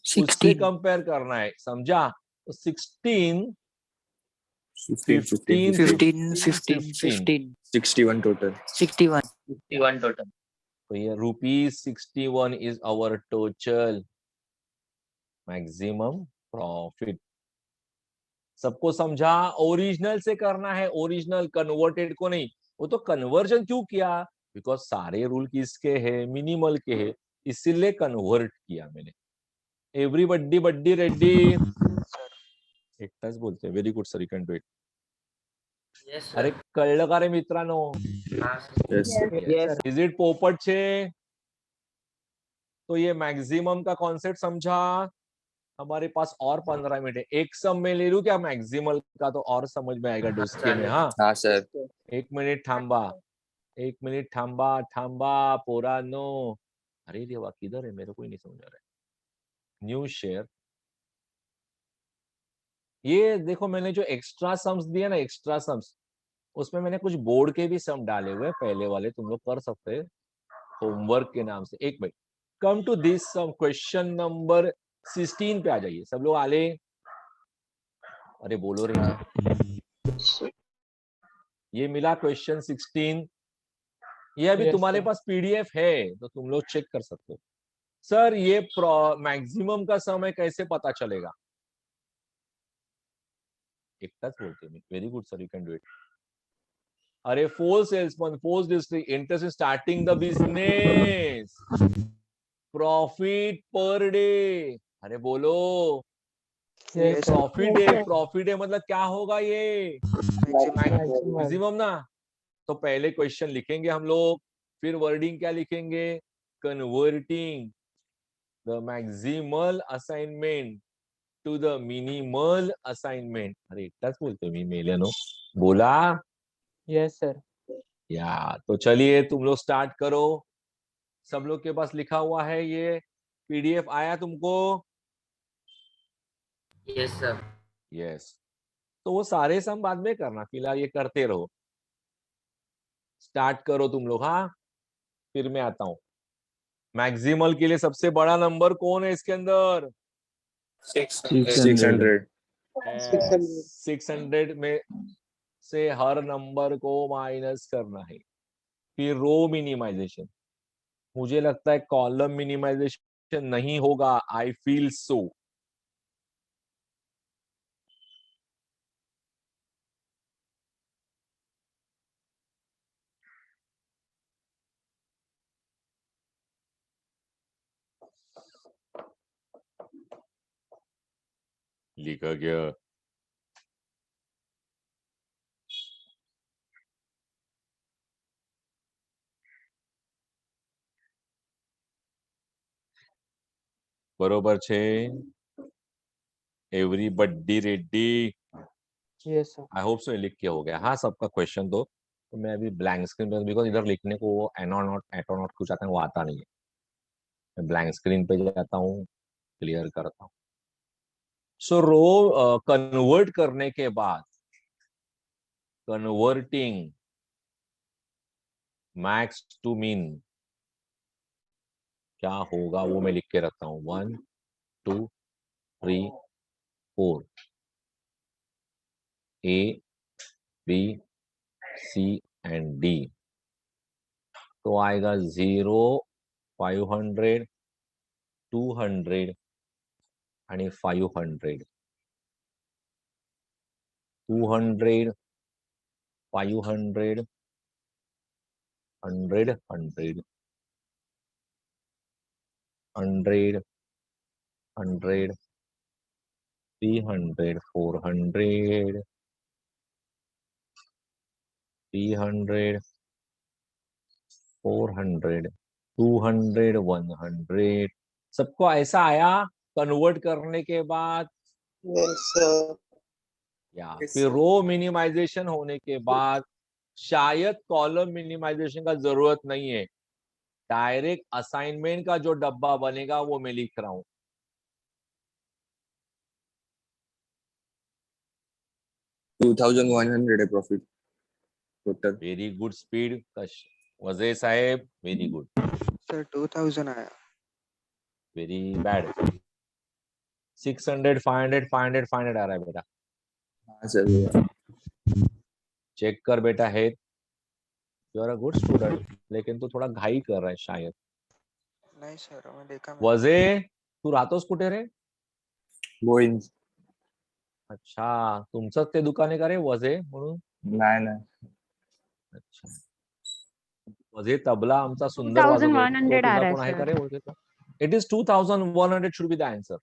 S16: उससे कंपेयर करना है, समझा? तो 16 15
S17: 61 टोटल।
S3: 61 टोटल।
S16: तो ये ₹61 is our total maximum profit. सबको समझा? ओरिजिनल से करना है, ओरिजिनल, कन्वर्टेड को नहीं। वो तो कन्वर्जन क्यों किया? बिकॉज सारे रूल किसके है? मिनिमल के है, इसीलिए कन्वर्ट किया मैंने। एवरीबॉडी बड्डी रेड्डी? एक तास बोलते हैं। Very good sir, you can do it.
S3: Yes,
S16: अरे
S3: sir.
S16: कळलं का रे मित्रांनो?
S17: Yes, sir.
S9: Yes.
S16: Is it पोपट छे? तो ये मैक्सिमम का कॉन्सेप्ट समझा? हमारे पास और 15 मिनट है। एक सम में ले लूं क्या मैक्सिमल का, तो और समझ में आएगा डुस्के में। हाँ
S17: हाँ सर.
S16: 1 मिनिट थांबा, 1 मिनिट थांबा, थांबा पोरानो। अरे देवा किधर है, मेरे को ही नहीं समझ आ रहा है। न्यू शेयर, ये देखो मैंने जो एक्स्ट्रा सम्स दिए ना, एक्स्ट्रा सम्स, उसमें मैंने कुछ बोर्ड के भी सम डाले हुए पहले वाले, तुम लोग कर सकते हैं होमवर्क के नाम से। एक minute, come to this sum, question number 16 पे आ जाइए सब लोग। आले, अरे बोलो रे। ये मिला क्वेश्चन 16। ये अभी
S7: Yes,
S16: तुम्हारे
S7: sir.
S16: पास पीडीएफ है तो तुम लोग चेक कर सकते हो। सर ये मैक्सिमम का समय कैसे पता चलेगा? एक टच बोलते हैं। Very good sir, you can do it. अरे four salesman, four district, interest in starting the business, profit per day. अरे बोलो,
S7: Yes, sir.
S16: प्रॉफिट है मतलब क्या होगा ये?
S7: Maximum.
S16: मैक्सिमम ना। तो पहले क्वेश्चन लिखेंगे हम लोग, फिर वर्डिंग क्या लिखेंगे? Converting the maximal assignment to the minimal assignment. अरे इतनाच बोलतो मी मेल्यानो, बोला।
S7: Yes, sir.
S16: या तो चलिए तुम लोग स्टार्ट करो। सब लोग के पास लिखा हुआ है, ये पीडीएफ आया तुमको?
S3: Yes, sir.
S16: यस। तो वो सारे सम बाद में करना, फिलहाल ये करते रहो। स्टार्ट करो तुम लोग। हाँ फिर मैं आता हूं। मैक्सिमल के लिए सबसे बड़ा नंबर कौन है इसके अंदर?
S17: 600.
S16: 600 में से हर नंबर को माइनस करना है। फिर रो मिनिमाइजेशन, मुझे लगता है कॉलम मिनिमाइजेशन नहीं होगा, आई फील सो। लिखा गया। बरोबर छे? Everybody ready?
S7: Yes, sir.
S16: I hope so लिख के हो गया। हाँ सबका क्वेश्चन दो। तो मैं अभी ब्लैंक स्क्रीन पर, बिकॉज इधर लिखने को वो एटोनॉट कुछ आता है, वो आता नहीं है। मैं ब्लैंक स्क्रीन पे जाता हूँ, क्लियर करता हूँ। सो रो कन्वर्ट करने के बाद, कन्वर्टिंग मैक्स टू मीन क्या होगा वो मैं लिख के रखता हूँ। 1 2 3 4, A B C and D। तो आएगा 0 500 200 आणि 500, 200 500 100 100 100 100 300 400 300 400 200 100। सबको ऐसा आया कन्वर्ट करने के बाद?
S2: Yes, sir.
S16: या
S2: Yes,
S16: फिर
S2: sir.
S16: रो मिनिमाइजेशन होने के बाद शायद कॉलम मिनिमाइजेशन का जरूरत नहीं है, डायरेक्ट असाइनमेंट का जो डब्बा बनेगा वो मैं लिख रहा हूं।
S17: $2,100 है profit total.
S16: Very good speed Vijay साहेब, वेरी गुड।
S18: सर 2000 आया।
S16: Very bad. 600 500 500 500 आ रहा है बेटा।
S17: हाँ सर।
S16: चेक कर बेटा है, you are a good student, लेकिन तू थोड़ा घाई कर रहा है शायद।
S18: नहीं सर, मैं देखा।
S16: वजय तू राहतोस कुठे रे?
S17: गोइंग।
S16: अच्छा, तुमचंच ते दुकान आहे का रे वजय म्हणून?
S17: नाही.
S16: अच्छा, वजय तबला आमचा सुंदर वाजवतो,
S12: 2100 आ
S16: तुझा
S12: रहा है
S16: कोण आहे का
S12: सर।
S16: रे ओळखीचा? It is 2100 should be the answer.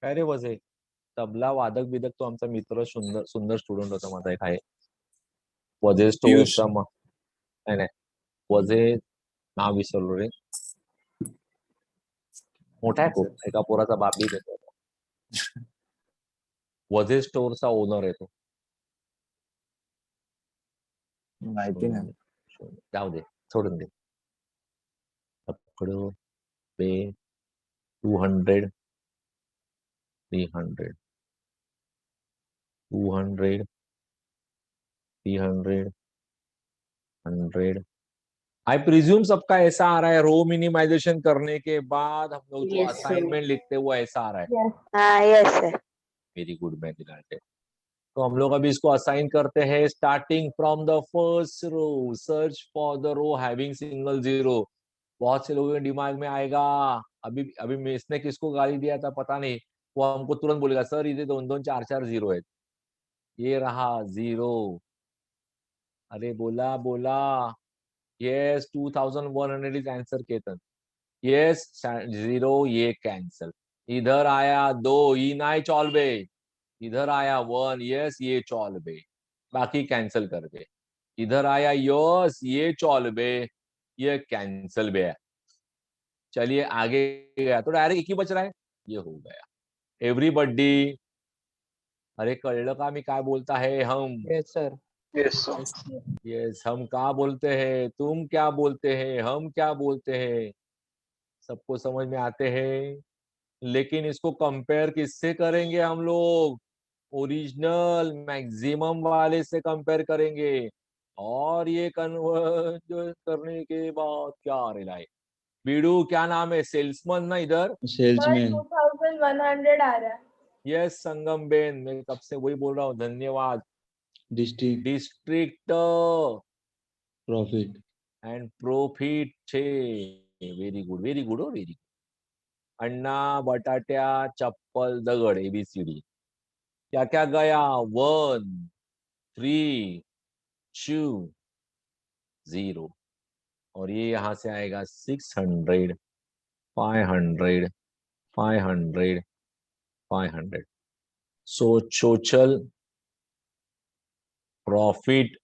S16: काय रे वजय? तबला वादक बिदक तो आमचा मित्र सुंदर सुंदर स्टुडंट होता माझा एक आहे. वजे स्टोअरचा नाही नाही वजे नाव विसरलो रे. मोठा आहे खूप. एका पोराचा बाप बी देतो. वजे स्टोअरचा ओनर आहे तो.
S17: माहिती नाही.
S16: जाऊ दे सोडून दे. पकडो पे 200 300 200 300 100. आई प्रिज्यूम सबका ऐसा आ रहा है. रो मिनिमाइजेशन करने के बाद हम लोग जो असाइनमेंट लिखते हैं वो ऐसा आ रहा है.
S9: हाँ yes sir.
S16: Very good man delighted. तो हम लोग अभी इसको असाइन करते हैं. Starting from the first row search for the row having single zero. बहुत से लोगों के दिमाग में आएगा अभी अभी इसने किसको गाली दिया था पता नहीं. वो हमको तुरंत बोलेगा सर इधर 2-2 4-4 जीरो है. ये रहा जीरो. अरे बोला बोला. Yes, 2100 is answer Ketan. Yes, 0 ये कैंसल. इधर आया 2 ये नहीं चॉल्वे. इधर आया 1 यस ये चॉल्वे. बाकी कैंसल कर दे. इधर आया यस ये चॉल्वे ये कैंसल बे. चलिए आगे गया तो डायरेक्ट एक ही बच रहा है. ये हो गया. एवरीबॉडी. अरे कळलं का मी काय बोलता है हम.
S7: Yes sir.
S16: यस हम क्या बोलते हैं. तुम क्या बोलते हैं. हम क्या बोलते हैं. सबको समझ में आते हैं. लेकिन इसको कंपेयर किससे करेंगे हम लोग. ओरिजिनल मैक्सिमम वाले से कंपेयर करेंगे. और ये कन्वर्ट करने के बाद क्या रिलाय. बीडू क्या नाम है सेल्समैन ना इधर.
S17: सेल्समैन
S8: 2100 आ रहा है.
S16: यस संगम बेन मैं कब से वही बोल रहा हूँ. धन्यवाद. डिस्ट्रिक्ट
S17: प्रॉफिट
S16: एंड प्रॉफिट छे. Very good very good very good. अन्ना बटाट्या चप्पल दगड एबीसीडी. क्या क्या गया 1 3 2 0. और ये यहां से आएगा 600 500 500 500. So total profit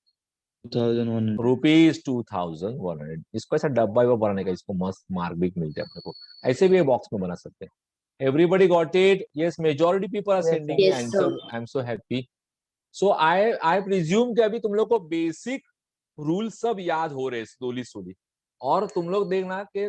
S17: 2100
S16: rupees 2100. इसको ऐसा डब्बा वो बनाने का. इसको मस्त मार्क भी मिलते हैं अपने को. ऐसे भी ये बॉक्स में बना सकते हैं. Everybody got it. Yes majority people are sending me answer. I am so happy. So I presume कि अभी तुम लोग को बेसिक रूल सब याद हो रहे स्लोली स्लोली. और तुम लोग देखना कि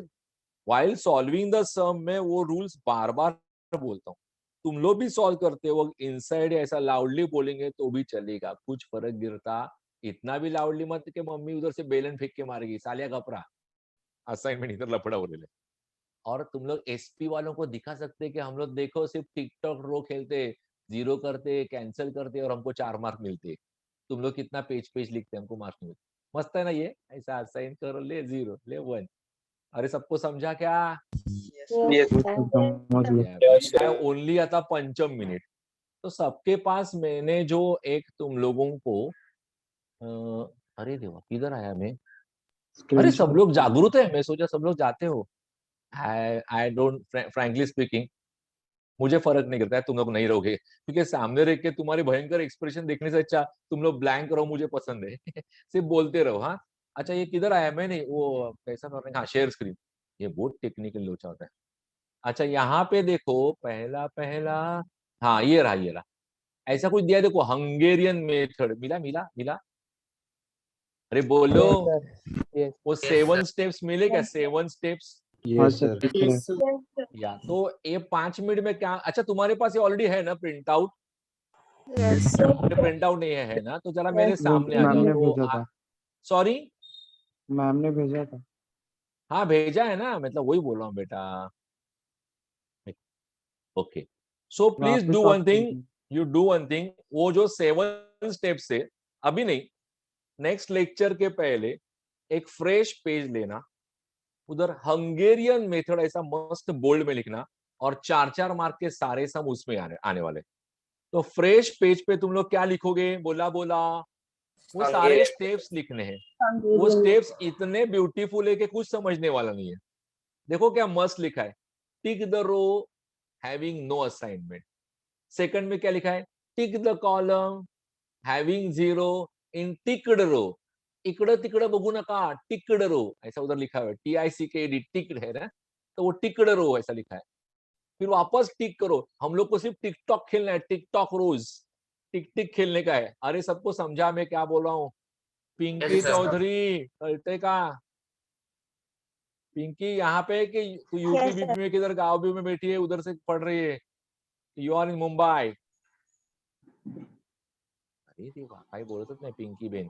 S16: वाइल सॉल्विंग द सम में वो रूल्स बार बार बोलता हूँ. तुम लोग भी सॉल्व करते हो इनसाइड ऐसा लाउडली बोलेंगे तो भी चलेगा. कुछ फर्क गिरता. इतना भी लाउडली मत कि मम्मी उधर से बेलन फेंक के मारेगी. सालिया कपड़ा. असाइनमेंट इधर लफड़ा हो रहे. और तुम लोग एसपी वालों को दिखा सकते कि हम लोग देखो सिर्फ टिकटॉक रो खेलते जीरो करते कैंसिल करते और हमको 4 मार्क मिलते. तुम लोग कितना पेज पेज लिखते हमको मार्क्स मिलते. मस्त है ना ये. ऐसा असाइन करो ले 0 ले 1. अरे सबको समझा क्या. ओनली आता 5 मिनिट. तो सबके पास मैंने जो एक तुम लोगों को अरे देवा किधर आया मैं. अरे सब लोग जागरूक है. मैं सोचा सब लोग जाते हो. आई डोंट फ्रैंकली स्पीकिंग मुझे फर्क नहीं करता है तुम लोग नहीं रहोगे. क्योंकि सामने रह के तुम्हारे भयंकर एक्सप्रेशन देखने से अच्छा तुम लोग ब्लैंक रहो. मुझे पसंद है. सिर्फ बोलते रहो. हाँ अच्छा ये किधर आया. मैं नहीं वो कैसा करने का. Share screen. ये बहुत टेक्निकल लोचा होता है. अच्छा यहाँ पे देखो पहला पहला. हाँ ये रहा ये रहा. ऐसा कुछ दिया देखो हंगेरियन मेथड. मिला मिला मिला. अरे बोलो. वो 7 स्टेप्स मिले क्या. 7 स्टेप्स.
S17: Yes sir.
S16: या तो ये 5 मिनट में क्या. अच्छा तुम्हारे पास ये ऑलरेडी है ना प्रिंट आउट. प्रिंट आउट नहीं है ना. तो जरा मेरे सामने आ जाओ. सॉरी
S10: मैम ने भेजा था.
S16: हाँ भेजा है ना. मतलब वही बोल रहा हूँ बेटा. Okay so please do one thing. You do one thing. वो जो 7 स्टेप्स है अभी नहीं नेक्स्ट लेक्चर के पहले एक फ्रेश पेज लेना. उधर हंगेरियन मेथड ऐसा मस्त बोल्ड में लिखना. और 4-4 मार्क के सारे सम उसमें आने वाले. तो फ्रेश पेज पे तुम लोग क्या लिखोगे. बोला बोला. वो सारे स्टेप्स लिखने हैं. वो स्टेप्स इतने ब्यूटीफुल है कि कुछ समझने वाला नहीं है. देखो क्या मस्त लिखा है. Tick the row having no assignment. Second में क्या लिखा है, tick the column having 0 in ticked row. इकडं तिकडं बघू नका, टिक्ड रो ऐसा उधर लिखा हुआ है, TICKD टिक्ड है ना, तो वो टिक्ड रो ऐसा लिखा है. फिर वापस टिक करो. हम लोग को सिर्फ टिकटॉक खेलना है, टिकटॉक रोज टिक टिक खेलने का है. अरे सबको समझा मैं क्या बोल रहा हूँ? पिंकी चौधरी कळते का? पिंकी यहाँ पे कि तू यूपी बीपी में किधर गाँव भी में बैठी है, उधर से पढ़ रही है? You are in Mumbai. अरे देवा काय बोलतच नाही Pinky ben.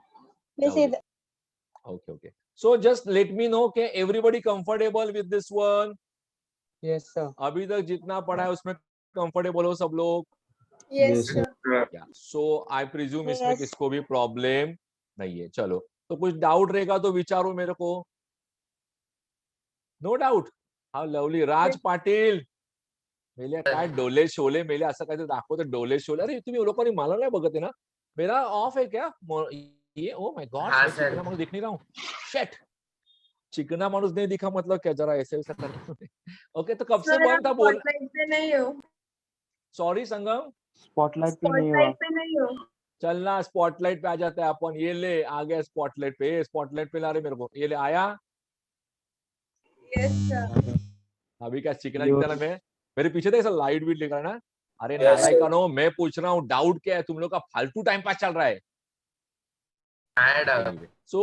S16: Okay okay. So just let me know के everybody comfortable with this one.
S7: Yes sir.
S16: अभी तक जितना पढ़ा है उसमें कंफर्टेबल हो सब लोग?
S8: Yes, sir.
S16: So I presume इसमें किसको भी प्रॉब्लम नहीं है. चलो, तो कुछ डाउट रहेगा तो विचारो मेरे को. No doubt. How lovely. Raj Patil मेले काय डोले शोले मेले असं काहीतरी दाखवतं, डोले शोले. अरे तुम्ही लोकांनी मला नाही बघत आहे ना, मेरा ऑफ है क्या ये? ओ माय गॉड, चिकना माणूस दिख नहीं रहा हूँ. शिट, चिकना माणूस नहीं दिखा मतलब क्या? जरा ऐसे वैसा कर. ओके, तो कब से बंद था बोल?
S8: स्पॉटलाइट पे नहीं हो.
S16: सॉरी संगम,
S10: स्पॉटलाइट पे नहीं हुआ.
S8: स्पॉटलाइट पे नहीं हो.
S16: चलना स्पॉटलाइट पे आ जाता है अपन. ये ले आ गया स्पॉटलाइट पे. स्पॉटलाइट पे ला रहे मेरे को. ये ले आया.
S8: Yes, sir.
S16: अभी क्या चिकना दिखता ना मैं? मेरे पीछे तो ऐसा लाइट भी लिखा है ना. अरे नालायकानो, मैं पूछ रहा हूँ डाउट क्या है? तुम लोग का फालतू टाइम पास चल रहा है. So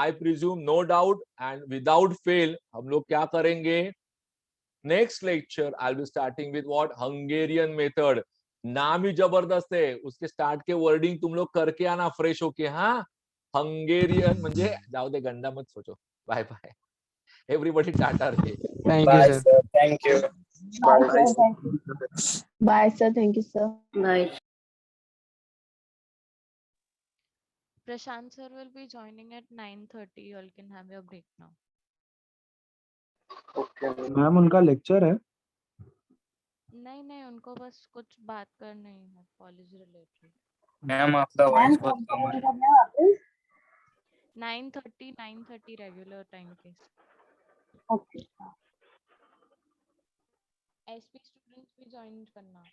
S16: I presume no doubt and without fail हम लोग क्या करेंगे? Next lecture I'll be starting with what? Hungarian method. नाम ही जबरदस्त है. उसके स्टार्ट के वर्डिंग तुम लोग करके आना फ्रेश होके. हाँ, हंगेरियन म्हणजे जाऊ दे, गंदा मत सोचो. Bye bye everybody. टाटा रे.
S7: Thank you sir.
S18: Thank you.
S11: Bye, sir. Thank you, sir.
S12: Bye. Prashant sir will be joining at 9:30. You all can have your break now.
S10: Ma'am उनका लेक्चर है.
S12: नहीं नहीं, उनको बस कुछ बात करनी है कॉलेज रिलेटेड.
S3: मैम आपका वॉइस बहुत कम है.
S12: 9:30 रेगुलर टाइम के.
S11: Okay.
S12: SP स्टूडेंट्स भी ज्वाइन करना.